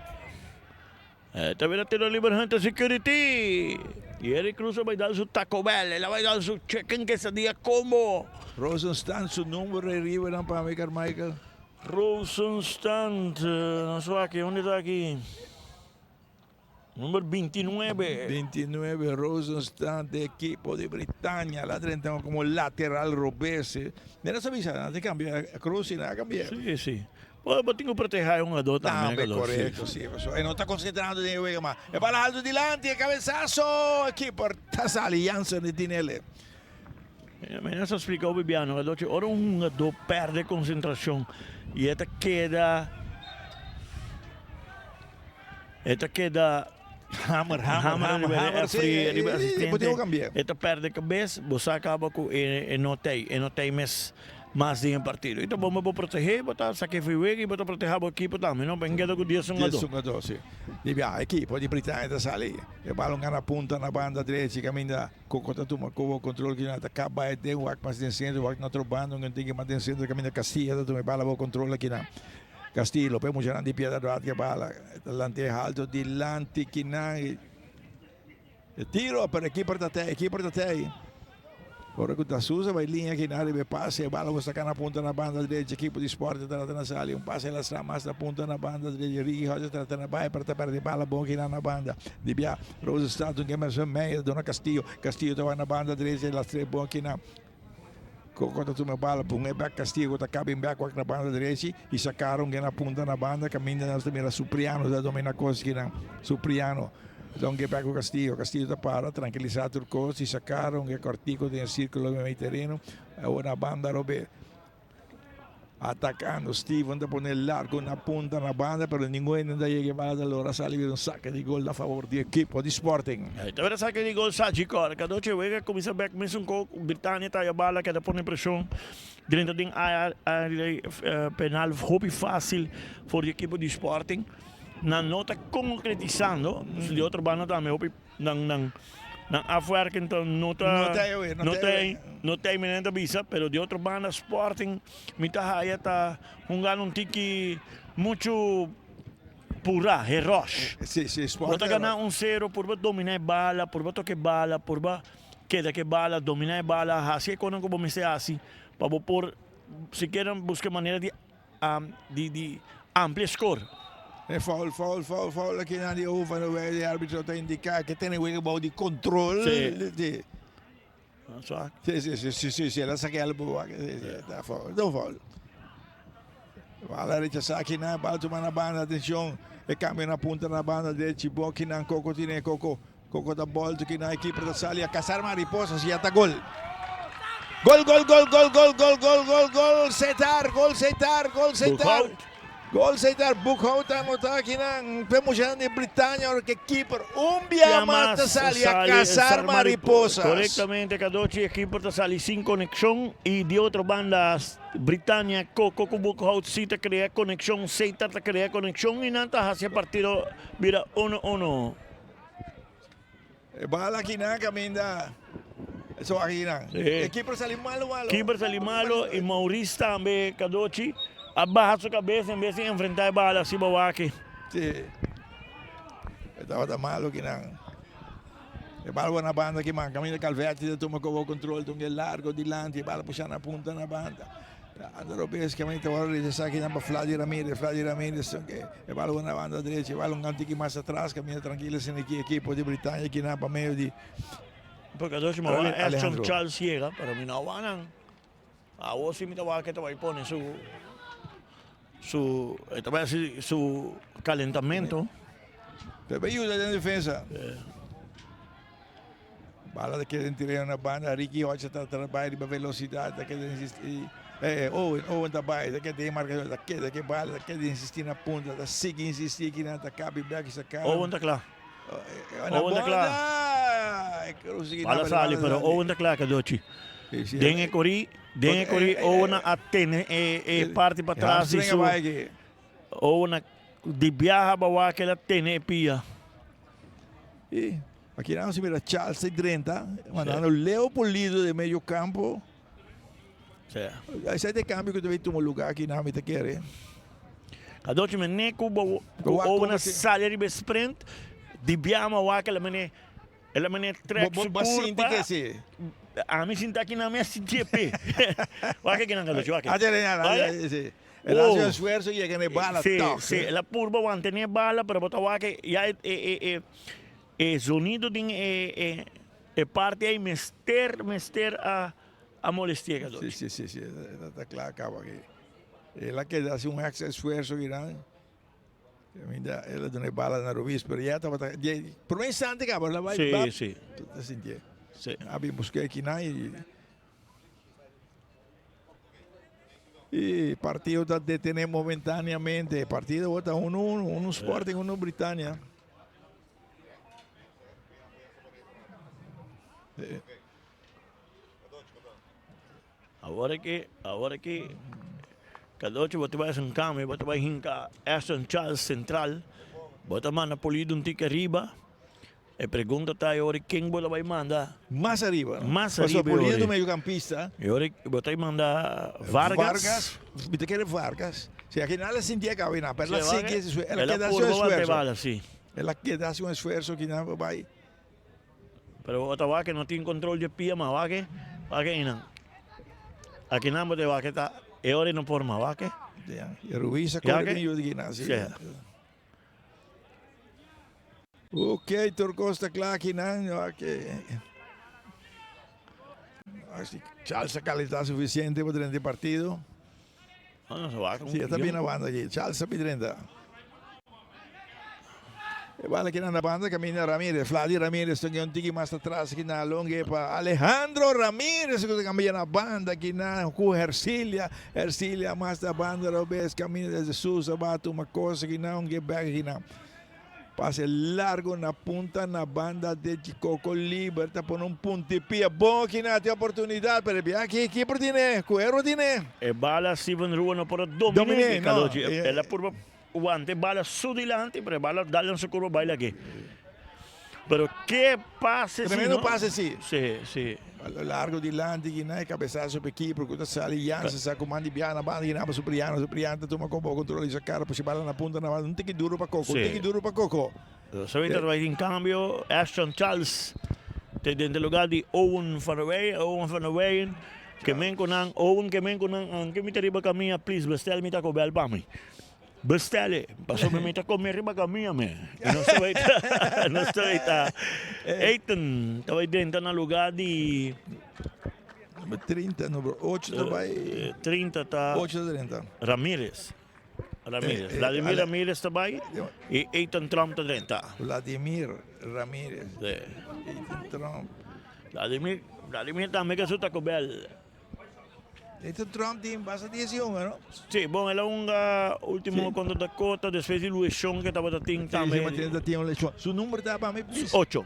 Também tem o Liberhunter Security. E Eric Cruz vai dar seu Taco Bell, ele vai dar seu check-in que esse dia como. Rosenstand, seu número é River para mim, Carmichael. Rosenstand, não sei aqui, onde está aqui? Número 29. 29, Rosenstand de equipo de Britânia. Lá dentro como lateral Robese. Mira esa visa, te cambia. Cruz y nada cambia. Sí, sí. Poi tengo proteger un adulto No, también. beh, corretto, sì. E non sta concentrando di Uega, ma è palla alto di Lanti e cabezazo. Keeper Tasali, Jansen e Dinele. Me ne explicou Bibiano, que ora um do perde concentração e esta queda Hammer, assistente, cambiare. esta perde cabeça, você acaba com e não tem mais de um partido. Então vamos proteger, botar saque freeway e botar proteger a equipe também, não bem que com dia Sungador, sì. Di Bia, equipo di Britannia Tasali. E palla una punta na banda direita, caminha com contatuma com o controle que nada acaba e tem o arco mais dentro, o arco na outra banda, não tem que mais dentro, caminha Castillo, tu me palla o controle aqui na Castillo, poi muoiono di piede davanti che palla, davanti alto di Lanti Chinai. E tiro per equipe da te. Ora con Tassusa va in linea che arriva passe e balla questa cana punta na banda direita, equipe di sport da Nasali, un passe alla strada, ma punta na banda direita, Righi Roger tratta na baia per tapare di palla, buon che na banda, di Bia, Rosa Stato che Emerson Meyer, Dona Castillo trova na banda direita e la tre buon che na quando tu me bala, pum e back Castillo, quando acaba in back na banda direita, e sacaram che na punta na banda, cammina na stamina Supriano da Domena Koskina, Supriano. Don che pega Castillo da para, tranquillizzato il corso, si saccarono che cortico del circolo del terreno, e una banda robe attaccando Steven dopo nel largo una punta una banda, però ninguno da che va allora sale un sacco di gol a favore di equipo di Sporting. Ora sacco di gol sa Gicor, che doce vega comincia back messo un co Britannia tá bala che da pone pressão dentro ding penal hobby fácil voor die equipo di Sporting. Na nota concretizando, de outra banda também, nang afwerking então não tem menina bisa, pero de outra banda Sporting, mita haya tá um tiki muito pura, herosh. Sì, Sporting. Bota ganhar 1-0 por dominar bala, por toque bala, por queda que bala, dominar bala, assim é quando como me se assim, para por se querem buscar maneira de amplia score. Foul che non di over di arbitro da indicare che tiene un po' di controllo. Sì, la sa che è il buo da foul. Alla recha Sakina, balto una banda, attenzione, e cambia una punta na banda del Cibo, che non Coco tiene Coco da volta che na equipe da Sali a cazar ma riposa, si atta gol. Gol, setar. Gol Seitar Bukhouta motaki ng pemusyan ni Britannia or que keeper umbia mata sali a cazar mariposas. Correctamente, Cadoci, keeper ta sali sin conexión y de otra banda Britannia Coco Bukhouta sí te crea conexión, Seitar te crea conexión y nanta hacia partido mira 1-1. Bala aquí na caminda. Eso aquí na. El keeper sali malo. Keeper sali malo y Maurice también Cadoci. Abaixa a cabeça em vez de enfrentar a bala assim aqui. Sim. Estava da malo que não. E bala na banda que man, caminho Calvete, de toma com o controle, de largo de lante, bala puxando a punta na banda. Andro basicamente ora ele sa que não Flávio Ramírez, que e bala na banda direita, bala antigo mais atrás, caminha tranquilo sem equipe de Britannia que na para meio de porque a dois moa Ashton Charles chega, para mim não vai. A você me tava que vai pôr su calentamento. Pero ayuda en defensa. Bala de que tirei na banda, Ricky Rocha está trabalhando de velocidade, que insistir. Owen trabalha, que tem marcador, que bala, que insistir na punta, da siga insistir que não cabe back sacar. Owen tá claro. Owen tá claro. Bala sali, pero Owen tá claro, Cadoci. Den Cori, Owen atene e parte para trás isso. Owen de viaja bawa que ela tene pia. E aqui não se mira Charles e 30, mandando Leo Polido de meio campo. Esse é de câmbio que tu vai tomar lugar aqui na meta querer. Cadoci meneco Owen sale de sprint, de viaja bawa que ela mene track super. A mim sinta aqui na minha CGP. Olha que não Cadoci, olha. El hace esfuerzo y llega en bala. Sí, la curva va a tener bala, pero botar que ya el sonido de parte ahí mester a molestar. Sí, está claro, acaba aquí. Ela que hace un extra esfuerzo, Irán. Mira, ela dona bala na Rubis, pero ya estaba. Por un instante, cabrón, la va Sí, sí. Sí. Abi busqué aquí y partido está detenido momentáneamente. Partido vota 1-1, uno Sporting, uno Britannia. Agora que cada ocho você vai em cama, você vai hincar Aston Charles central, você manda polido um tique arriba, e pergunta tá agora quem você vai mandar. Más arriba. Mais Passou arriba. por linha do meio campista. E agora você vai mandar Vargas. Você quer Vargas. Se aqui nada sentia que havia, pero ela Vargas, sigue, ela ela quer dar por seu bala, esforço. sim. Ela quer dar seu esforço que não vai. Pero outra vaca não tem controle de pia, mas vaca não. Aqui não pode vaca tá, é hora não por mais vaca. E Ruiz corre bem eu digo assim. Ok, Turcosta klaar aqui não, ok. Acho que Charles a calidad suficiente para o partido. Sí, está bien la banda aquí. Charles está bien. Vale que na banda camina Ramírez, Vladi Ramírez, tem um tique mais atrás aqui na longa para Alejandro Ramírez, que cambia na banda aqui na com Ercília mais da banda, Robes camina desde Sousa, bate uma coisa aqui na get back aqui na. Passe largo na punta na banda de Coco Liberta por um puntipia bom aqui na tem oportunidade para ver aqui por tiene, Coelho tiene. E bala Steven Ruano por domine, no. Ela por o ante bala su dilante, pero bala dale su curva baila aquí. Pero qué pase tremendo ¿no? passe sim. Sí. Largo dilante que né cabeçaço para aqui, porque está ali Jansen, sa comando biar na banda, na Supriano toma com o controle essa cara, para bala na punta na banda, não tem que duro para Coco, tem que duro para Coco. Ahorita vai em cambio Aston Charles tem dentro do lugar de Owen van der Weyen, que men konan Owen que men konan que me teriba caminha, please, bestel me ta ko bel para mim. Bestelle, passou me meta comer riba caminha me. Não estou Eitan, estava dentro no lugar de 30, número 8 também. 30 tá 8-30. Ramírez. Vladimir Ramírez está aí e Eitan Trump está 30. Vladimir Ramírez. Eitan Trump. Vladimir também que suta com bel. Eitan Trump tem bastante 11, não? Sim, bom, ele é último contra Dakota, depois de Luis Chong que estava também. Tinha um lechão. Seu número está para mim? 8.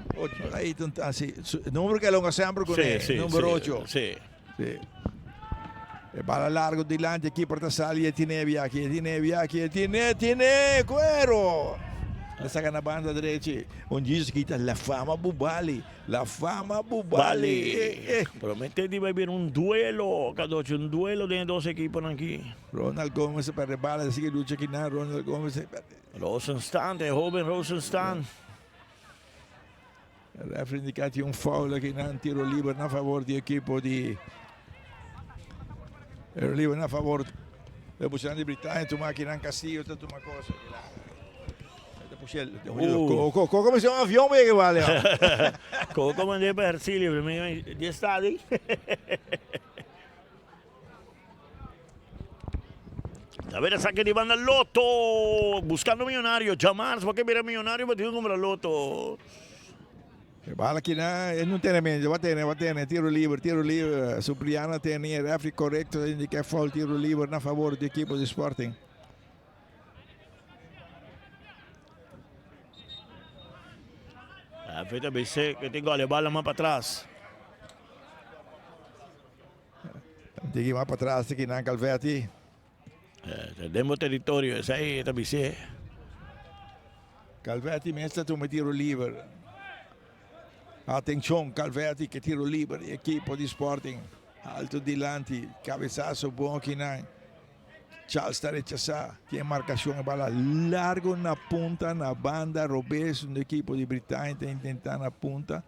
Aí então assim, número que é longa sempre com ele, número 8. Sim. Bala largo dilante aqui para Tassali, tiene Cuero. La saca na banda direita, onde diz que está La Fama Bubali. Promete que vai haver duelo, Cadocho, duelo de dos equipos aqui. Ronald Gomes para rebala, sigue lucha aqui na Ronald Gomes. Rosenstein, joven Rosenstein. O referee indica um foul aqui na tiro livre a favor do equipo de livre a favor da Buchan de Britânia, tomar aqui na Castillo, tanto uma coisa. Coco come se un avião que vale. Coco mandei para Ercília, de estado. A ver, saque de banda Loto, buscando millonario, Jamars, porque mira millonario, pero tiene un número Loto. Bala aqui ele não tem mente, vai ter, tiro livre, Supriana tem referee correto, indica foul, tiro livre na favor do equipo de Sporting. Feita BC que tem que levar a mão para trás. Tem que ir mais para trás aqui na Calvetti. Temos território, esse aí é BC. Calvetti mesmo tem um tiro livre. Atenção, Calvetti que tiro livre, equipo de Sporting. Alto dilante, cabeçaço bom aqui na Charles está rechazado, tem marcação, bala largo na punta, na banda, Robes, um equipo de Britânia, está tentando na punta.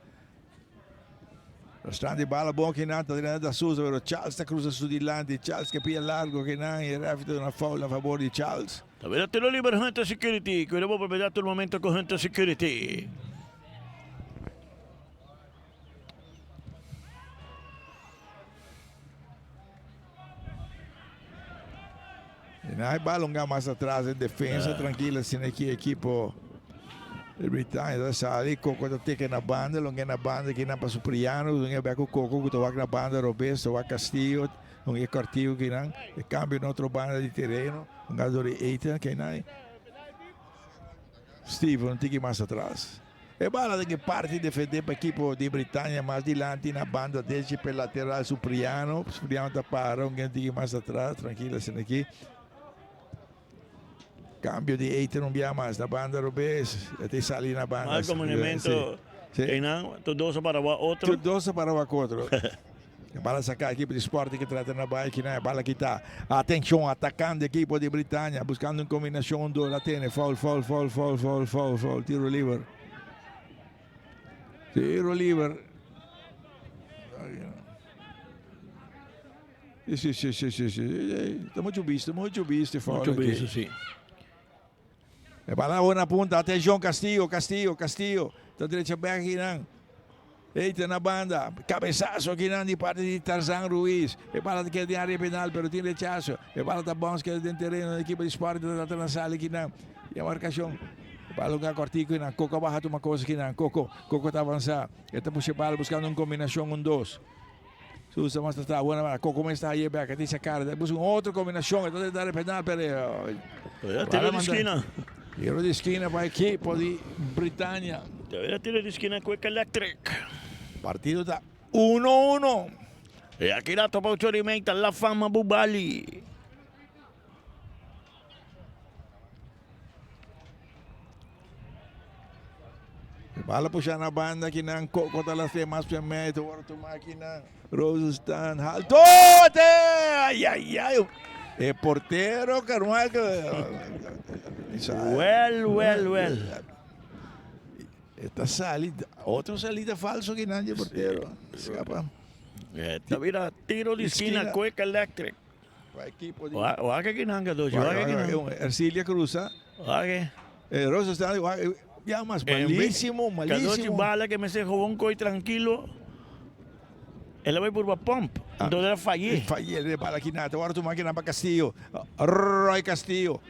Stand de bala bom que não, está dentro da Sousa, pero Charles está cruzando su dilante, Charles que pilla largo que não, e referee una foul a favor de Charles. Está vendo, tiro libre, Hunter Security, queremos aproveitar todo momento con Hunter Security. Hay balón más atrás en defensa, tranquila, sin aquí equipo de Britânia da sali, Coco tá teke na banda, longe na banda, que na para Supriano, longe beco Coco, que toca na banda, Roberto, toca Castillo, longe Cortivo, que não, e cambio na outra banda de terreno, um jogador de Eita, que não, Steven, não tem mais atrás. E bala que parte defender para a equipe de Britânia mais adiante na banda desde pela lateral Supriano tá para, não tem mais atrás, tranquila, assim aqui. Cambio di Eiter non abbiamo mais na banda Robes, te sali na banda. Mal comunicamento, tu dosa para o outro. Tu dosa para o outro. A bala sacar a equipe de esporte que trata na bala, que não é bala que está. Atenção, atacando a equipe de Britânia, buscando uma combinação do Latene, foul, tiro livre. Tiro livre. Sì. Está muito visto, foul. Muito visto, sim. E bala na punta, atenção, Castillo. Da direita back aqui não. Eita na banda, cabeçaço aqui não de parte de Tarzan Ruiz. E bala que é de área penal, pero tem rechaço. E bala da bons que é dentro do terreno da equipe de esporte da na sala aqui não. E a marcação. Bala um cortico aqui não. Coco barra uma coisa aqui não. Coco tá avançando. Ele tá puxando bala buscando uma combinação 1-2. Susa mas está buena para Coco como está aí back, dice cara, busca outra combinação, então dar penal para tiro de esquina. Tiro de esquina para a equipe de Britânia. Tiro de esquina Cueca Electric. Partido está 1-1. E aqui lá topa o Chorimenta, La Fama Bubali. Bala puxar na banda aqui não, Coco tá lá mais para meio, o outro máquina, Rosestan, alto, ai. É porteiro, Carvalho. Well. Esta salida, outra salida falso que não é porteiro. Escapa. Esta vira tiro de esquina, Cueca Electric. Para a equipe de... O aqui que não, dojo. Ercília Cruza. Aqui. Rosestan, ya más malísimo. Cada bala que me se robó un coi tranquilo. Él va por pump. Entonces era fallé. Fallé de bala aquí nada. Ahora tu máquina para Castillo. Roy Castillo.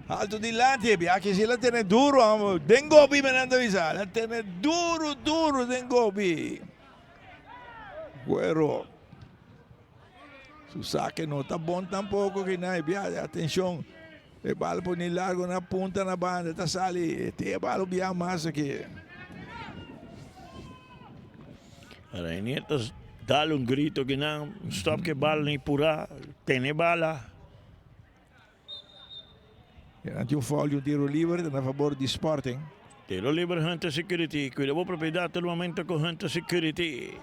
Alto dilante, aquí si la tiene duro. Dengobi me anda a avisar. La tiene duro, Dengobi. Güero. Su saque no está bom tampoco que nadie. Atención. E bala por ni largo na punta na banda, tá sali, tem bala biar massa aqui. Reinetas dá um grito que não, stop que bala nem pura, tem bala. Ante um foul e um tiro livre a favor de Sporting. Tiro livre Hunter Security, cuidado propriedade no momento com Hunter Security.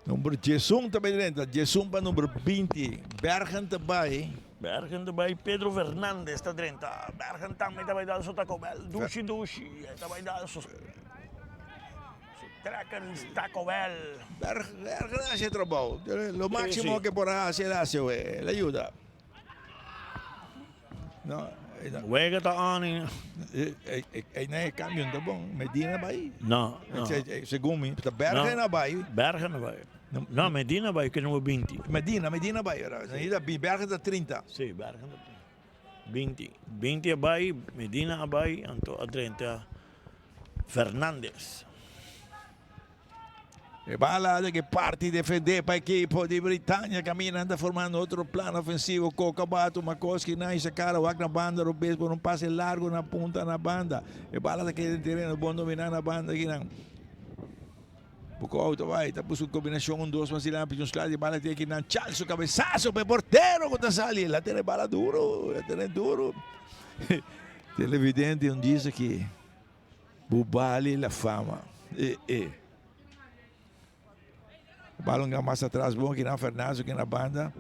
Número 18 também dentro, 18 para número 20, Bergen também. Pedro Fernandes está dentro. Bergen também vai dar o Taco Bell. Dushi, vai dar o tracker Taco Bell. Bergen hace trabajo. Lo máximo que podrá hacer le ayuda. No. Juega está on. Não é caminho, tá bom? Medina vai? Não. Segundo mim, Bergen vai. Bergen vai. Não, Medina vai, que número 20. Medina vai. Bergen da 30. Sim, Bergen da 20. 20 vai, Medina vai, a 30. Fernandes. E bala de que parte defender para a equipe de Britânia, caminha, anda formando outro plano ofensivo, Coca bate uma coisa que não essa cara, o na banda, o beisebol, não passe largo na ponta na banda. E bala daquele terreno, bom dominar na banda aqui não. Pouco alto vai, tá buscando combinação 1-2, mas ele não pediu uns claros, e bala tem aqui não, chalso, cabeçaço, para porteiro, quando sai, lá tem bala duro, Televidente diz que Bubali la fama. Balão mais atrás, bom aqui na Fernandes, aqui na banda.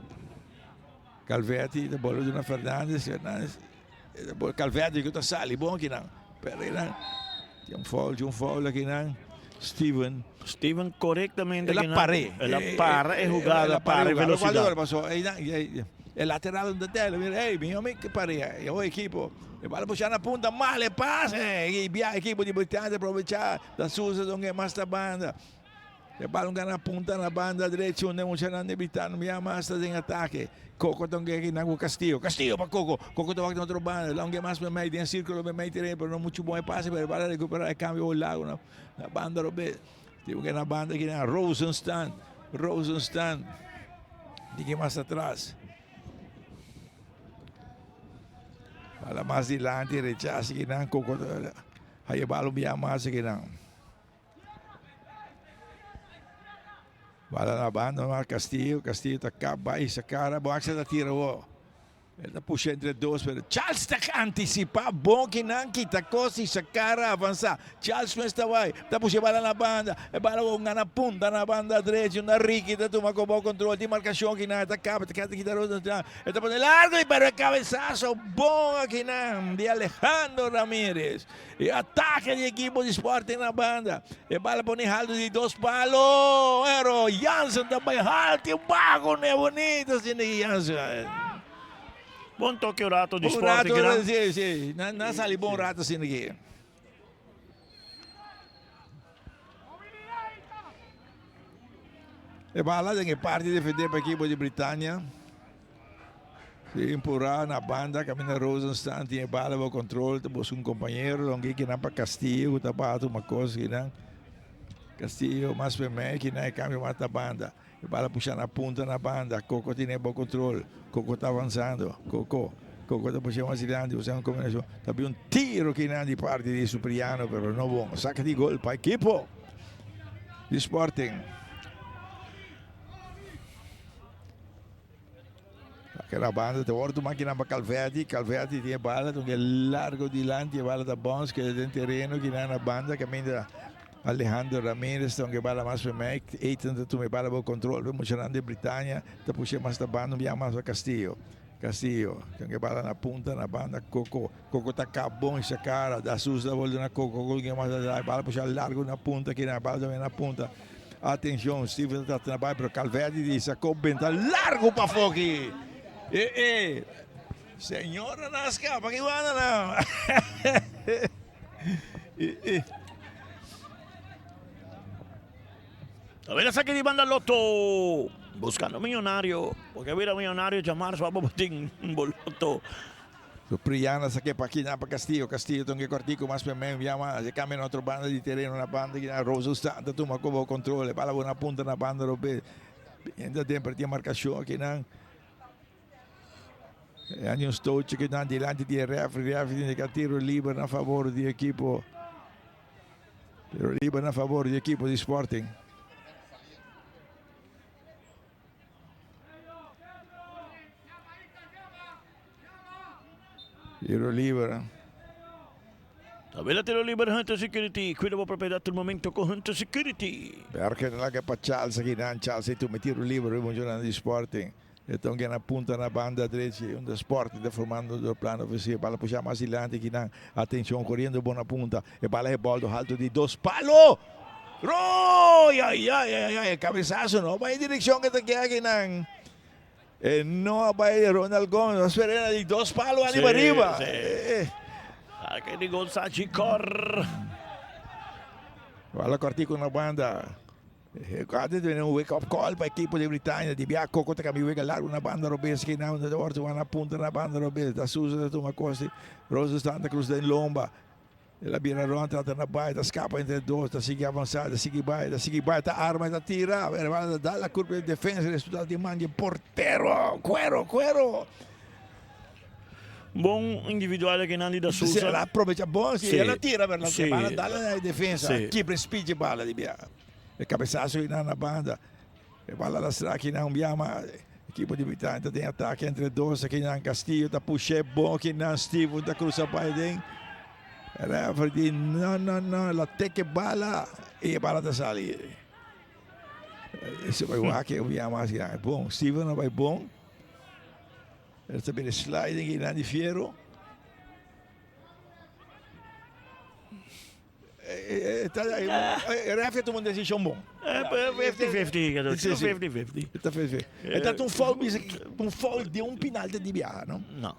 Calvetti, da bola de Fernandes. Calvetti que está sali, bom aqui não. Pereira, tem um foul aqui não. Steven corretamente. Ela pare. Ela para é jogada para velocidade. El lateral da tela, ei, meu amigo que pare. E o equipo, vai puxar na ponta, mal passe. E a equipe de Britânia aproveitar da Sousa, onde é mais da banda. E balão na ponta na banda direita, onde o Xanande Britano me amassa em ataque. Coco tong aqui na Castillo. Castillo para Coco. Coco tong na outra banda. Lá onde mais me mete em círculo, me mete em, mas não muito bom passe para recuperar o câmbio o lago na banda Robert. Tipo que na banda aqui na Rosenstein. Diga mais atrás. Para mais adiante, rechaça aqui na Coco. Aí balão me amassa aqui na. Bala na banda, Castillo tá cá, baixa a cara, boa da tira, ele está puxando entre dois, pero Charles está antecipar, bom que não quita coisa, essa cara avançar, Charles não está vai, está puxando bala na banda, é bala na ponta, na banda direita, na Ricky, está tomando com bom controle, de marcação que não, está cá, está quitar outro, está pondo largo, e para o cabeçaço, bom aqui não, de Alejandro Ramírez, e ataque de equipo de esporte na banda, e bala põe haldo de dois palos, Ero, Jansen também haldo, o bago, né, bonito, assim, Jansen. Bom toque o rato de esporte. Sim. Não sali bom rato assim aqui. E bala tem que parte de defender para a equipe de Britânia. Se empurrar na banda, camina Rosenstein, tem bala para o controle, tem um companheiro, alguém que não para Castillo, está para uma coisa que não. Castillo, mais para mim, que não é câmbio mais da banda. E bala puxar na ponta na banda, Coco tem bom controle, Coco está avançando, Coco está puxando mais adiante, usando uma combinação, também um tiro que não de parte de Supriano, pero não bom, saca de gol para a equipe de Sporting. Aquela banda, tem hora de máquina para Calvete tem bala, tem largo de lante, bala da Bons, que é dentro do terreno, que não é na banda, caminha Alejandro Ramírez, que bala mais para mim, e tenta tomar bala para o controle, vamos chamando de Britânia, está puxando mais da banda, não mais para Castillo, que bala na ponta, na banda, Coco está acabou essa cara, dá susto da volta na Coco, que mais da bala puxar largo na ponta, que na bala também na ponta, atenção, Steven está trabalhando para o Calvete, diz, sacou bem, está largo para Foque, senhora Nasca, para que vana não? A ver, saque de banda Loto. Buscando millonario. Porque mira millonario llamarse a Bobotín. Boloto. Supriano saque para aqui, para Castillo tem que cortico mais para mim, se cambia na outra banda de terreno, na banda que na Rosa Santa, toma como controle, bala na ponta na banda, Robert. Ainda tem para ter marcação aqui, não. Há um touch que não diante de refri que tiro livre na favor do equipo. Tiro livre na favor do equipo de Sporting. Tiro livre. Tabela tiro livre Hunter Security. Cuida da propriedade do momento com Hunter Security. Perché non è che per Charles aqui, Charles, tu mi tiro livre, un giornale di Sporting. Então que na ponta na banda direita, onde o Sporting está formando do plano ofensivo, bala puxar mais adiante, que não, atenção, correndo boa na ponta, e bala bola do alto de dois palos. Ai, cabeçaço, não vai em direção que está aqui, não. No vai Ronald Gomes, espera de dois palos ali para arriba. Aqui de Gonçalves Cor. Bala cortico na banda. Guarda, tem um wake-up call para a equipe de Britânia, de Biaco, contra que me largo na banda Robes, que não, da hora na ponta na banda Robes, da Susa, da Toma Costa, Rosa Santa Cruz da Lomba, ela vira ronda, está na baia, escapa entre dois, está seguir avançada, seguir baia, está arma, está tira, vai dar a curva de defesa, estudar de manga, porteiro, cuero. Bom individual que não da Susa. Ela aproveita bom, se ela tira, per la bala, dá a defesa, que speed bala de Biaco. E cabeçaço na banda, e bala da strada que não abbiamo, equipe de Britânia tem ataque entre dois, aqui não Castillo, está puxando bom, que não Steve, está cruzando para dentro, referee diz, não, ela tem que bala, e a bala está saindo. Esse vai o que abbiamo mais bom, Steve não vai bom, ele está bem sliding, que não de fiero. Referee tu uma decisão bom. 50-50. Então um foul de um penalti de Biaco, não? Não.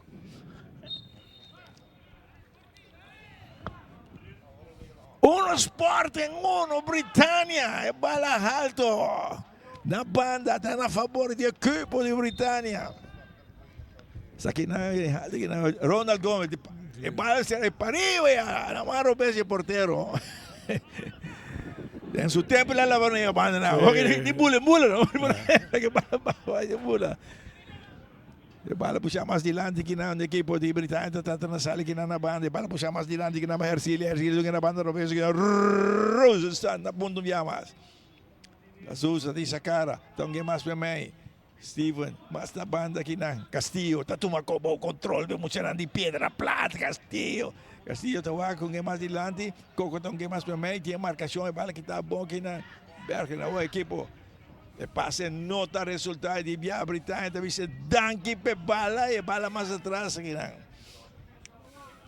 1 Sporting, 1 Britannia. E bala alto. Na banda está na favor do equipo de Britannia. Sa aqui Ronald Gomes. E bala se repariu e na mano esse porteiro. Em seu tempo lá lavaram a banda na. Di bula não. Que bala de bula. E bala puxar mais dilante que na equipo de Britannia está na sala que na banda. E bala puxar mais dilante que na Hercília que na banda Roberto que Rose está na ponto de mais. A Sousa di sa cara, tongge mas pa may. Steven, mas na banda aqui na Castillo, tá tumacobo o controle, vemos de Piedra Plata, Castillo. Castillo tawa com mais dilante, Coco tongge mas pa may, tinha marcação e bala que tá bom aqui na Bergen, na o equipo. E passe nota resultado de Bia Britannia, tá visse danki pe bala e bala mais atrás aqui na.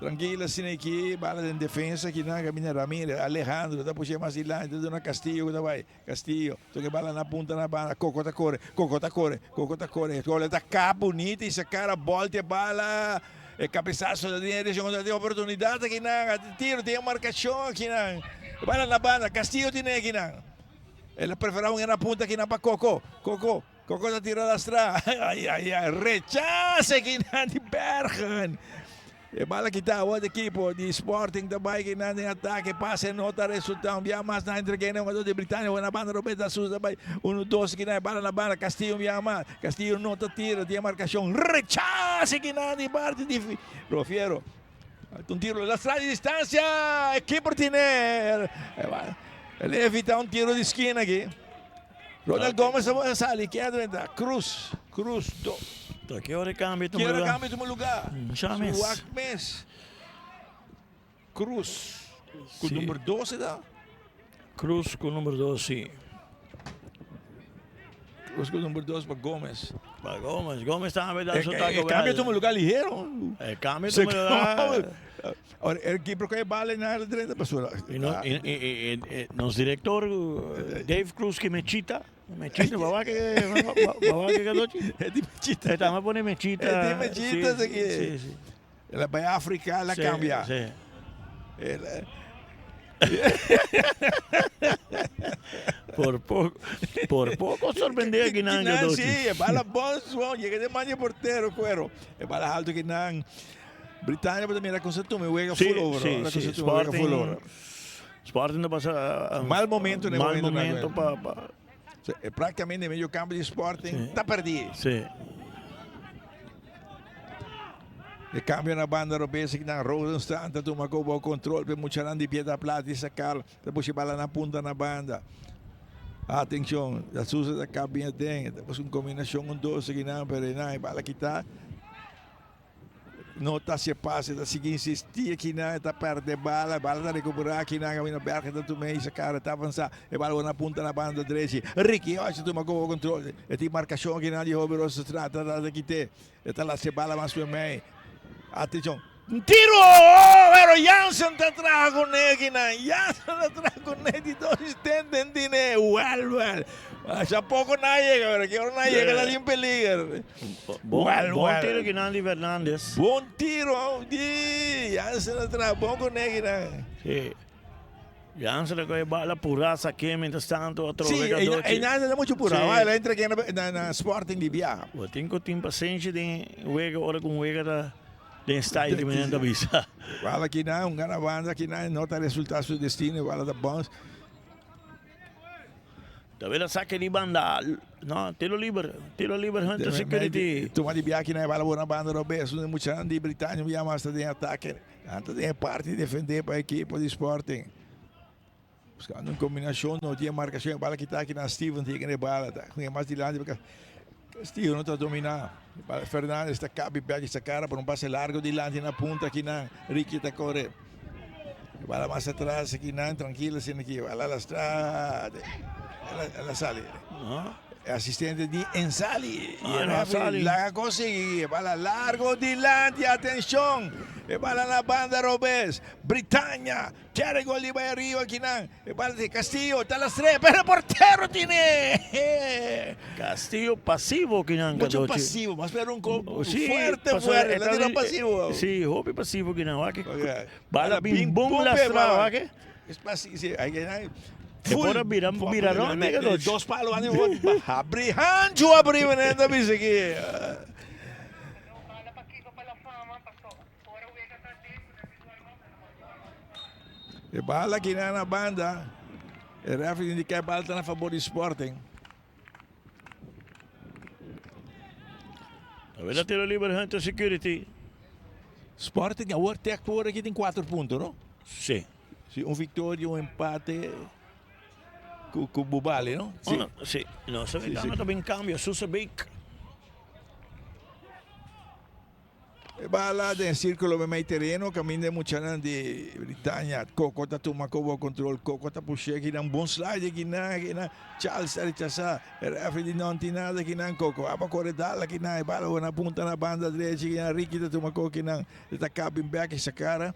Tranquila, sin aqui, bala de defesa aqui na Camina Ramírez, Alejandro, tá puxando mais dilante, tá dando Castillo, tá vai, Castillo, toque bala na ponta na bala, Coco tá corre, Coco tá cá bonita, essa cara, volta a bala, e cabeçaço da direção, tem oportunidade aqui na, tiro, tem marcação aqui na, bala na banda, Castillo tem aqui na, ele preferiu ir na ponta aqui na para Coco tá tirando atrás, rechaça aqui na de Bergen. E bala que está o equipo de Sporting também que não tem ataque, passe, nota, resultado, via mais na entrega, não de Britannia, na banda Roberto Sousa também, 1-2 que não é bala na banda, Castillo via mais, Castillo nota, tira, tem marcação, rechace que não de parte de Rofiero, um tiro da estrada de distância, equipo tem, ele evita um tiro de esquina aqui, Ronald Gomes sai, que é Cruz, Que hora cambia tu lugar? Chames. Mes. Cruz. Com o número 12 dá? Cruz com o número 12, sim. Cruz com o número 12 para Gomes. Para Gomes está a ver dar sotaque. Cambia tu lugar ligeiro? Cambia tu lugar. Ora, ele que procura bala na direita pessoa. E nosso diretor Dave Cruz que mechita, babá que garoto. É de mechita. Está a poner mechita. É de mechita isso aqui. Sim. Ela vai à África, ela cambia. Sim. Por pouco sorprendeu aqui na garoto. Sim, é bala bom, chega de manhã porteiro, cuero. É bala alto que não. Britannia também era conceitume, juega full over. Sporting não passa mal momento, né? Mal momento para é praticamente meio campo de Sporting, está perdido. Sim. E cambio na banda Roberto que na Rosenstein, tá toma o controle, para mucharan de Piedra Plata e sacar, depois se bala na ponta na banda. Atenção, a Sousa da cabinha tem, depois uma combinação com 12 que não, pero não, bala que tá. Não está se passa, está seguindo insistir aqui na está perto de bala está recuperar aqui na caminho Bergen, está também essa cara está avançar, e bala na ponta na banda direita. Ricky, hoje toma o controle, e tem marcação aqui na de Roberto se trata daqui te, está lá se bala mais para mim. Atenção. Tiro! Pero Janssen está atrás com ele, Janssen está atrás com ele, dois tendem, well. Já pouco não chega, que hora não chega, está em peligro. Bom tiro que Nandi Fernandes. Bom tiro, Janssen atrás, bom com ele, Sim. Janssen recoge bala puraça aqui, mientras tanto, outro jogador. Sim, e nada é muito pura, ela entra aqui na Sporting de Bia. Tenho paciência de jogar, hora com jogar de style de menina visa. Fala que não, gana banda que não, nota resultados do destino, fala da bons. Talvez saque de banda, no, tiro livre, Hunter Security. Toma de Bia que não é bala boa banda, Roberto, muita de Britannia, via mais de ataque, antes de parte de defender para a equipe de Sporting. Buscando uma combinação, não tinha marcação, bala que está aqui na Steven, tinha que bala, com mais de lado, porque Castillo não está dominando. Fernandes está cabe perde essa cara para um passe largo de lado na ponta aqui na Ricky está corre. Bala mais atrás aqui na tranquila assim aqui, bala lá está. Ela sale. Assistente de Ensali. La consegui, bala largo de lado, atenção. E bala na banda Robes, Britannia, quer gol de vai arriba aqui na, e bala de Castillo, está las tres, pero portero tiene. Castillo passivo que não. Muito passivo, mas era fuerte, ele era passivo. Sim, hobby passivo que não, bala bim bum las trava, Espacio, sí, hay que... Ora viraron, Dos palos van a abrir, Hancho abrir venendo dice que e bala aqui na banda. O referee indica que a bala está a favor do Sporting. A ver, tiro livre Hunter Security. Sporting, agora até agora aqui tem 4 pontos, não? Sim. Sim, vitória, empate com o Bubali, não? Sim. Sim. Não, se vediamo também cambia, Sousa Beek. Bala del círculo de meio terreno, caminho de Muchanan de Britânia, Coco está tomando o controle, Coco está puxando aqui, um bom slide aqui na Charles está rechazando, referee não tem nada aqui na Coco, aba corredala aqui na bala na ponta na banda direita aqui na Ricky está tomando aqui na, está cabin back essa cara,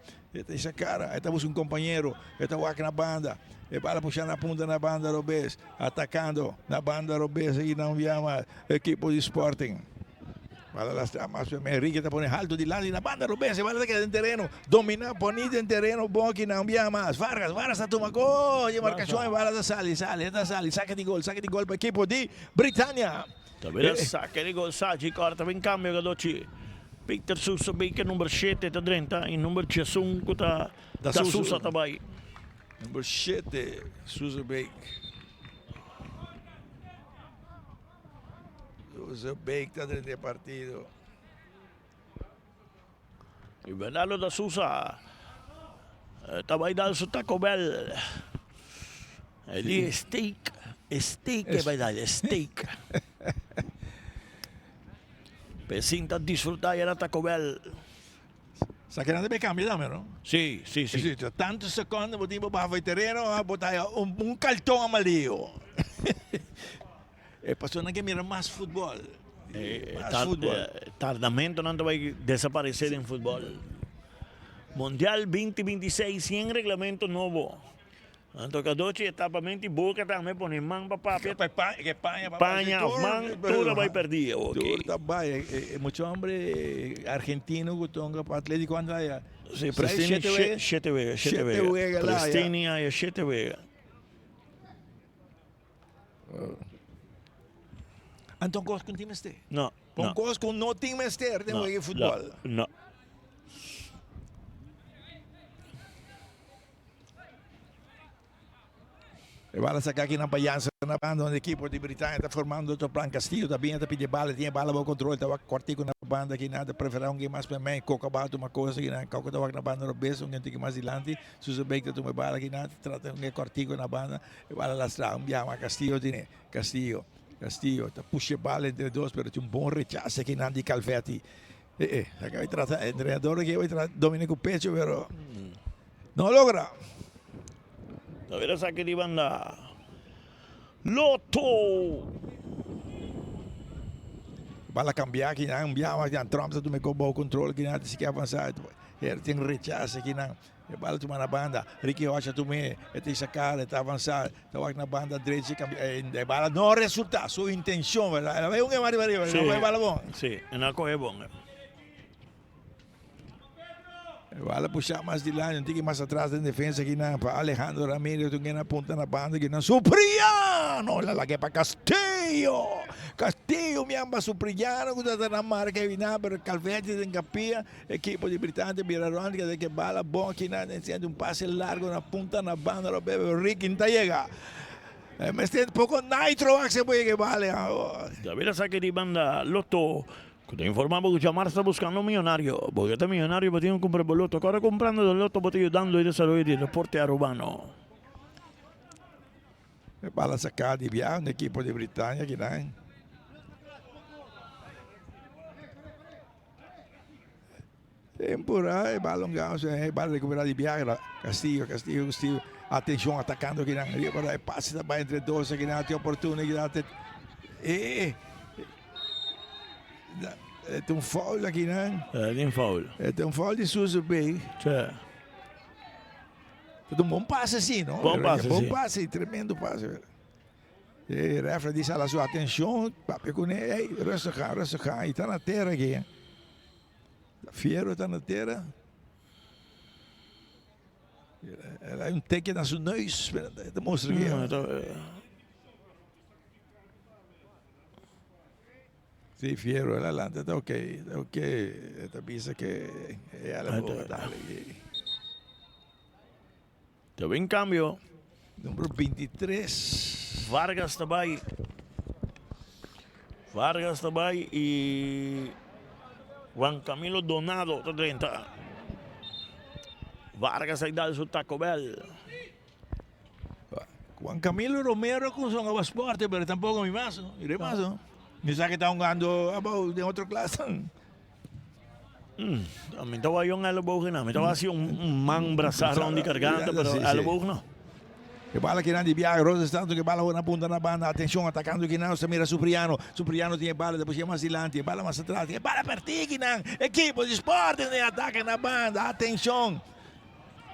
está buscando companheiro, está walk na banda, e bala puxando na ponta na banda Robes, atacando na banda Robes aqui não viama equipo de Sporting. Bala lastra más Enrique te pone alto de lado y la banda Rubén se va a quedar en terreno domina bonito en terreno Boqui no envía más Vargas a tomar oye marcación y bala sale saque de gol para el equipo de Britânia Também saque de gol Saji corta bem cambio Gadoci Peter Sousa Beek numero 7 está 30 e numero 5 está Sousa também numero 7 Sousa Beek Sousa Beek está dentro del partido. E Bernardo da Sousa estava aí dando seu Taco Bell. Ali steak vai dar, steak. Pecinta disfrutar era Taco Bell. Sacando de cambio também, não? Sim. Tantos segundos, o tempo para o terreno, botar cartão amarillo. Passou que mira mais futebol. Tardamento não vai desaparecer em futebol. Mundial 2026 sem regulamento novo. Então, cada etapamente boca também põe mão para papel. Espanha, mão, tudo vai perder. Tudo vai. Muito homem argentino que toca para Atlético Andrade. Sim, Prestini, 7 vezes. Prestini é 7 vezes. Anton gosta com time este? Não. Gosta com no time este de jogar futebol? Não. Bala sacar aqui na Payança, na banda, onde a equipe de Britânia está formando outro plano. Castilho também está pedindo bala, tinha bala para o controle, estava cortico na banda aqui, nada, preferir alguém mais para mim, Coca bate uma coisa aqui, Coca estava na banda Robeso, alguém tem que mais adiante, Sousa Beek está tomando bala aqui, nada, trata alguém cortico na banda, e bala lastra, enviamos Castillo, tiene, Castillo, está puxa bala entre dois, mas tem bom rechazo aqui, Nandi Calvetti. Acaba de tratar, el entrenador que vai tratar Domenico Pecho, pero não logra. A ver, saque de banda. Loto. Bala cambiar aqui, não enviamos aqui, Trump está tomando bom controle aqui, nada, se quer avançar, tem rechazo aqui, não. E bala tomar na banda, Ricky Rocha também, tem sacar, está avançado, está na banda direita, e bala não resulta, sua intenção, verdade? Ela vai um que não vai bala bom. Sim, não corre bom. Bala puxar mais de lá, não tem que ir mais atrás da defesa aqui, não, para Alejandro Ramírez, tem que na ponta na banda aqui, não, Supriano, lá que é para Castillo, me amba Supriano, que está na marca, mas Calvetti tem capia, equipo de Britânia, viraron, que que bala bom aqui, não, tem passe largo na ponta na banda, o bebê Ricky não chega. Mas tem pouco nitro, que se pode que vale. David saque de banda, Loto. Te informamos que Jamar está buscando un millonario, porque este millonario tiene que comprar el loto. Ahora comprando el loto, pues ayudando y desarrollando el deporte urbano. Bala sacada de viagem do equipo de Britânia aqui, né? Temporada, bala longa, bala recuperar de viagem, Castillo. Atenção, atacando aqui, né? Agora passe também entre dois aqui, né? Tem oportunidade. Tem foul aqui, né? Tem foul. Tem foul de Sousa Beek. Cioè. Tem bom passe, sim, não? Bom passe, tremendo passe. E o referee diz alla sua atenção, papi com ele, resta cá, está na terra aqui. Fiero está na terra. Hay un teken aan zijn neus. Dat moest er Sí, Fiero, adelante, está ok. Esta pizza que ya la puedo darle. Te ven cambio. Número 23. Vargas erbij. Y Juan Camilo Donado, 30. Vargas aí dá o Taco Bell. Juan Camilo Romero con su nuevo Sport, pero tampoco mi mazo. Mire mazo. Ni sabe que está jugando de otra clase. Também estava aí elleboog na. Estava assim man braçado de cargante, pero elleboog não. Que bala que Randy Biag, Rosa Santos, que bala na punta na banda, atenção, atacando que não, se mira Supriano tem bala, depois mais adelante, bala mais atrás, tem bala per ti que não, equipo de esporte de ataque na banda, atenção.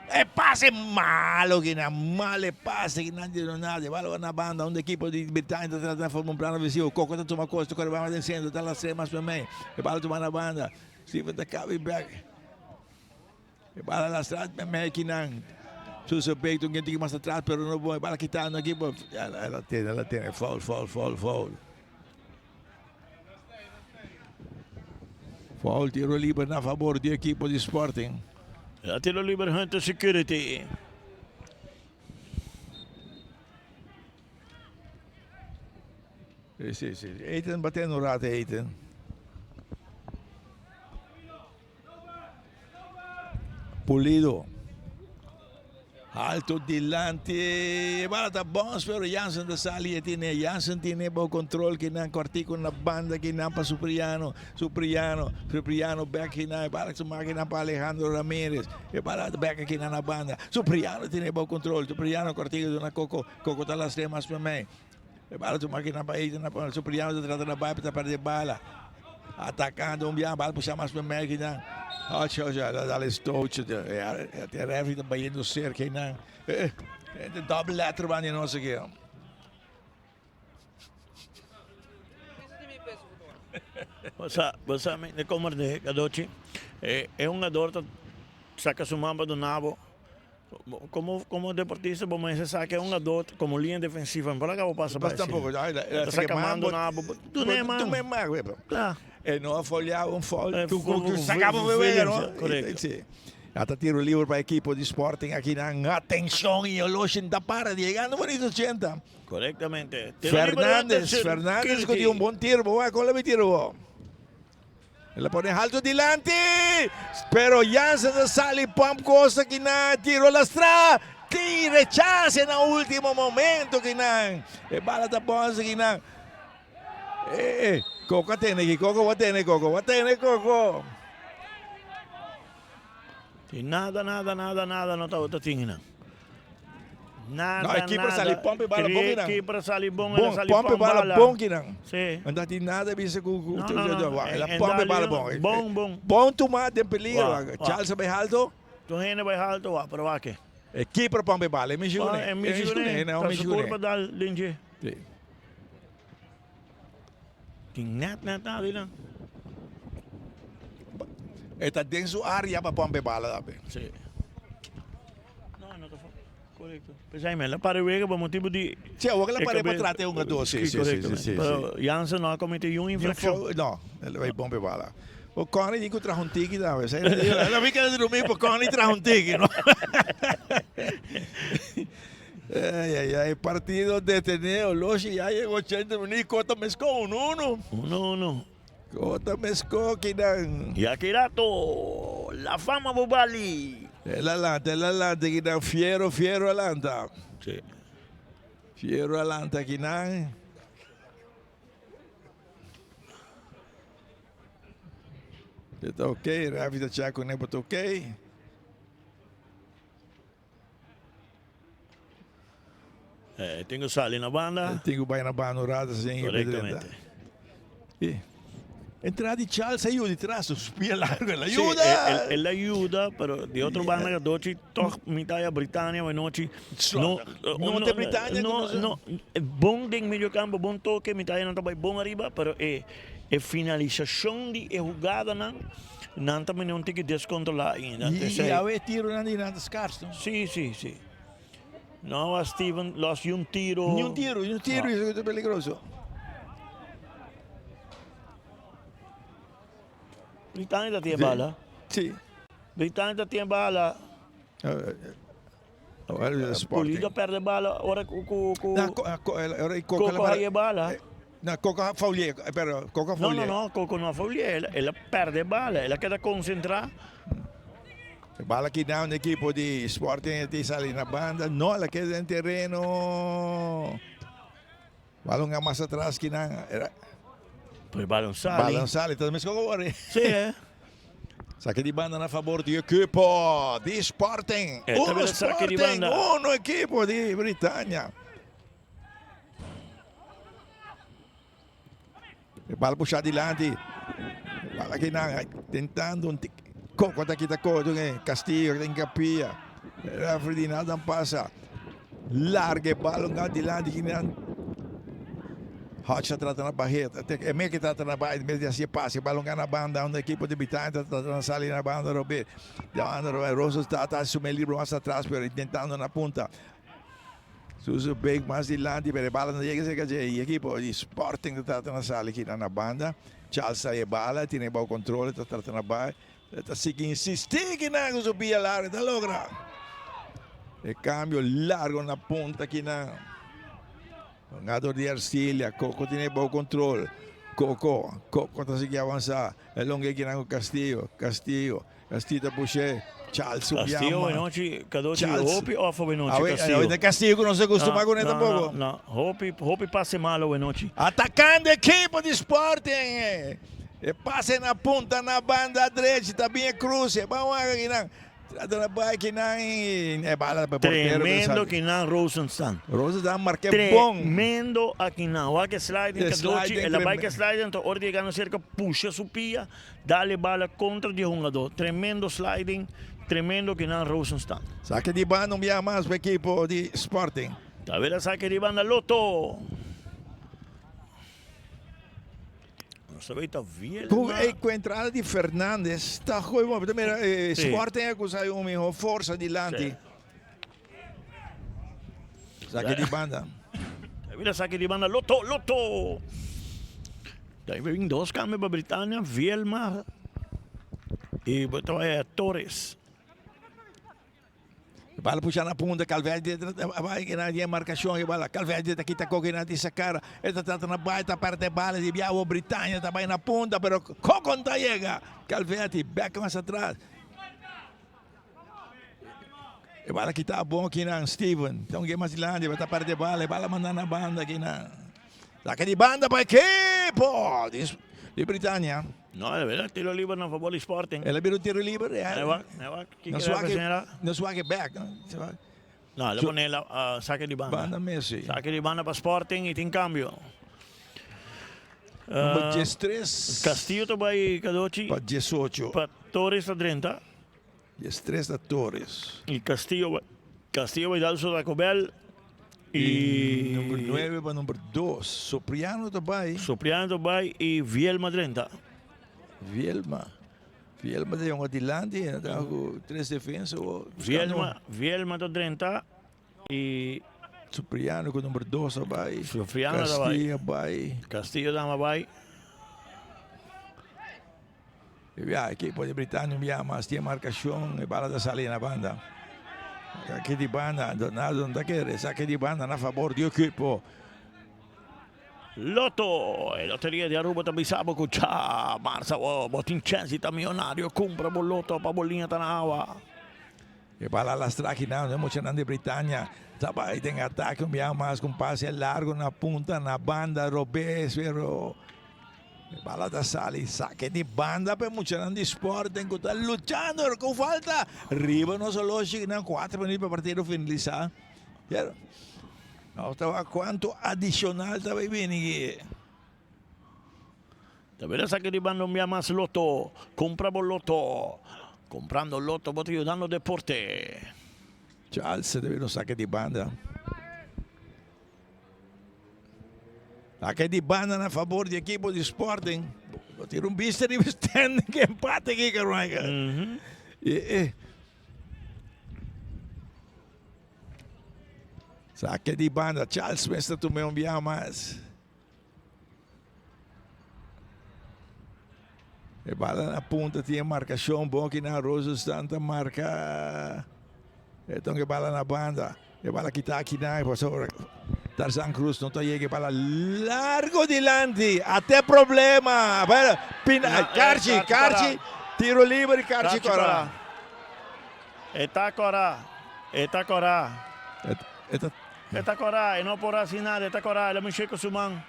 É passe malo que não, mal é passe que não deu nada, bala na banda, um equipo de Britânia está tratando de formar um plano visível, Coco está tomando costa, o vai descendo, está lá mais também, que bala tomar na banda, Steven está cá e back, que bala lá atrás também que não. Suspeito que tem mais atrás, pero não vou. Bala quitando aqui, ela tem. Foul. Foul, tiro livre na favor do equipo de Sporting. Tiro livre Hunter Security. Sim. Ethan batendo rato, Ethan. Pulido. Alto delante, bala está bom, pero Jansen da Salia tiene bom control que não cortico na banda que não para Supriano back que não, bala que máquina para Alejandro Ramírez, e bala back que não na banda, Supriano tiene bom control, Supriano cortico de una Coco está las temas para mim, e bala tu máquina para ir na Supriano está tratando na bala para perder bala, atacando bala puxa mais para mim que não. Já dá stootje. Het ref dan bij je de cirkel. De double letter van je nog een keer. Você me kommer de Gadochi. É jogador que saca sua mamba do nabo. Como deportista, mas você sabe que é um jogador como linha defensiva. Por lá que passa para isso. Saca mamba do nabo. Tu nem mano. Claro. E não folhar foul. Tu sacava o bebê, não? Correto. Até tiro livre para a equipe de Sporting aqui na atenção e o Loshin da para chegando bonito 80. Corretamente. Fernandes que dio un buen tiro, con la tiro. Le pone alto delante, pero Jansen sale pump cosa que na tiro la stra. Ti rechaza en el último momento que na. E bala da bosa que na. Coco tiene que Coco. E nada não está outra tingina. Nada. Não, a equipe sale pompe bala bom que não. Equipe sale bom, ela sale pompe bala bom que não. Sim. Não tem nada bisa com ela En pompe bala Dali, bom. bom. Bom tomar de peligro. Charles vai alto. Tu hene vai alto, pero va que. Equipe pompe bala, me jure. Não, me jure. Para dar linje. Sim. Tem nada lá. Está dentro sua área para pompe bala também. Sim. Não está correto. Pensei mesmo, para o Vega, por motivo de... Sim, o que para tratar um gato, sim. Pero Jansen não cometeu infração. Não, ele vai pompe bala. O Connie dice que trajo un ticket, ¿sabes? La vi que de dormir, pues Connie trajo un ticket, ¿no? Ay, partido detenido, Loshi, ya llegó 80 minutos, Cota Mesco, 1-1. 1-1. Cota Mesco, Kinan. Y Akirato, la fama Bubali. El adelante, Kinan, fiero Alanta. Sí. Fiero Alanta, Kinan. Está ok, Ravi está com ele, está ok. Tenho sali na banda. Tenho vai na banda, nada assim. Corretamente. Entrada de Charles ajuda, traz os pés largos, ele ajuda. Ele ajuda, pero de outra banda que doce, toch mitad Britânia, mas noite. Não tem Britânia. Não, bom ding meio campo, bom toque, mitad não está bom arriba, pero a finalização de jogada não também não tem que descontrolar ainda. E há tiro nas cartas. Sim. Não, a Steven, los um tiro. Um tiro, isso é perigoso. Britânia tem bala. Sim. Britânia tem bala. Polido perde bala, ora Coco hai bala. No, Coco Faulier, però Coco Faulier. No, Coco non Faulier, ela perde bala, ela quer concentrar. Bala que dá um equipo de Sporting de salir na banda, não, ela quer em terreno. Balão mais atrás que não era. Poi balão sale, também se corre. Sim, Saque de banda na favor do equipo de Sporting. Um equipo de Britânia. Bala puxar adiante. Bala que não, tentando Coco tá aqui, Castillo tem capia. Era Ferdinand não passa. Larga bala adiante que não. Hodge trata na barreta. É meio que trata na barreta, mesmo assim passa. Balongar na banda, onde a equipe de Britânia trata na sala na banda, Robert. Rosso está assumindo livre mais atrás, pero tentando na punta. Suso Big mais adiante, pero bala não chega a ser e a equipe de Sporting trata na sala aqui na banda. Charles sai bala, tem bom controle, trata na barra. Está seguindo, insistir que não subia largo, está logra. E cambio largo na punta aqui na. Jogador de Arcília, Coco tem bom controle. Coco consegue avançar. É longe aqui na Castillo está puxando. Charles subiu. Castillo, Benoci, Cadoci, Hopi ou foi Benoci? Castillo não se acostuma com ele tampouco. Não, Hopi passe mal, Benoci. Atacando a equipe de Sporting. E passe na ponta, na banda direita, também é cruz. Vamos aqui na. Tremendo que não Rosenstein. Rosenstein marca bom. Tremendo aqui não. Olha que sliding, Cadoci, ela vai que sliding, então hora de ganhar cerca, puxa su pia, dá-lhe bala contra o jogador. Tremendo sliding, tremendo que não Rosenstein. Saque de banda, não mais para a equipe de Sporting. Tá vendo saque de banda, Lotto. Com a entrada de Fernandes, está jogando. Sporting acusou uma força adiante. Saque de banda. Mira, saque de banda, Lotto. Daí vem dois cambios para a Britânia, Vielma e Torres. Bala puxar na punta, Calverde vai que na marcação e bala Calverde aqui tá coque na essa cara, esta tá na baita parte bala de Biavo Britânia tá bem na punta, pero Coco não chega. Calverde back mais atrás. E bala que tá bom aqui na Steven. Então que mais lá, vai tá parte de bala mandando na banda aqui na. Saque de banda para equipo de Britânia. No, è vero, tiro libero non fa buoni Sporting. È libero tiro libero? Non so che back. No, le pone la sacche di banda. Banda Messi. Sacche di banda per Sporting e in cambio. Nummer 13. Castillo também, Cadoci. Para 18. Para Torres a 30. 13 a Torres. E Castillo vai dar su da Cobel. E número 9 para número 2. Sopriano também e Vielma 30. Vielma tem um adelante, com 3 defesas. Vielma do 30 e Supriano com o número 2 vai. Castillo dá vai. E a equipe de Britânia via mais tem marcação e bala da salir na banda. Aqui de banda, Donaldo não quer, saque de banda na favor do equipo. Lotto, e lotteria di Aruba também sabe que já Marsa Botincenzi tá milionário, compra bolotto para bolinha tá na água. E para lastrar aqui não, emocionante de Britânia. Também tem ataque, mais com passe largo na punta, na banda, Robes, pero bala da sali, saque de banda para emocionante de Sporting, que está lutando com falta. Riba não só lógico, não 4 minutos para o partido finalizar. Não estava quanto adicional estava vindo aqui. Davvero sa che di banda non más Lotto, compramos Lotto, comprando Lotto, vos ayudando deporte. Charles deve un saque di banda. Saque de banda a favor do equipo de Sporting. Tira um bicho de stand que empate aqui, Carolina. Saque de banda. Charles Mestre tomou mais. E bala na ponta, tinha marcação bom que na Rosa Santa marca. Então que bala na banda. E bala que está aqui na passou. Tarzan Cruz não está aí, bala largo dilante, até problema. Carci, tiro livre, Carci Corá. Eta Corá, e não por assinar, Eta Corá, ele mexeu com o Sumang.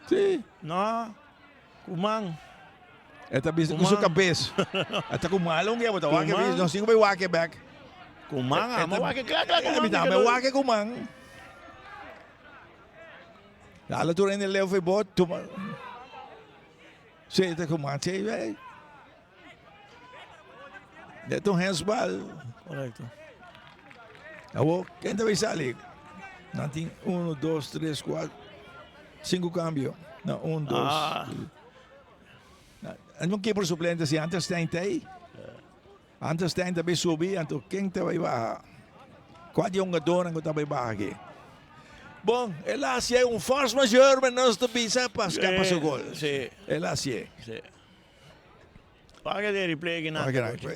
Sim. Não, Kumang. Eta bisa com sua cabeça. Eta com malong ya, bota wake bis, não singo vai wake back. Kumang, mau wake claro, May wake kumang. Lalo tu rin nileo foi bot, Sim, eta kumang, sim, velho. Dito handsball. Correto. Awo, quem vai salir? Natin 1, 2, 3, 4, 5 cambio. Não, 1, 2. Anong keeper suplente si Anderstein tay? Anderstein também subir, então quem também vai? Qual jogador ang também vai aqui? Bom, ela se é force majeure, mas não está bisa para escapar seu gol. Sim. Ela se é. Sim. Paga de replay aqui na.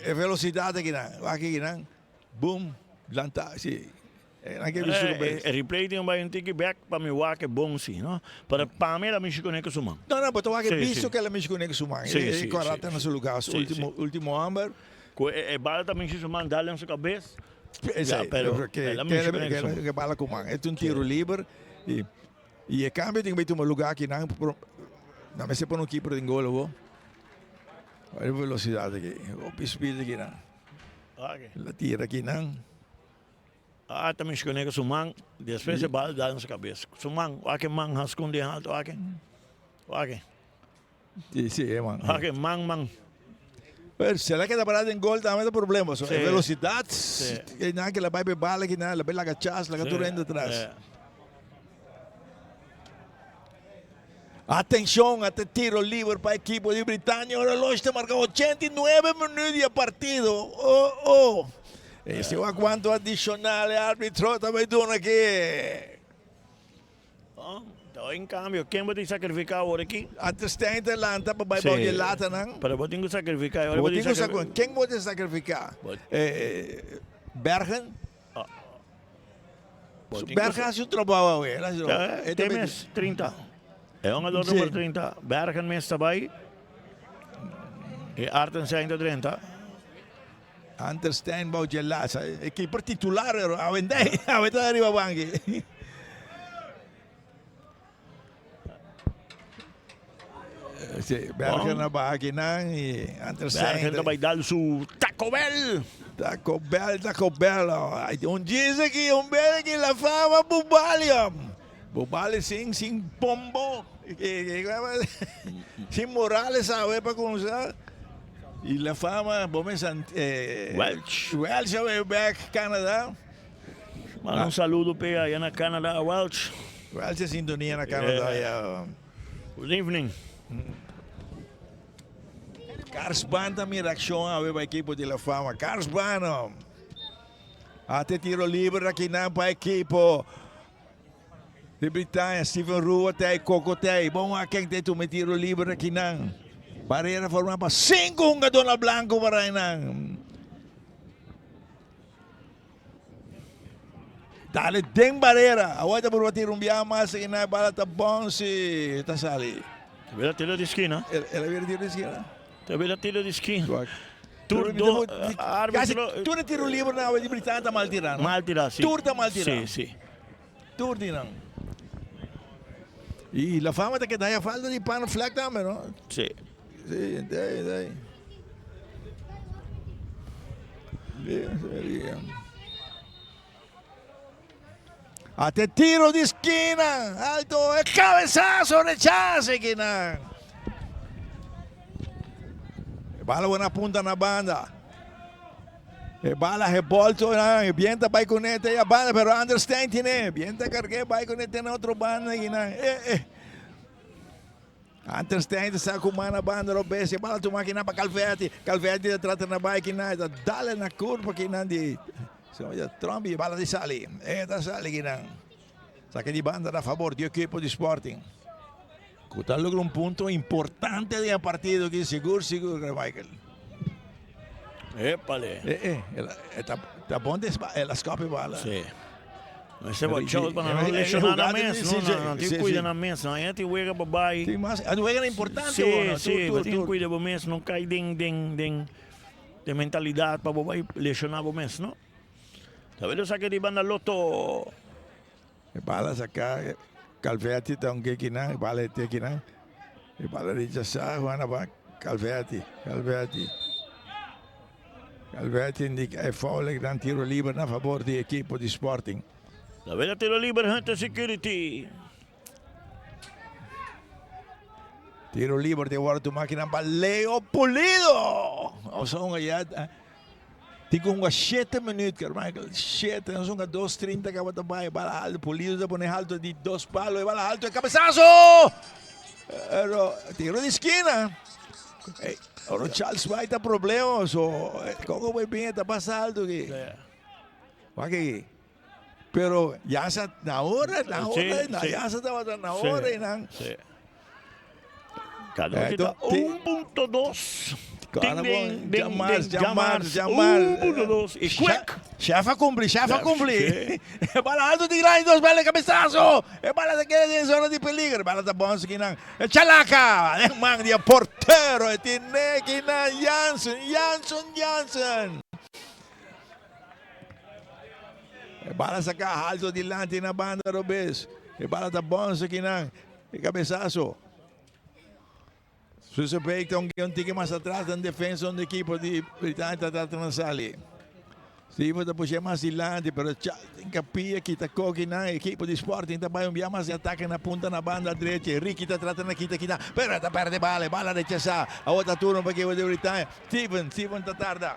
É velocidade aqui na. Aqui na. Boom, lanta, sim. Replay tem um tiki back para me wake bom sim, não? Para mim ela me chiconeia com Sumang. Não, para wake visto que ela me chiconeia com Sumang. Ele correta no seu lugar, último amber. E bala também se Sumang dá na sua cabeça. Exato, que bala com Mang. É um tiro livre e é cambio tem que um lugar aqui não mas se põe um keeper de gol, olha a velocidade aqui, o speed aqui não. La tira aqui não. Também escolhe que Sumang, depois a bala dá na sua cabeça. Sumang, o Mang rascunde alto, Sim, é Mang. Mang. Pero se ela queda parada em gol também tem problema. É velocidade, que não que ela vai para bala que não, ela vai lá agachar, ela vai indo atrás. Atenção, até tiro livre para a equipe de Britânia. O relógio está marcando 89 minutos de partido. Esse é o aguanto adicional, o árbitro também dando aqui. Então, em câmbio, quem vai sacrificar agora aqui? Antes tem Atlanta para vai para o lata, não? Para botar que sacrificar. Quem vai sacrificar? Bergen? Bergen faz o trabalho hoje. Tem mês 30. É um jogador número 30. Bergen mês também. E Arten 130. Understand about Gelasa. Equipe titular, a vender arriba banque. Bergen na máquina e Bergen também dá o Taco Bell. Taco Bell. Um diz aqui, que la fama Bubalium. Bubali sem pombo. Sem Morales, sabe, para começar. E la fama, vamos Welch way back, Canadá. Manda saludo para aí na Canadá, Welch. Welch é sintonia na Canadá. Good evening. Carlos Ban também reação a equipe de la fama. Carlos Ban, até tiro livre aqui na para a equipe de Britânia. Steven Rua até Coco até. Bom, quem tem um tiro livre aqui na Barreira forma para 5 jogadores na blanco para aí não. Dale tem Barreira. Agora por bater biar mais aqui na bala tá bom se tá sali. Vira tiro de esquina. Ela vira tiro de esquina. Vira tiro de esquina. Tu tiro livre na de Britânia tá mal tirando. Mal tirado, sim. Tur tá mal tirando. Sim. Tur não. E la fama tá que dá a falta de pano flag também, não? Sim. Sim, daí. Até tiro de esquina, alto, é cabeçazo, rechace aqui na. Bala buena punta na banda. Bala revolto, vienta vai com ele e a banda, pero understand, né? Vienta cargue vai com ele na outra banda, né? Understand, sa kumana banda robese, bala tu máquina para Calvete trata na bike na, dale na curva que não de, so ya trombi bala de sali, tá sali que não, saque de banda a favor do equipo de Sporting. Cuta logra um ponto importante do partido que seguro, Michael. Épale. Tá bom ela escape bala. Sim. Mas você vai para não lesionar na mesa, não tem cuida na mesa, não tem juega babai. Tem mais, a juega é importante, sim, tem cuida para mesa, não cai de mentalidade para babai lesionar para mesa, não? Tá vendo saque de banda loto? Bala sacar Calvete tá que não, bala tem que não. E bala de já Juana vai Calvete indica é foul e dan tiro livre a favor do equipo de Sporting. La vela tiro libre, Hunter Security. Tiro livre de agora tu máquina para Leo Pulido. Nós vamos ganhar. Tico 7 minutos, Carmichael. 7, nós vamos 2:30 que vai trabalhar. Bala alto, Pulido de poner alto de 2 palos. Bala alto, cabeçazo. Tiro de esquina. Ahora Charles vai ter problemas. Como vai bem, está passando aqui. Aqui. Pero ya está na hora, ya se estaba na hora y nada. Cada kita 1.2. Jamar. 1.2. E quick. Chefa cumpre. Bala alto de lá e 2 balas de cabeçazo. Bala daquele em zona de peligro. Bala da bom aqui não. Chalaca. Man de portero. Tiene que na Jansen. Bala sacar alto dilante na banda Robes. Bala tá bom aqui não. E cabeçazo. Suspeita um tique mais atrás da defesa da equipe de Britânia está tratando de sair. Se você puxar mais dilante, pero encapia que está coque na equipe de Sporting também envia mais ataque na ponta na banda direita. Ricky está tratando de quitar. Pero está perde bala rechaçar. A outra turno para a equipe de Britânia. Steven está tarda.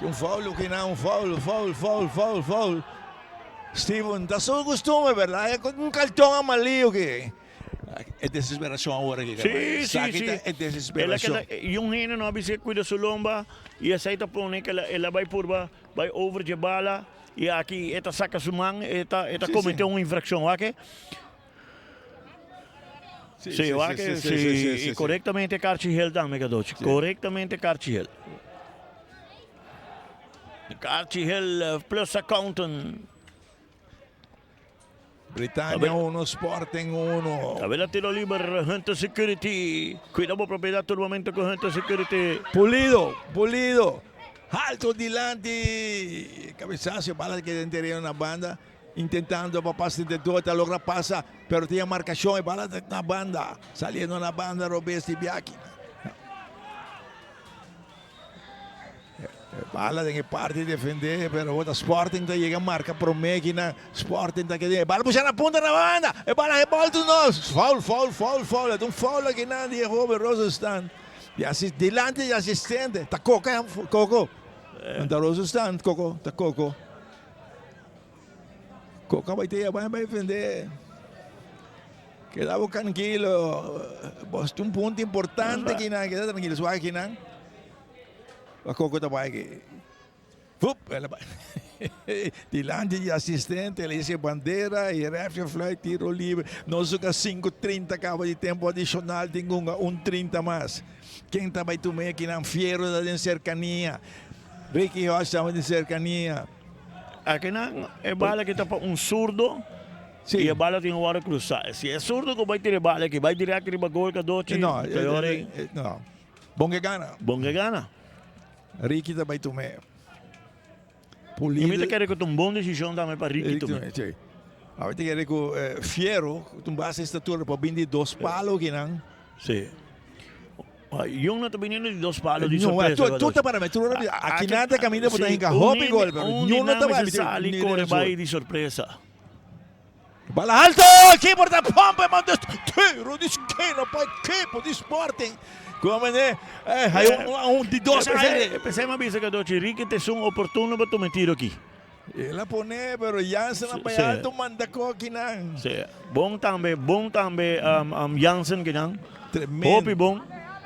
Um foul que não, foul. Steven, está só costume, verdade? É um cartão amarillo que é desesperação agora que sim. É desesperação. E um menino não avisa cuida sua lomba e aceita pôr que ela vai vai over de bala e aqui esta saca sua mão, esta cometeu uma infração, ok? Sim, corretamente Cartiel também, Gadochi. Corretamente Cartiel. Cartiel plus accountant. Britânia 1, Sporting 1. A vela tiro libre, Hunter Security. Cuidamos propriedad turvamento con Hunter Security. Pulido. Alto dilante. Cabezazo, bala que interior na banda. Intentando para pasar de toda, logra passa, pero tinha marcação e bala na banda. Saliendo na banda, Robesti Biaki. Bala de parte defender, pero o Sporting tá chega marca pro máquina, Sporting tá que bala puxa na ponta na banda, e bala revolta nós, foul, é um foul aqui na de Robert Rosenstand, e dilante de assistente, tá Coco, anda Rosenstand, Coco vai ter, vai defender, quedava tranquilo, um ponto importante aqui na, queda tranquilo, suave aqui na. A Coco também aqui. Ela vai. Dilante de assistente, ele disse bandeira e refre fly tiro livre. Nós jogamos 5:30, acaba de tempo adicional, tem 1:30 mais. Quem também tomei aqui na Fiero da cercania. Ricky Rocha estava de cercania. Aqui não é bala que está para surdo. Sim. E a bala tem uma hora cruzar. Se é surdo, que vai ter bala aqui, vai direto para gol que doce. Não. Bom que gana. Ricky também tomei. Pulido. Eu quero que um bom decisão também para Ricky também. Sim. Eu quero que Fiero, um base estatura para 22 palos que não. Sim. Eu não estou vindo de 2 palos de surpresa. Não, tu está para mim. Aqui nada caminha para encaixar hobby gol. Eu não estou para vai de surpresa. Bala alto! Aqui por da pompa, manda tiro de esquina para a equipe de Sporting. Como né? Hay de dos aires. Pensei uma vez que doce Ricky te um oportuno para tu me tiro aqui. Ela pone, pero Jansen na bayalto manda ko kinang. Sim. Bom também Jansen kinang. Tremendo. Hopi bom.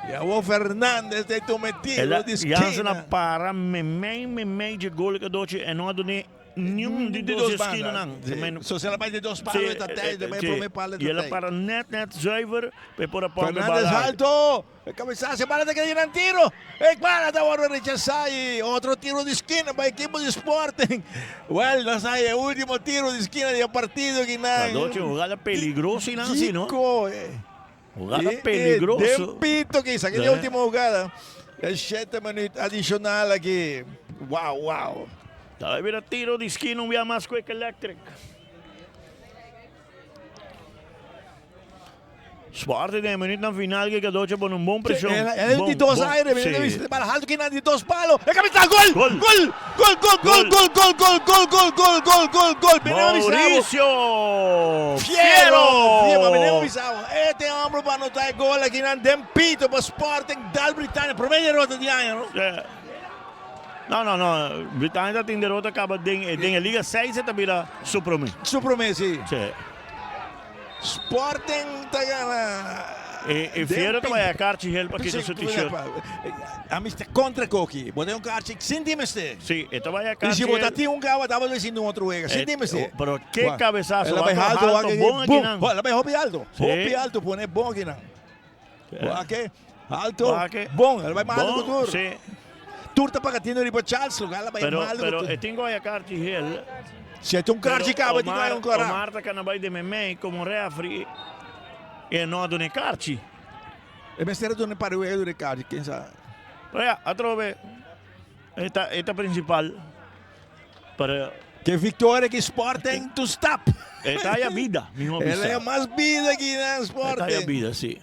E o Fernandes de tu metido de esquina. Jansen na para me de gol que doce e não adone nenhum de duas esquinas não. Só se ela vai de dois palos até também para me palo. E ela para net zuiver para a porta Fernandes alto. Cabeçasse, para de cair em tiro. E para de agora rechazar e outro tiro de esquina para a equipe de Sporting. Well, nós aí o último tiro de esquina do partido que não. Doce jogada peligrosa e não assim, não? Jogada De peligrosa. pito que isso, aquela última jogada. É 7 minutos adicional aqui. Uau. Vai vir tiro de esquina, via mais quick electric. Sporting de minuto na final que doce por um bom pressão. É de dois aires, menino, para alto que não de dois palos. É cabeça, gol! Mauricio Fiero! Menino Bissau. Este homem para anotar gol aqui na Dempito para Sporting da Britânia. Primeira derrota de ano. Não. Britânia tem derrota acaba em Liga 6 e também Supreme. Supreme, sim. Sim. Sporting tagana. E Fiero também é carte help aqui no seu t-shirt. A mim está contra Coqui. Botei carte, sentime-se. Sim, e também é E carte. se botar um gava, estava dizendo outro ega. Sentime-se. Pero que cabeçazo. Ela vai alto bom aqui não. Ela vai hopi alto. Hopi alto, põe bom aqui não. Ok? Alto. Bom, ela vai mais alto que o Sim. Turta pagatino di Charles, ela vai mal. Pero tenho a carte help. Se tem carte cava di vai ancora. O Marta que não vai de meme como referee e não a done carte. E mestre done para o de carte, quem sabe. Olha, a trove esta principal para que vitória que Sporting to stop. Esta é a vida, meu amigo. Ela é mais vida que na Sporting. Esta é a vida, sim.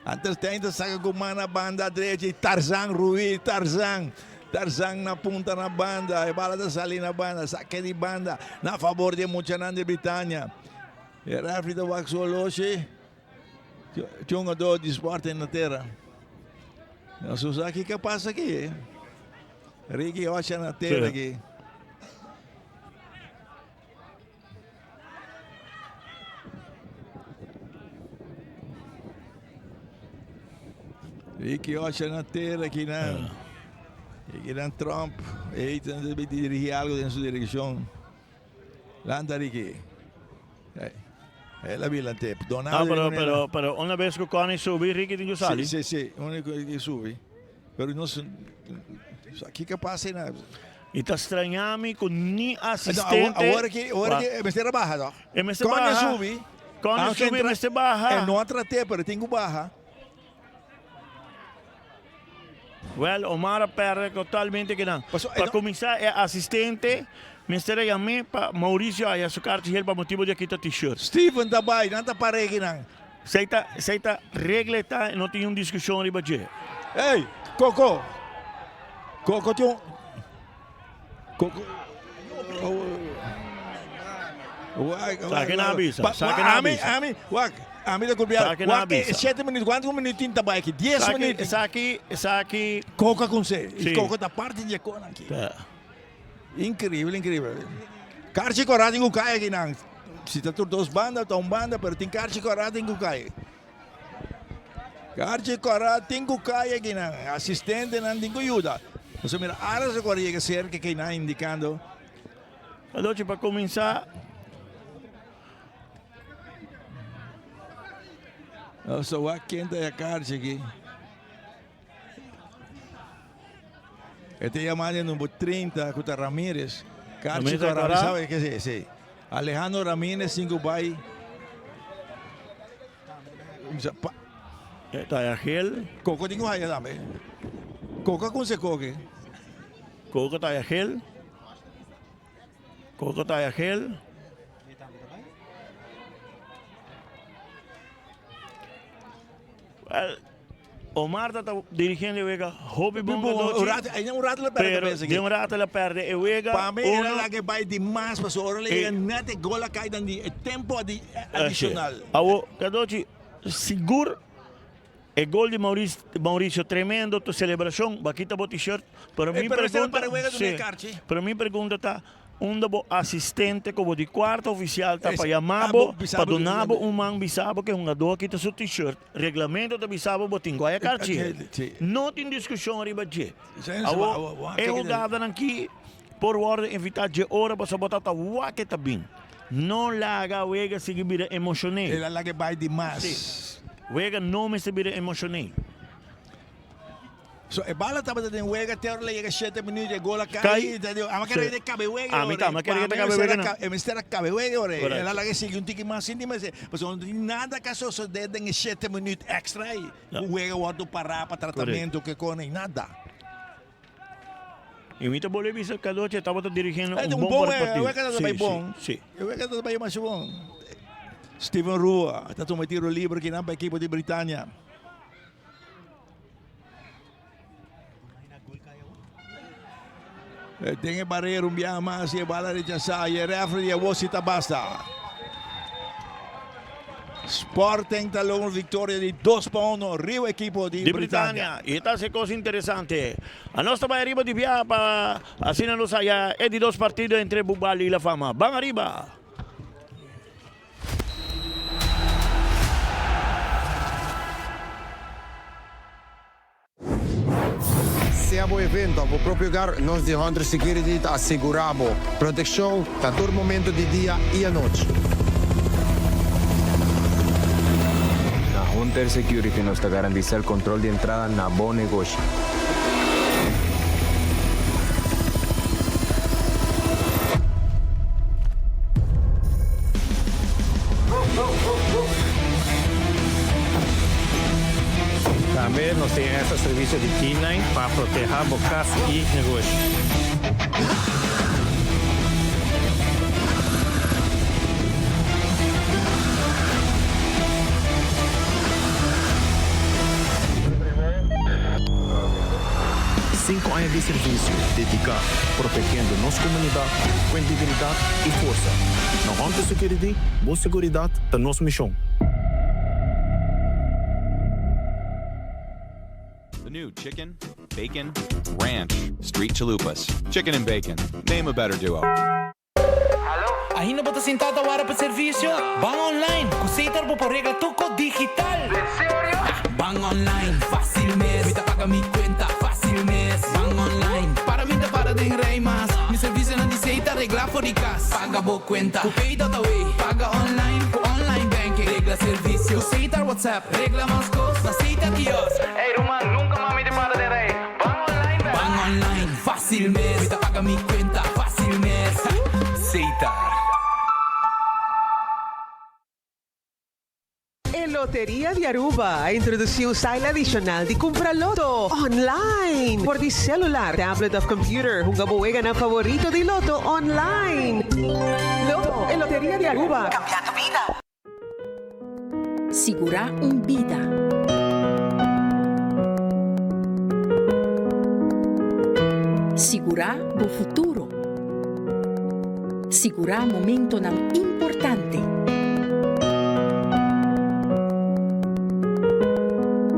Antes tenta saca com na banda direita e Tarzan Ruiz, Tarzan na punta na banda, e bala da sali na banda, saque de banda, na favor de Muchanan de Britânia. E refri da Waxoloshi, tinha um jogador de Sporting na terra. Não sei o que passa aqui, Ricky Ocha na terra aqui. Ricky Ocha na terra aqui não. E dan Trump, ele deve dirigir algo em sua direção. Landa Ricky. Ela viu ante. Pero uma vez que o Connie subiu, Ricky tem que sair. Sim, único que subiu. Pero não aqui que passa nada. E está estranhando com nem assistente. Agora que me barra, não? Me barra. Connie subiu, me barra. Eu não tratei, pero tenho barra. Well, Omar perde totalmente que não. Para começar, é assistente. Ministério a mim, para Maurício, aí a sua carta para motivo de aqui tá t-shirt. Steven também, não tá para aqui não. Seita regra tá, não tem uma discussão ali baixo. Ei, Coco tem um. Coco. Saque na avisa. Saque na avisa. A mim da Curbial, 7 minutos, quantos minutinhos tá aqui? 10 minutos. Saque. Coca com C. Coca da parte de Econa aqui. Incrível. Carci corado em Cucai aqui não. Se tá duas bandas, tá banda, mas tem carci corado em Cucai. Carci corado em Cucai aqui não. Assistente não tem ajuda. Você mira, áreas de corrida que cerca que não indicando. Allora, para começar. Nossa, o quente é a carta aqui. Eu tenho chamado no 30 com o Ramírez. Carta Corral, sabe o que é? Sim. Alejandro Ramírez, 5 vai. Tá aquele. Coco tem que também. Coco com se coque. Coco tá aquele. Coco tá aquele. Omar está dirigindo e Vega hobby bom ainda um rato la perde de um rato la perde e Vega para mim ela que vai demais para sua hora ele nete gola cai dan tempo adicional awo kadochi seguro El gol de Mauricio, tremendo tu celebración, vaquita bo t-shirt. Pero mi pregunta está, onde bo assistente como de quarto oficial tá para chamar para donar um man bisabo que um jogador que tá seu t-shirt. Regulamento da bisabo botin goia carti. Não tem discussão arriba de. É jogada aqui por ordem invitar de hora para botar tá que tá bem. Não laga wega seguir bira emocional. Ela laga vai demais. Wega não me se bira emocional. So, e bala taba den wega ter le 7 minutos gol kai entendeu? A maquera de cabe wega. Maquera de cabe wega. E mistera cabe wega ore. Ela laga sigue um tiki mais íntimo, mas nada caso so de 7 minutos extra aí. O wega wato para tratamento que com nada. E muito bom ele viu que a Doce estava dirigindo bom partido. O wega tá bem bom. Sim. O wega tá bem mais bom. Steven Rua está tomando tiro livre aqui na equipe de Britânia. Tem barreiro um mais e a bala rechazada e a referee a Wosita basta. Sporting talou uma vitória de 2-1 Rio equipo de Britânia. E esta é coisa interessante. A nossa vai arriba de via para assim nos allá é de 2 partidos entre Bubali e La Fama. Van arriba. Siamo evento, vou próprio lugar, nós de Hunter Security asseguramos proteção a todo momento de dia e a noite. Na Hunter Security nos garantiza el control de entrada na bom negócio. Também nós temos esse serviço de T9 para proteger bocas e negócio. Cinco anos de serviço dedicado, protegendo nossa comunidade com integridade e força. Na Hunter Security, boa segurança da nossa missão. New chicken, bacon, ranch, street chalupas. Chicken and bacon. Name a better duo. Ainda bota sentada para para serviço? Van online, cosita por regla tuco digital. ¿En serio? Van online, fácil mes. Vita paga mi cuenta, fácil mes. Van online, para mí te para de rey más. Mi servicio no dice regla por di casa. Paga bo cuenta, Pay.away. Paga online, online banking. Regla servicio, cosita WhatsApp. Regla más cosas, cosita Dios. Hey Roman, nunca mami te para de rey. Van online, van online, fácil mes. Vita paga mi cuenta, fácil mes. Cita. Loteria de Aruba introduziu um style adicional de comprar loto online por de celular, tablet of computer. Gabuega na favorito de loto online. Loto e Loteria de Aruba. Cambiando vida. Segura vida. Segura o futuro. Segura momento nam importante.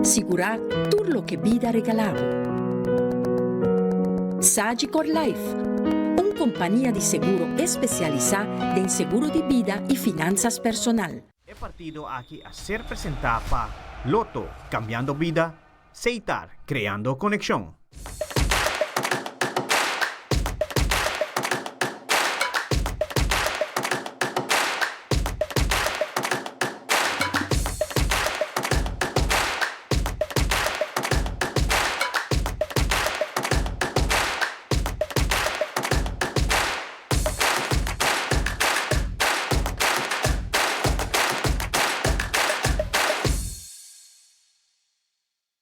Segurar tudo lo que vida regalava. Sagicor Life, uma companhia de seguro especializada em seguro de vida e finanças personal. He partido aquí a ser presentado para Loto, cambiando vida, Seitar, creando conexión.